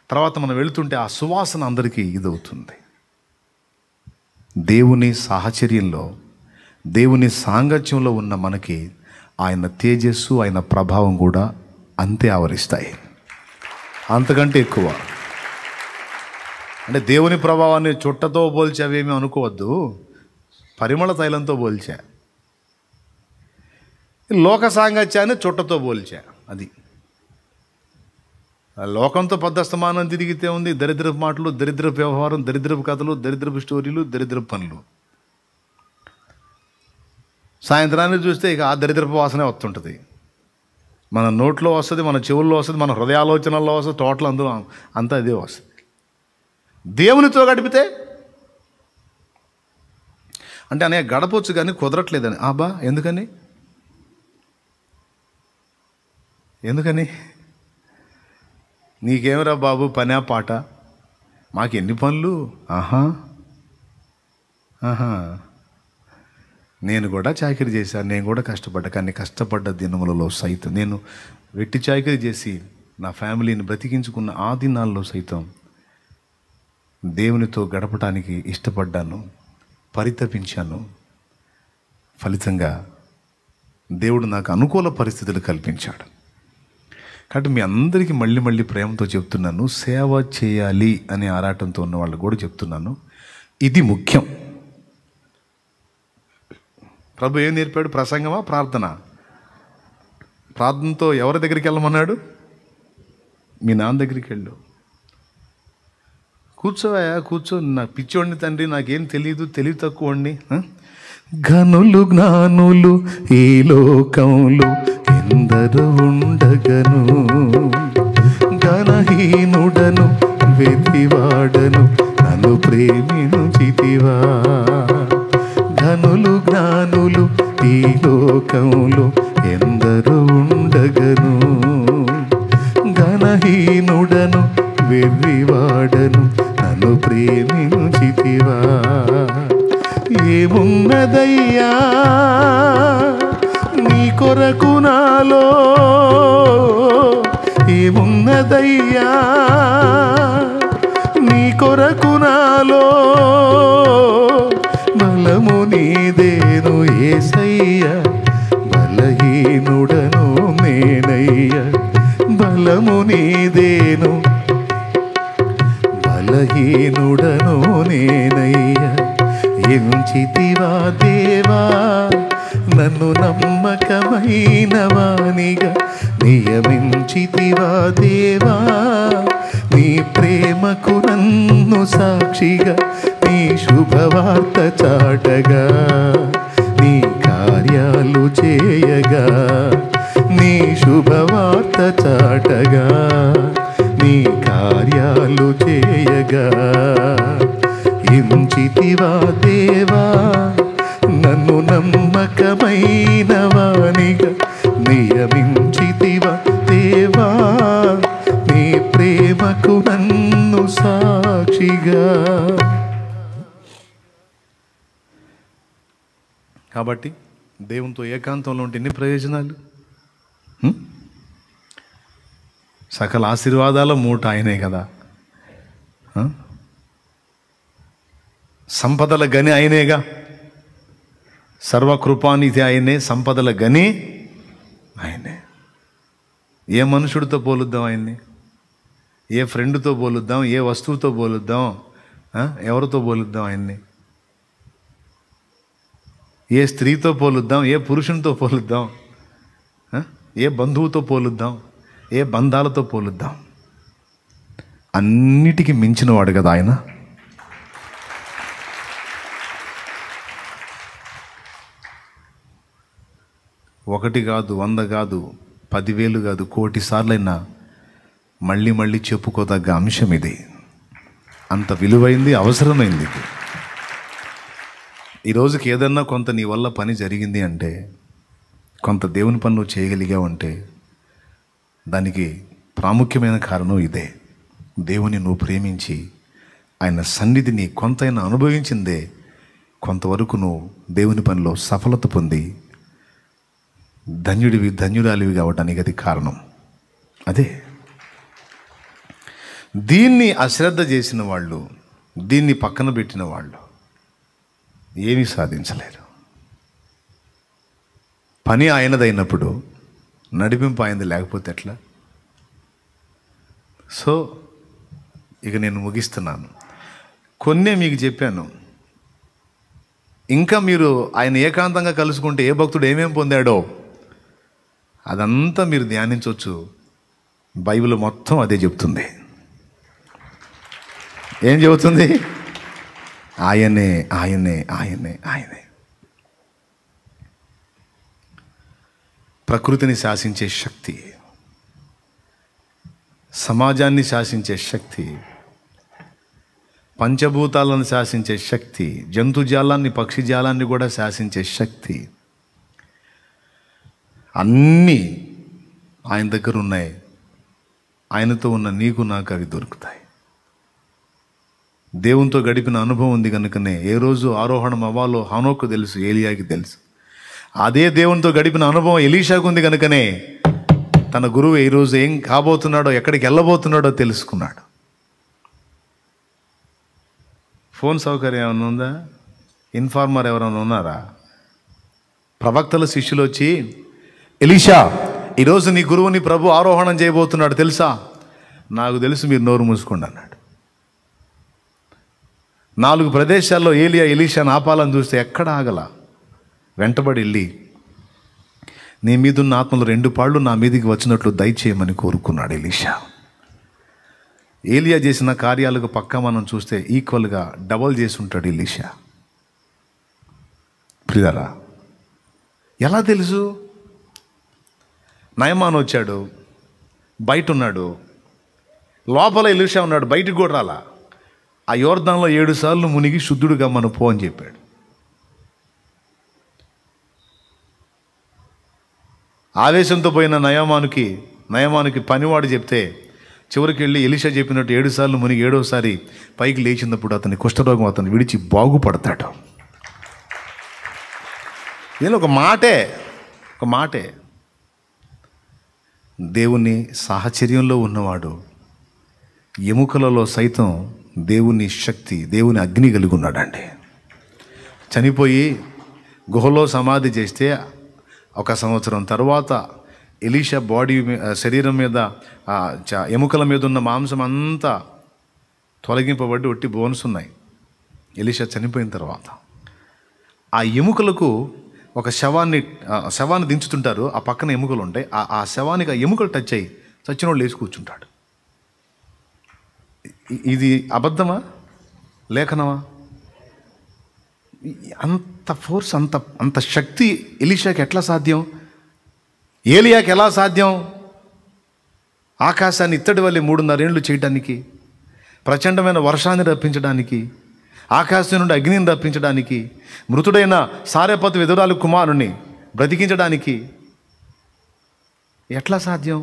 Speaker 1: తర్వాత మనం వెళుతుంటే ఆ సువాసన అందరికీ ఇదవుతుంది. దేవుని సాహచర్యంలో, దేవుని సాంగత్యంలో ఉన్న మనకి ఆయన తేజస్సు, ఆయన ప్రభావం కూడా అంతే ఆవరిస్తాయి, అంతకంటే ఎక్కువ. అంటే దేవుని ప్రభావాన్ని చుట్టతో పోల్చి అవేమీ అనుకోవద్దు, పరిమళ తైలంతో పోల్చా. లోక సాంగత్యాన్ని చుట్టతో పోల్చా. అది లోకంతో పద్దస్తమానం తిరిగితే ఉంది. దరిద్రపు మాటలు, దరిద్రపు వ్యవహారం, దరిద్రపు కథలు, దరిద్రపు స్టోరీలు, దరిద్రపు పనులు. సాయంత్రాన్ని చూస్తే ఇక ఆ దరిద్రపు వాసనే వస్తుంటుంది. మన నోట్లో వస్తుంది, మన చెవుల్లో వస్తుంది, మన హృదయాలోచనల్లో వస్తుంది, టోటల్ అందులో అంతా అదే వస్తుంది. దేవునితో గడిపితే అంటే అనే గడపవచ్చు కానీ కుదరట్లేదని. అబ్బా ఎందుకని నీకేమరా బాబు పనా పాట, మాకెన్ని పనులు. ఆహా నేను కూడా చాకరీ చేశాను, నేను కూడా కష్టపడ్డా. కానీ కష్టపడ్డ దినములలో సైతం, నేను వెట్టి చాకరీ చేసి నా ఫ్యామిలీని బ్రతికించుకున్న ఆ దినాల్లో సైతం దేవునితో గడపటానికి ఇష్టపడ్డాను, పరితపించాను. ఫలితంగా దేవుడు నాకు అనుకూల పరిస్థితులు కల్పించాడు. కాబట్టి మీ అందరికీ మళ్ళీ మళ్ళీ ప్రేమతో చెప్తున్నాను, సేవ చేయాలి అనే ఆరాటంతో ఉన్న వాళ్ళు కూడా చెప్తున్నాను, ఇది ముఖ్యం. ప్రభు ఏం నేర్పాడు? ప్రసంగమా, ప్రార్థన? ప్రార్థనతో ఎవరి దగ్గరికి వెళ్ళమన్నాడు? మీ నాన్న దగ్గరికి వెళ్ళు. కూర్చోవా, కూర్చో. నా పిచ్చోడిని తండ్రి, నాకేం తెలియదు, తెలివి తక్కువండి. ఘనులు జ్ఞానులు ఈ లోకంలో ఎందరు ఉండగను, ఘనహీనుడను వెతివాడను నన్ను ప్రేమించితివా. ఘనులు జ్ఞానులు ఈ లోకంలో ఎందరు ఉండగను, ఘనహీనుడను వెర్రివాడను నన్ను ప్రేమించితివా. ఏమున్నదయ్యా నీ కొరకు నాలో, ఏమున్నదయ్యా నీ కొరకు నాలో, బలము నీదేను యేసయ్య, బలహీనుడను నేనయ్య. బలము నీదేను, బలహీనుడను నేనయ్య. ఎంచితివా దేవా నన్ను నమ్మకమైన వానిగా, నియమించితివా దేవా నీ ప్రేమకు నన్ను సాక్షిగా. నీ శుభవార్త చాటగా, నీ కార్యాలు చేయగా, నీ శుభవార్త చాటగా, నీ కార్యాలు చేయగా. ఎంచితివా దేవా నన్ను నమ్మకమైన వానిగా, నియమించితివా దేవా నీ ప్రేమకు నన్ను సాక్షిగా. కాబట్టి దేవునితో ఏకాంతంలో ఉంటే ఎన్ని ప్రయోజనాలు. సకల ఆశీర్వాదాల మూట ఆయనే కదా. సంపదల గని ఆయనేగా. సర్వకృపానిధి ఆయనే, సంపదల గని ఆయనే. ఏ మనుషుడితో పోలుద్దాం ఆయన్ని? ఏ ఫ్రెండ్తో పోలుద్దాం? ఏ వస్తువుతో పోలుద్దాం? ఎవరితో పోలుద్దాం ఆయన్ని? ఏ స్త్రీతో పోలుద్దాం? ఏ పురుషునితో పోలుద్దాం? ఏ బంధువుతో పోలుద్దాం? ఏ బంధాలతో పోలుద్దాం? అన్నిటికీ మించినవాడు కదా ఆయన. ఒకటి కాదు, 100 కాదు, 10,000 కాదు, 1,000,000 సార్లైనా మళ్ళీ మళ్ళీ చెప్పుకోదగ్గ అంశం ఇది. అంత విలువైంది, అవసరమైంది. ఈరోజుకి ఏదన్నా కొంత నీ వల్ల పని జరిగింది అంటే, కొంత దేవుని పని నువ్వు చేయగలిగావు అంటే, దానికి ప్రాముఖ్యమైన కారణం ఇదే. దేవుని నువ్వు ప్రేమించి ఆయన సన్నిధిని కొంతైనా అనుభవించిందే కొంతవరకు నువ్వు దేవుని పనిలో సఫలత పొంది ధన్యుడివి, ధన్యురాలివి కావడానికి అది కారణం. అదే దీన్ని అశ్రద్ధ చేసిన వాళ్ళు, దీన్ని పక్కన పెట్టిన వాళ్ళు ఏమీ సాధించలేరు. పని ఆయనదైనప్పుడు నడిపింపు ఆయనది లేకపోతే ఎట్లా? సో ఇక నేను ముగిస్తున్నాను. కొన్నే మీకు చెప్పాను. ఇంకా మీరు ఆయన ఏకాంతంగా కలుసుకుంటే ఏ భక్తుడు ఏమేం పొందాడో అదంతా మీరు ధ్యానించవచ్చు. బైబిల్ మొత్తం అదే చెప్తుంది. ఏం చెబుతుంది? ఆయనే ఆయనే ఆయనే ఆయనే. ప్రకృతిని శాసించే శక్తి, సమాజాన్ని శాసించే శక్తి, పంచభూతాలను శాసించే శక్తి, జంతుజాలాన్ని పక్షిజాలాన్ని కూడా శాసించే శక్తి, అన్నీ ఆయన దగ్గర ఉన్నాయి. ఆయనతో ఉన్న నీకు నాకు అవి దొరుకుతాయి. దేవునితో గడిపిన అనుభవం ఉంది కనుకనే ఏ రోజు ఆరోహణం అవ్వాలో హనోకు తెలుసు, ఏలియాకి తెలుసు. అదే దేవునితో గడిపిన అనుభవం ఎలీషాకు ఉంది కనుకనే తన గురువు ఈ రోజు ఏం కాబోతున్నాడో, ఎక్కడికి వెళ్ళబోతున్నాడో తెలుసుకున్నాడు. ఫోన్ సౌకర్యం ఏమైనా ఉందా? ఇన్ఫార్మర్ ఎవరైనా ఉన్నారా? ప్రవక్తల శిష్యులు వచ్చి, ఎలీషా ఈరోజు నీ గురువుని ప్రభు ఆరోహణం చేయబోతున్నాడు తెలుసా? నాకు తెలుసు, మీరు నోరు మూసుకోండి అన్నాడు. 4 ప్రదేశాల్లో ఏలియా ఎలీషాను ఆపాలని చూస్తే ఎక్కడ ఆగల. వెంటబడి వెళ్ళి, నీ మీదున్న ఆత్మలు 2 పాళ్ళు నా మీదికి వచ్చినట్లు దయచేయమని కోరుకున్నాడు ఎలీషా. ఏలియా చేసిన కార్యాలకు పక్కా మనం చూస్తే ఈక్వల్గా డబల్ చేసి ఉంటాడు ఎలీషా. ప్రియులారా, ఎలా తెలుసు? నయమాను వచ్చాడు, బయట ఉన్నాడు. లోపల ఎలీషా ఉన్నాడు, బయటికి కూడా రాలా. ఆ యోర్దాన్లో 7 సార్లు మునిగి శుద్ధుడుగా మనం పో అని చెప్పాడు. ఆవేశంతో పోయిన నయమానుకి పనివాడు చెప్తే చివరికి వెళ్ళి ఎలీషా చెప్పినట్టు 7 సార్లు మునిగి 7వసారి పైకి లేచినప్పుడు అతని కుష్ఠరోగం అతను విడిచి బాగుపడతాడు. నేను ఒక మాటే దేవుని సాహచర్యంలో ఉన్నవాడు ఎముకలలో సైతం దేవుని శక్తి, దేవుని అగ్ని కలిగి ఉన్నాడండి. చనిపోయి గుహలో సమాధి చేస్తే 1 సంవత్సరం తర్వాత ఎలీషా బాడీ శరీరం మీద ఎముకల మీద ఉన్న మాంసం అంతా తొలగింపబడి ఒట్టి బోన్స్ ఉన్నాయి. ఎలీషా చనిపోయిన తర్వాత ఆ ఎముకలకు ఒక శవాన్ని దించుతుంటారు. ఆ పక్కన ఎముకలు ఉంటాయి. ఆ శవానికి ఆ ఎముకలు టచ్ అయ్యి చచ్చినోళ్ళు లేచి కూర్చుంటాడు. ఇది అబద్ధమా లేఖనమా? అంత ఫోర్స్, అంత శక్తి ఎలీషాకి ఎట్లా సాధ్యం? ఏలియాకి ఎలా సాధ్యం? ఆకాశాన్ని ఇత్తడి వల్లే 3.5 ఏళ్ళు చేయడానికి, ప్రచండమైన వర్షాన్ని రప్పించడానికి, ఆకాశం నుండి అగ్నిని రప్పించడానికి, మృతుడైన సారెపతు విధురాలు కుమారుణ్ణి బ్రతికించడానికి ఎట్లా సాధ్యం?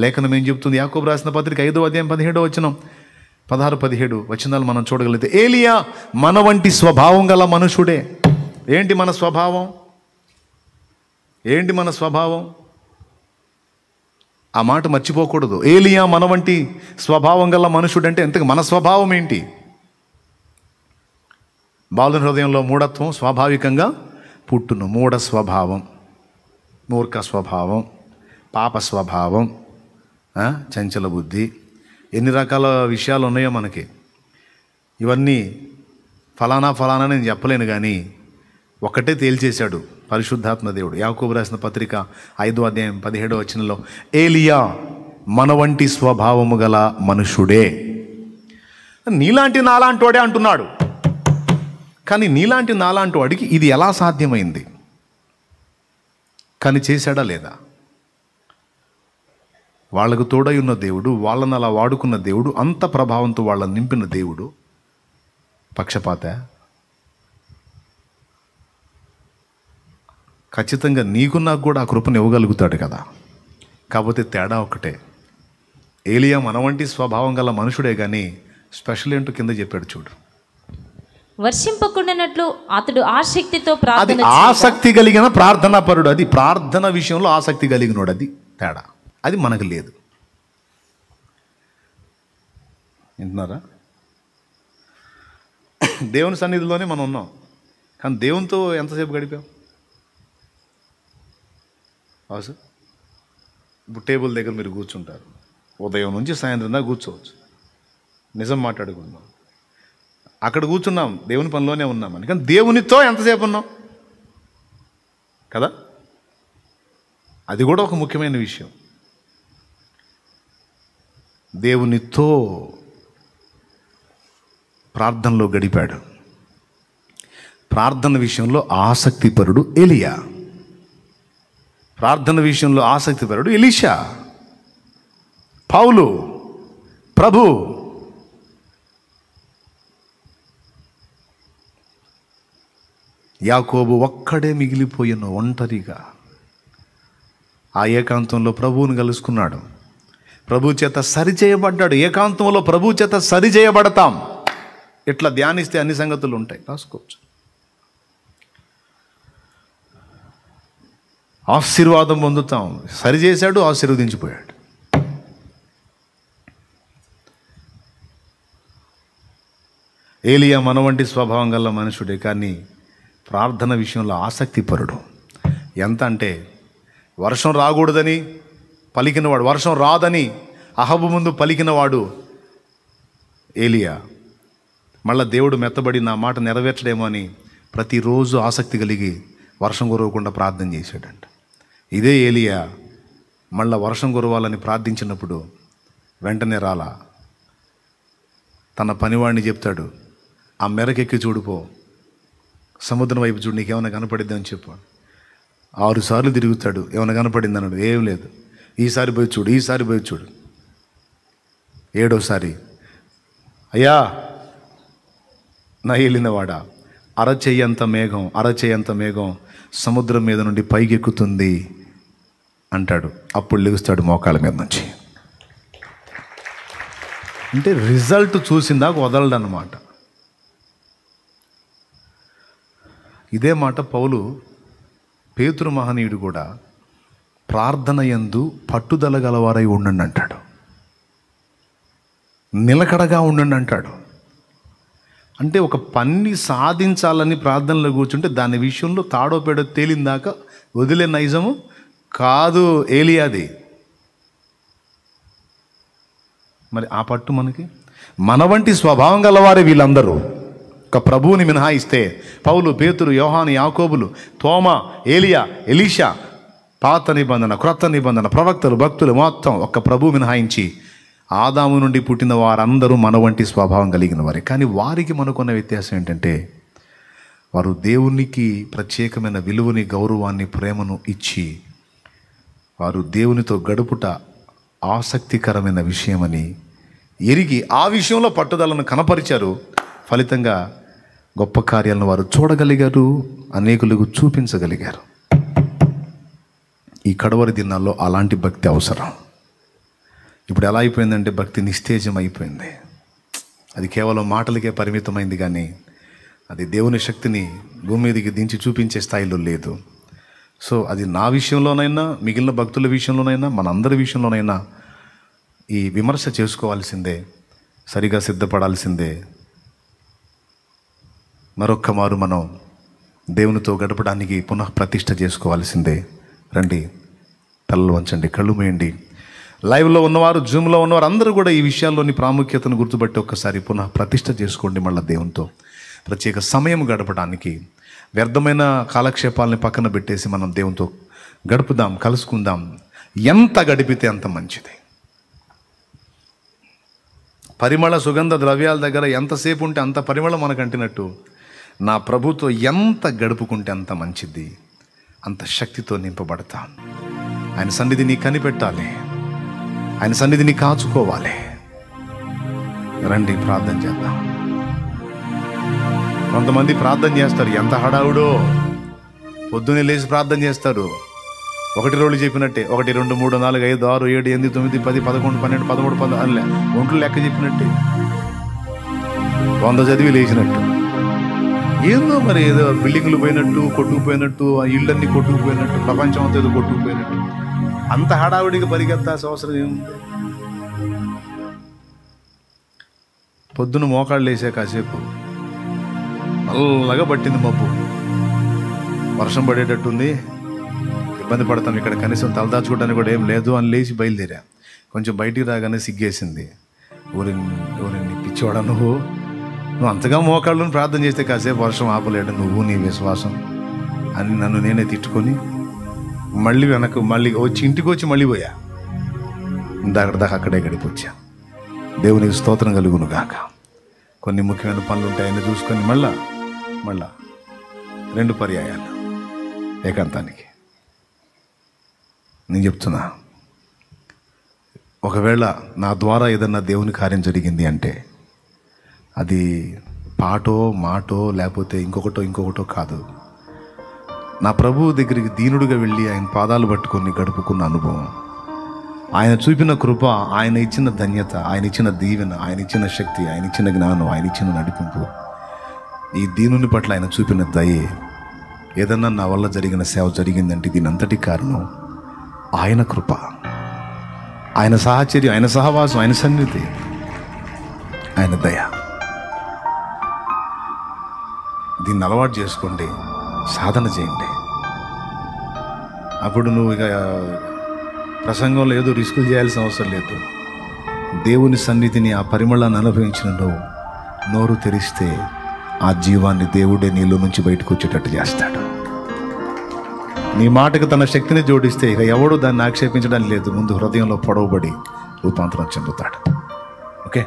Speaker 1: లేఖనం ఏం చెప్తుంది? యాకోబు రాసిన పత్రిక 5వ అధ్యాయం 17వ వచనం, 16-17 వచనాలు మనం చూడగలిగితే, ఏలియా మన వంటి స్వభావం గల మనుషుడే. ఏంటి మన స్వభావం? ఆ మాట మర్చిపోకూడదు. ఏలియా మన వంటి స్వభావం గల మనుషుడు అంటే ఎంతకు మన స్వభావం ఏంటి? బాలుని హృదయంలో మూఢత్వం స్వాభావికంగా పుట్టును. మూఢ స్వభావం, మూర్ఖ స్వభావం, పాప స్వభావం, చంచల బుద్ధి, ఎన్ని రకాల విషయాలు ఉన్నాయో మనకి. ఇవన్నీ ఫలానా నేను చెప్పలేను, కానీ ఒకటే తేల్చేశాడు పరిశుద్ధాత్మ దేవుడు. యాకోబు రాసిన పత్రిక 5వ అధ్యాయం 17వ వచనంలో, ఏలియా మన వంటి స్వభావము గల మనుషుడే. నీలాంటి నాలాంటి వాడే అంటున్నాడు. కానీ నీలాంటి నాలాంటి వాడికి ఇది ఎలా సాధ్యమైంది? కానీ చేశాడా లేదా? వాళ్ళకు తోడై ఉన్న దేవుడు, వాళ్ళని అలా వాడుకున్న దేవుడు, అంత ప్రభావంతో వాళ్ళని నింపిన దేవుడు పక్షపాత? ఖచ్చితంగా నీకు నాకు కూడా ఆ కృపను ఇవ్వగలుగుతాడు కదా. కాకపోతే తేడా ఒకటే, ఏలియా మన వంటి స్వభావం గల మనుషుడే, కానీ స్పెషల్ ఏంటో కింద చెప్పాడు చూడు.
Speaker 3: వర్షింపకుండానట్లు అతడు ఆసక్తితో
Speaker 1: అది ఆసక్తి కలిగిన ప్రార్థనా పరుడు. అది ప్రార్థన విషయంలో ఆసక్తి కలిగినోడు. అది తేడా. అది మనకు లేదు. వింటున్నారా? దేవుని సన్నిధిలోనే మనం ఉన్నాం, కానీ దేవునితో ఎంతసేపు గడిపాం? సార్, ఇప్పుడు టేబుల్ దగ్గర మీరు కూర్చుంటారు, ఉదయం నుంచి సాయంత్రం దాకా కూర్చోవచ్చు, నిజం మాట్లాడుకుందాం. అక్కడ కూర్చున్నాం, దేవుని పనిలోనే ఉన్నామని, కానీ దేవునితో ఎంతసేపు ఉన్నాం కదా? అది కూడా ఒక ముఖ్యమైన విషయం. దేవునితో ప్రార్థనలో గడిపాడు. ప్రార్థన విషయంలో ఆసక్తిపరుడు ఎలియా, ప్రార్థన విషయంలో ఆసక్తిపరుడు ఎలీషా, పౌలు, ప్రభు. యాకోబు ఒక్కడే మిగిలిపోయిన ఒంటరిగా ఆ ఏకాంతంలో ప్రభువుని కలుసుకున్నాడు. ప్రభు చేత సరిచేయబడ్డాడు. ఏకాంతంలో ప్రభు చేత సరిచేయబడతాం. ఇట్లా ధ్యానిస్తే అన్ని సంగతులు ఉంటాయి, రాసుకోవచ్చు. ఆశీర్వాదం పొందుతాం. సరిచేశాడు, ఆశీర్వదించిపోయాడు. ఏలియా మన వంటి స్వభావం గల మనుషుడే, కానీ ప్రార్థన విషయంలో ఆసక్తిపరుడు. ఎంత అంటే వర్షం రాకూడదని పలికినవాడు, వర్షం రాదని అహబు ముందు పలికినవాడు ఏలియా. మళ్ళా దేవుడు మెత్తబడి నా మాట నెరవేర్చడేమో అని ప్రతిరోజు ఆసక్తి కలిగి వర్షం కురవకుండా ప్రార్థన చేశాడంట. ఇదే ఏలియా మళ్ళా వర్షం కురవాలని ప్రార్థించినప్పుడు వెంటనే రాలా. తన పనివాడిని చెప్తాడు, ఆ మెరకెక్కి చూడుపో, సముద్రం వైపు చూడు, నీకేమైనా కనపడిద్ది అని చెప్పాడు. 6 సార్లు తిరుగుతాడు, ఏమైనా కనపడింది అన్నాడు, ఏం లేదు. ఈసారి పోయి చూడు, ఈసారి పోయి చూడు. 7వసారి, అయ్యా నా వెళ్ళినవాడా, అరచెయ్యంత మేఘం సముద్రం మీద నుండి పైకి ఎక్కుతుంది అంటాడు. అప్పుడు లెగుస్తాడు మోకాళ్ళ మీద నుంచి. అంటే రిజల్ట్ చూసిందాక వదలడు అన్నమాట. ఇదే మాట పౌలు, పేతురు మహనీయుడు కూడా ప్రార్థన యందు పట్టుదల గలవారై ఉండండి అంటాడు, నిలకడగా ఉండండి అంటాడు. అంటే ఒక పని సాధించాలని ప్రార్థనలో కూర్చుంటే దాని విషయంలో తాడో పేడో తేలిందాక వదిలే నైజము కాదు ఏలియాది. మరి ఆ పట్టు మనకి, మన వంటి స్వభావం గలవారే వీళ్ళందరూ. ఒక ప్రభువుని మినహాయిస్తే పౌలు, పేతురు, యోహాను, యాకోబులు, తోమా, ఏలియా, ఎలీషా, పాత నిబంధన, క్రొత్త నిబంధన, ప్రవక్తలు, భక్తులు మొత్తం ఒక్క ప్రభువు మినహాయించి ఆదాము నుండి పుట్టిన వారందరూ మన వంటి స్వభావం కలిగిన వారే. కానీ వారికి మనకున్న వ్యత్యాసం ఏంటంటే వారు దేవునికి ప్రత్యేకమైన విలువని, గౌరవాన్ని, ప్రేమను ఇచ్చి వారు దేవునితో గడుపుట ఆసక్తికరమైన విషయమని ఎరిగి ఆ విషయంలో పట్టుదలను కనపరిచారు. ఫలితంగా గొప్ప కార్యాలను వారు చూడగలిగారు, అనేకులకు చూపించగలిగారు. ఈ కడవరి దినాల్లో అలాంటి భక్తి అవసరం. ఇప్పుడు ఎలా అయిపోయిందంటే భక్తి నిస్తేజం అయిపోయింది. అది కేవలం మాటలకే పరిమితమైంది, కానీ అది దేవుని శక్తిని భూమి మీదకి దించి చూపించే స్థాయిలో లేదు. సో అది నా విషయంలోనైనా, మిగిలిన భక్తుల విషయంలోనైనా, మనందరి విషయంలోనైనా ఈ విమర్శ చేసుకోవాల్సిందే, సరిగా సిద్ధపడాల్సిందే. మరొక్క మారు మనం దేవునితో గడపడానికి పునః ప్రతిష్ఠ చేసుకోవాల్సిందే. రండి, తలలు వంచండి, కళ్ళు మూయండి. లైవ్లో ఉన్నవారు, జూమ్లో ఉన్నవారు అందరూ కూడా ఈ విషయాల్లోని ప్రాముఖ్యతను గుర్తుపట్టి ఒక్కసారి పునః ప్రతిష్ఠ చేసుకోండి. మళ్ళీ దేవునితో ప్రత్యేక సమయం గడపడానికి, వ్యర్థమైన కాలక్షేపాలని పక్కన పెట్టేసి మనం దేవునితో గడుపుదాం, కలుసుకుందాం. ఎంత గడిపితే అంత మంచిది. పరిమళ సుగంధ ద్రవ్యాల దగ్గర ఎంతసేపు ఉంటే అంత పరిమళం మనకు అంటినట్టు నా ప్రభుతో ఎంత గడుపుకుంటే అంత మంచిది, అంత శక్తితో నింపబడతాం. ఆయన సన్నిధిని కనిపెట్టాలి, ఆయన సన్నిధిని కాచుకోవాలి. రండి ప్రార్థన చేద్దాం. కొంతమంది ప్రార్థన చేస్తారు, ఎంత హడావుడో, పొద్దున్నే లేచి ప్రార్థన చేస్తారు. 1 రోజులు చెప్పినట్టే, 1 2 3 4 5 6 7 8 9 10 11 12 13 14 అని ఒంట్లు లెక్క చెప్పినట్టే, 100 చదివి లేచినట్టు. ఏందో మరి, ఏదో బిల్డింగ్లు పోయినట్టు, కొట్టుకుపోయినట్టు, ఆ ఇళ్ళన్నీ కొట్టుకుపోయినట్టు, ప్రపంచం అంతా ఏదో కొట్టుకుపోయినట్టు, అంత హడావుడిగా పరిగెత్తాల్సిన అవసరం ఏముంది? పొద్దున మోకాళ్ళు వేసే కాసేపు నల్లగా పట్టింది మబ్బు, వర్షం పడేటట్టుంది, ఇబ్బంది పడతాం, ఇక్కడ కనీసం తలదాచుకోవడానికి కూడా ఏం లేదు అని లేచి బయలుదేరా. కొంచెం బయటికి రాగానే సిగ్గేసింది. ఊరిని పిచ్చోడా నువ్వు అంతగా మోకాళ్ళను ప్రార్థన చేస్తే కాసేపు వర్షం ఆపలేడు నువ్వు, నీ విశ్వాసం అని నన్ను నేనే తిట్టుకొని మళ్ళీ వెనక్కి మళ్ళీ వచ్చి ఇంటికి వచ్చి మళ్ళీ పోయా. దాకా అక్కడే గడిపొచ్చా. దేవునికి స్తోత్రం కలుగును గాక. కొన్ని ముఖ్యమైన పనులు ఉంటాయని చూసుకొని మళ్ళా 2 పర్యాయాలు ఏకాంతానికి. నేను చెప్తున్నా, ఒకవేళ నా ద్వారా ఏదన్నా దేవుని కార్యం జరిగింది అంటే అది పాటో మాటో లేకపోతే ఇంకొకటో కాదు. నా ప్రభువు దగ్గరికి దీనుడిగా వెళ్ళి ఆయన పాదాలు పట్టుకొని గడుపుకున్న అనుభవం, ఆయన చూపిన కృప, ఆయన ఇచ్చిన ధన్యత, ఆయన ఇచ్చిన దీవెన, ఆయన ఇచ్చిన శక్తి, ఆయన ఇచ్చిన జ్ఞానం, ఆయన ఇచ్చిన నడిపింపు, ఈ దీనుని పట్ల ఆయన చూపిన దయే ఏదన్నా నా వల్ల జరిగిన సేవ జరిగిందంటే దీని అంతటి కారణం ఆయన కృప, ఆయన సాహచర్యం, ఆయన సహవాసం, ఆయన సన్నిధి, ఆయన దయ. దీన్ని అలవాటు చేసుకోండి, సాధన చేయండి. అప్పుడు నువ్వు ఇక ప్రసంగంలో ఏదో రిస్కులు చేయాల్సిన అవసరం లేదు. దేవుని సన్నిధిని, ఆ పరిమళాన్ని అనుభవించిన నువ్వు నోరు తెరిస్తే ఆ జీవాన్ని దేవుడే నీలో నుంచి బయటకు వచ్చేటట్టు చేస్తాడు. నీ మాటకు తన శక్తిని జోడిస్తే ఇక ఎవడు దాన్ని ఆక్షేపించడానికి లేదు. ముందు హృదయంలో పొడవబడి రూపాంతరం చెందుతాడు. ఓకే,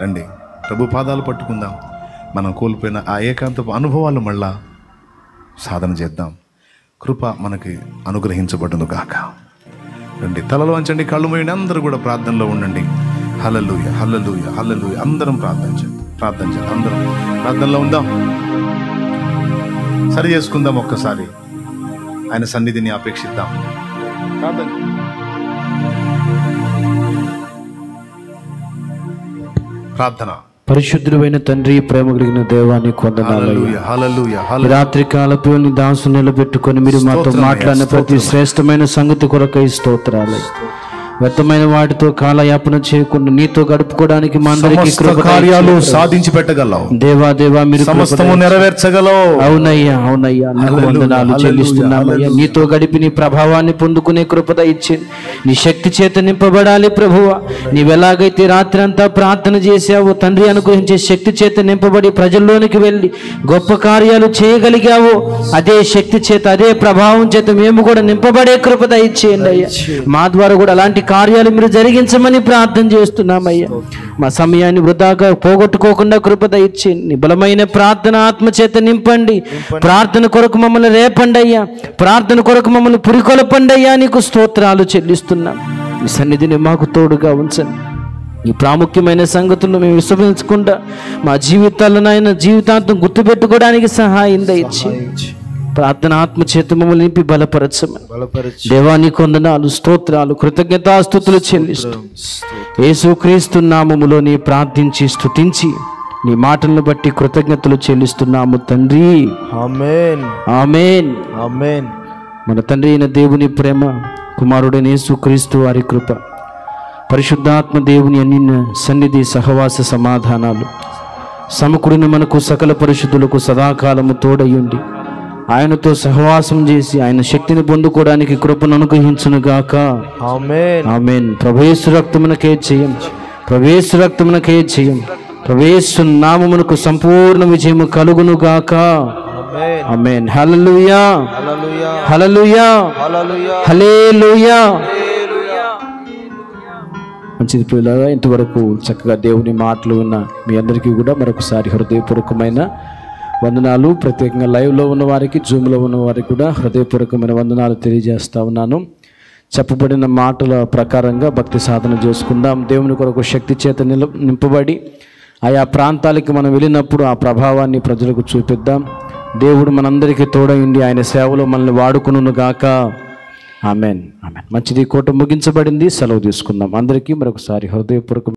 Speaker 1: రండి ప్రభు పాదాలు పట్టుకుందాం. మనం కోల్పోయిన ఆ ఏకాంతపు అనుభవాలు మళ్ళా సాధన చేద్దాం. కృప మనకి అనుగ్రహించబడును గాక. రండి, తలలు వంచండి, కళ్ళు మూయండి, అందరూ కూడా ప్రార్థనలో ఉండండి. హల్లెలూయ, హల్లెలూయ, హల్లెలూయ. అందరం ప్రార్థించండి. అందరం ప్రార్థనలో ఉందాం. సరి చేసుకుందాం. ఒక్కసారి ఆయన సన్నిధిని అపేక్షిద్దాం. ప్రార్థన.
Speaker 2: పరిశుద్ధుడైన తండ్రి, ప్రేమ కలిగిన దేవాన్ని కొందనాలు. రాత్రి కాలపు దాసు నిలబెట్టుకొని మీరు మాతో మాట్లాడిన ప్రతి శ్రేష్టమైన సంగతి కొరకై స్తోత్రాలు. వ్యర్థమైన వాటితో కాలయాపన చేయకుండా నీతో గడుపుకోవడానికి మా అందరికీ
Speaker 1: కార్యాలు సాధించి పెట్టగలవు.
Speaker 2: దేవా మీరు
Speaker 1: సమస్తము నెరవేర్చగలవు.
Speaker 2: అవునయ్యా, వందనాలు చెల్లిస్తున్నామయ్యా. నీతో గడిపి నీ ప్రభావాన్ని పొందుకునే కృపద ఇచ్చింది. నీ శక్తి చేత నింపబడాలి ప్రభువా. నీవెలాగైతే రాత్రి అంతా ప్రార్థన చేశావో తండ్రి, అనుగ్రహించే శక్తి చేత నింపబడి ప్రజల్లోనికి వెళ్ళి గొప్ప కార్యాలు చేయగలిగావో అదే శక్తి చేత, అదే ప్రభావం చేత మేము కూడా నింపబడే కృపద ఇచ్చేయండి అయ్యా. మా ద్వారా కూడా అలాంటి కార్యాలు మీరు జరిగించమని ప్రార్థన చేస్తున్నామయ్యా. మా సమయాన్ని వృధాగా పోగొట్టుకోకుండా కృపద ఇచ్చి నీ బలమైన ప్రార్థన ఆత్మచేత నింపండి. ప్రార్థన కొరకు మమ్మల్ని రేపండి అయ్యా. ప్రార్థన కొరకు మమ్మల్ని పురికొల్పండి అయ్యా. నీకు స్తోత్రాలు చెల్లిస్తున్నాం. ఈ సన్నిధిని మాకు తోడుగా ఉంచండి. ఈ ప్రాముఖ్యమైన సంగతులను మేము విస్మరించకుండా మా జీవితాలను ఆయన జీవితాంతం గుర్తుపెట్టుకోవడానికి సహాయం దయచి ప్రార్థన ఆత్మచేత మమ్మల్ని నింపి బలపరచమని దేవానికి వందనాలు, స్తోత్రాలు, కృతజ్ఞతాస్తుతులు చెల్లిస్తూ యేసుక్రీస్తు నామములోని ప్రార్థించి స్తుతించి నీ మాటలను బట్టి కృతజ్ఞతలు చెల్లిస్తున్నాము తండ్రి.
Speaker 4: ఆమేన్,
Speaker 2: ఆమేన్,
Speaker 4: ఆమేన్.
Speaker 2: మన తండ్రి అయిన దేవుని ప్రేమ, కుమారుడైన యేసుక్రీస్తు వారి కృప, పరిశుద్ధాత్మ దేవుని అన్ని సన్నిధి సహవాస సమాధానాలు సమకూడిన మనకు సకల పరిశుద్ధులకు సదాకాలము తోడయుండి ఆయనతో సహవాసం చేసి ఆయన శక్తిని పొందుకోవడానికి కృపను అనుగ్రహించునుగాక.
Speaker 4: ఆమేన్,
Speaker 2: ఆమేన్. ప్రభుయేసు రక్తమునకే జయం, ప్రభుయేసు రక్తమునకే జయం, ప్రభుయేసు నామమునకు సంపూర్ణ విజయము కలుగునుగాక.
Speaker 4: ఆమేన్,
Speaker 2: ఆమేన్. హల్లెలూయా,
Speaker 4: హల్లెలూయా,
Speaker 2: హల్లెలూయా,
Speaker 4: హల్లెలూయా,
Speaker 2: హల్లెలూయా. మంచిది పిల్లలు, ఇంతవరకు చక్కగా దేవుని మాటలు ఉన్న మీ అందరికీ కూడా మరొకసారి హృదయపూర్వకమైన వందనాలు. ప్రత్యేకంగా లైవ్లో ఉన్న వారికి, జూమ్లో ఉన్న వారికి కూడా హృదయపూర్వకమైన వందనాలు తెలియజేస్తా ఉన్నాను. చెప్పబడిన మాటల ప్రకారంగా భక్తి సాధన చేసుకుందాం. దేవుని కొరకు శక్తి చేత నింపబడి ఆయా ప్రాంతాలకి మనం వెళ్ళినప్పుడు ఆ ప్రభావాన్ని ప్రజలకు చూపిద్దాం. దేవుడు మనందరికీ తోడైండి ఆయన సేవలో మనల్ని వాడుకును గాక. Amen, amen. మంచిది. కోట ముగించబడింది. సెలవు తీసుకుందాం. అందరికీ మరొకసారి హృదయపూర్వక